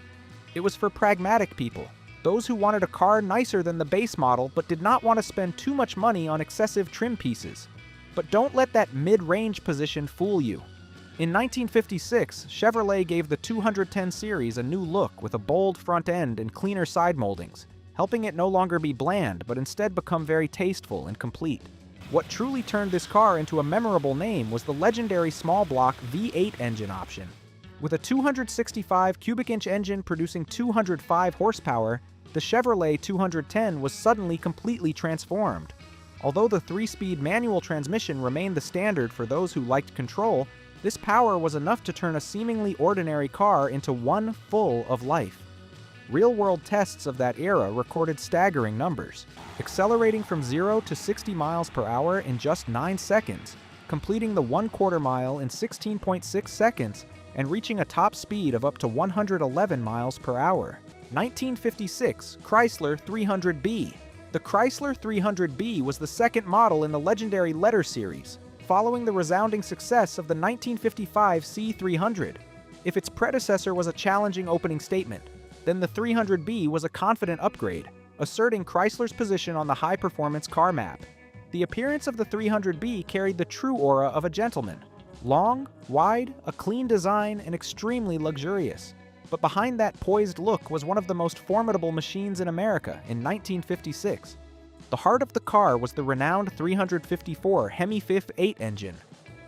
It was for pragmatic people, those who wanted a car nicer than the base model but did not want to spend too much money on excessive trim pieces. But don't let that mid-range position fool you. In 1956, Chevrolet gave the 210 series a new look with a bold front end and cleaner side moldings, helping it no longer be bland but instead become very tasteful and complete. What truly turned this car into a memorable name was the legendary small block V8 engine option. With a 265 cubic inch engine producing 205 horsepower, the Chevrolet 210 was suddenly completely transformed. Although the 3-speed manual transmission remained the standard for those who liked control, this power was enough to turn a seemingly ordinary car into one full of life. Real-world tests of that era recorded staggering numbers, accelerating from 0 to 60 miles per hour in just 9 seconds, completing the 1/4 mile in 16.6 seconds, and reaching a top speed of up to 111 miles per hour. 1956 Chrysler 300B. The Chrysler 300B was the second model in the legendary Letter series, following the resounding success of the 1955 C300. If its predecessor was a challenging opening statement, then the 300B was a confident upgrade, asserting Chrysler's position on the high-performance car map. The appearance of the 300B carried the true aura of a gentleman. Long, wide, a clean design, and extremely luxurious. But behind that poised look was one of the most formidable machines in America in 1956. The heart of the car was the renowned 354 Hemi Fifth 8 engine.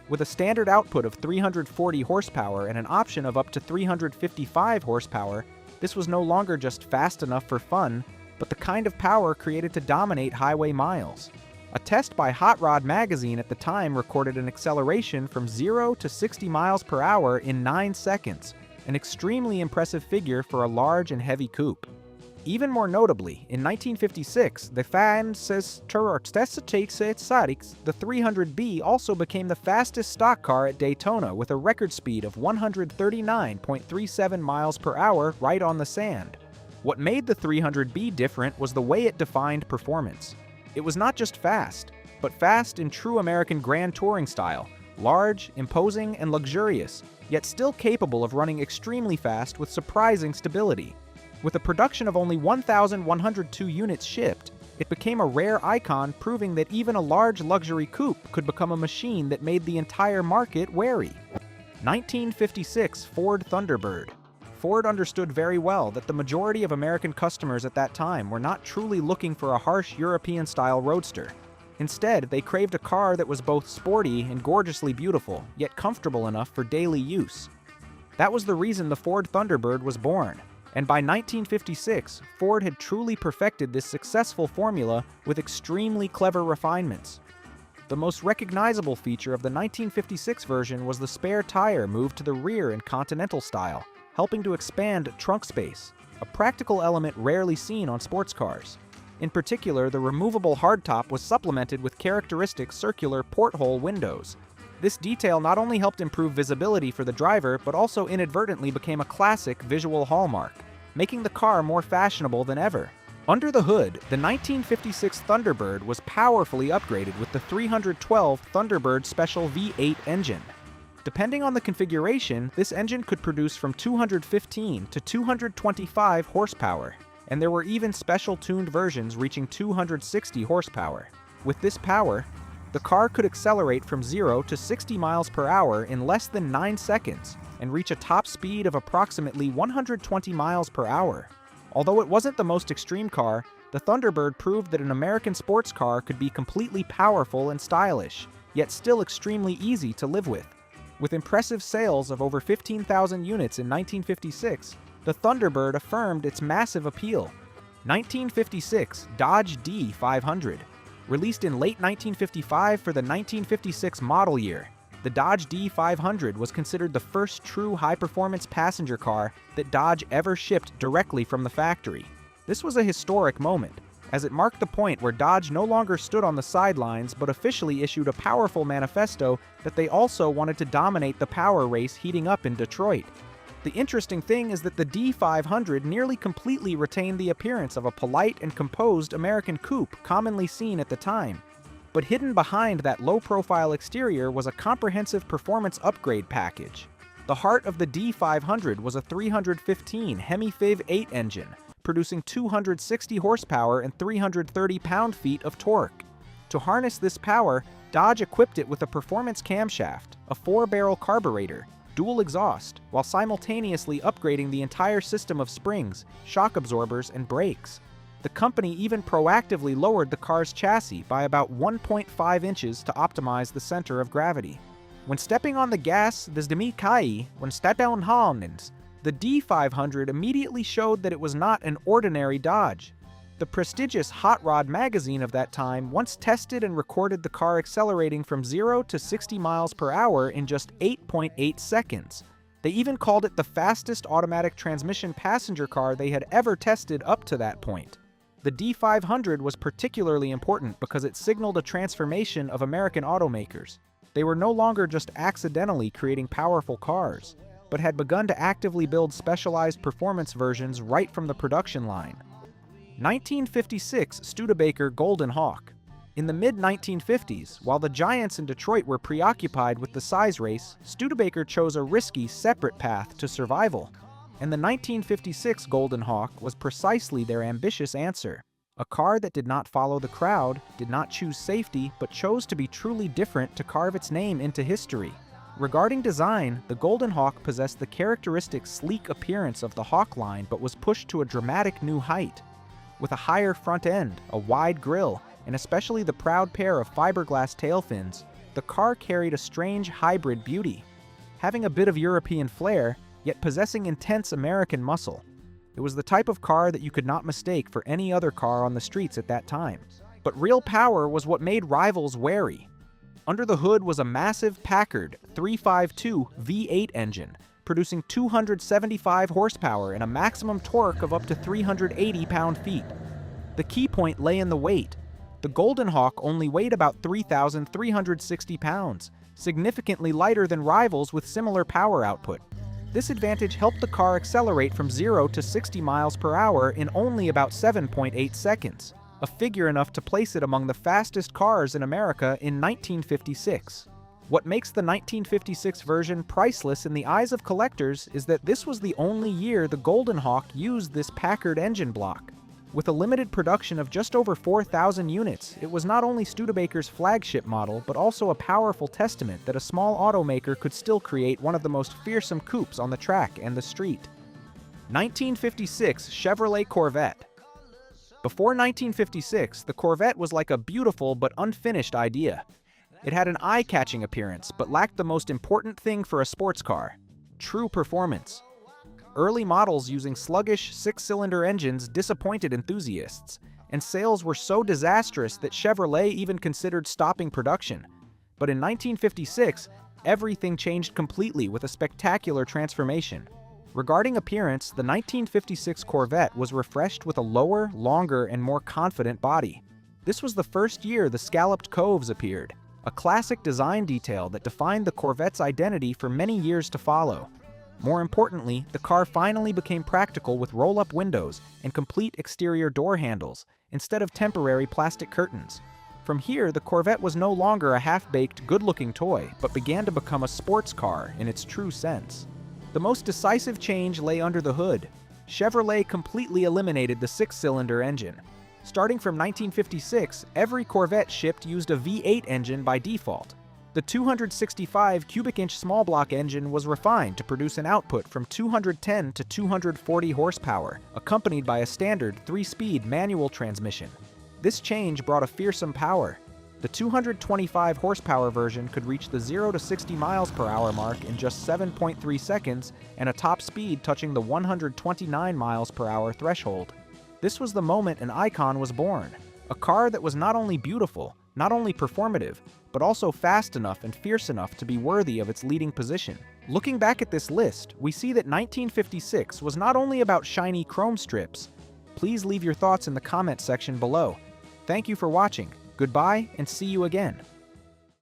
With a standard output of 340 horsepower and an option of up to 355 horsepower, this was no longer just fast enough for fun, but the kind of power created to dominate highway miles. A test by Hot Rod magazine at the time recorded an acceleration from 0 to 60 miles per hour in 9 seconds, an extremely impressive figure for a large and heavy coupe. Even more notably, in 1956, the 300B also became the fastest stock car at Daytona with a record speed of 139.37 miles per hour right on the sand. What made the 300B different was the way it defined performance. It was not just fast, but fast in true American Grand Touring style, large, imposing, and luxurious, yet still capable of running extremely fast with surprising stability. With a production of only 1,102 units shipped, it became a rare icon, proving that even a large luxury coupe could become a machine that made the entire market wary. 1956 Ford Thunderbird. Ford understood very well that the majority of American customers at that time were not truly looking for a harsh European-style roadster. Instead, they craved a car that was both sporty and gorgeously beautiful, yet comfortable enough for daily use. That was the reason the Ford Thunderbird was born, and by 1956, Ford had truly perfected this successful formula with extremely clever refinements. The most recognizable feature of the 1956 version was the spare tire moved to the rear in Continental style, helping to expand trunk space, a practical element rarely seen on sports cars. In particular, the removable hardtop was supplemented with characteristic circular porthole windows. This detail not only helped improve visibility for the driver, but also inadvertently became a classic visual hallmark, making the car more fashionable than ever. Under the hood, the 1956 Thunderbird was powerfully upgraded with the 312 Thunderbird Special V8 engine. Depending on the configuration, this engine could produce from 215 to 225 horsepower, and there were even special tuned versions reaching 260 horsepower. With this power, the car could accelerate from 0 to 60 miles per hour in less than 9 seconds and reach a top speed of approximately 120 miles per hour. Although it wasn't the most extreme car, the Thunderbird proved that an American sports car could be completely powerful and stylish, yet still extremely easy to live with. With impressive sales of over 15,000 units in 1956, the Thunderbird affirmed its massive appeal. 1956 Dodge D500. Released in late 1955 for the 1956 model year, the Dodge D500 was considered the first true high-performance passenger car that Dodge ever shipped directly from the factory. This was a historic moment, as it marked the point where Dodge no longer stood on the sidelines but officially issued a powerful manifesto that they also wanted to dominate the power race heating up in Detroit. The interesting thing is that the D500 nearly completely retained the appearance of a polite and composed American coupe commonly seen at the time. But hidden behind that low-profile exterior was a comprehensive performance upgrade package. The heart of the D500 was a 315 Hemi Fiv 8 engine, producing 260 horsepower and 330 pound-feet of torque. To harness this power, Dodge equipped it with a performance camshaft, a 4-barrel carburetor, dual exhaust, while simultaneously upgrading the entire system of springs, shock absorbers, and brakes. The company even proactively lowered the car's chassis by about 1.5 inches to optimize the center of gravity. When stepping on the gas, the D500 immediately showed that it was not an ordinary Dodge. The prestigious Hot Rod magazine of that time once tested and recorded the car accelerating from 0 to 60 miles per hour in just 8.8 seconds. They even called it the fastest automatic transmission passenger car they had ever tested up to that point. The D500 was particularly important because it signaled a transformation of American automakers. They were no longer just accidentally creating powerful cars, but had begun to actively build specialized performance versions right from the production line. 1956 Studebaker Golden Hawk. In the mid-1950s, while the giants in Detroit were preoccupied with the size race, Studebaker chose a risky, separate path to survival. And the 1956 Golden Hawk was precisely their ambitious answer. A car that did not follow the crowd, did not choose safety, but chose to be truly different to carve its name into history. Regarding design, the Golden Hawk possessed the characteristic sleek appearance of the Hawk line but was pushed to a dramatic new height. With a higher front end, a wide grille, and especially the proud pair of fiberglass tail fins, the car carried a strange hybrid beauty. Having a bit of European flair, yet possessing intense American muscle. It was the type of car that you could not mistake for any other car on the streets at that time. But real power was what made rivals wary. Under the hood was a massive Packard 352 V8 engine, producing 275 horsepower and a maximum torque of up to 380 pound-feet. The key point lay in the weight. The Golden Hawk only weighed about 3,360 pounds, significantly lighter than rivals with similar power output. This advantage helped the car accelerate from 0 to 60 miles per hour in only about 7.8 seconds, a figure enough to place it among the fastest cars in America in 1956. What makes the 1956 version priceless in the eyes of collectors is that this was the only year the Golden Hawk used this Packard engine block. With a limited production of just over 4,000 units, it was not only Studebaker's flagship model, but also a powerful testament that a small automaker could still create one of the most fearsome coupes on the track and the street. 1956 Chevrolet Corvette. Before 1956, the Corvette was like a beautiful but unfinished idea. It had an eye-catching appearance, but lacked the most important thing for a sports car: true performance. Early models using sluggish, six-cylinder engines disappointed enthusiasts, and sales were so disastrous that Chevrolet even considered stopping production. But in 1956, everything changed completely with a spectacular transformation. Regarding appearance, the 1956 Corvette was refreshed with a lower, longer, and more confident body. This was the first year the scalloped coves appeared, a classic design detail that defined the Corvette's identity for many years to follow. More importantly, the car finally became practical with roll-up windows and complete exterior door handles, instead of temporary plastic curtains. From here, the Corvette was no longer a half-baked, good-looking toy, but began to become a sports car in its true sense. The most decisive change lay under the hood. Chevrolet completely eliminated the six-cylinder engine. Starting from 1956, every Corvette shipped used a V8 engine by default. The 265 cubic-inch small block engine was refined to produce an output from 210 to 240 horsepower, accompanied by a standard 3-speed manual transmission. This change brought a fearsome power. The 225 horsepower version could reach the 0 to 60 miles per hour mark in just 7.3 seconds and a top speed touching the 129 miles per hour threshold. This was the moment an icon was born. A car that was not only beautiful, not only performative, but also fast enough and fierce enough to be worthy of its leading position. Looking back at this list, we see that 1956 was not only about shiny chrome strips. Please leave your thoughts in the comment section below. Thank you for watching. Goodbye, and see you again.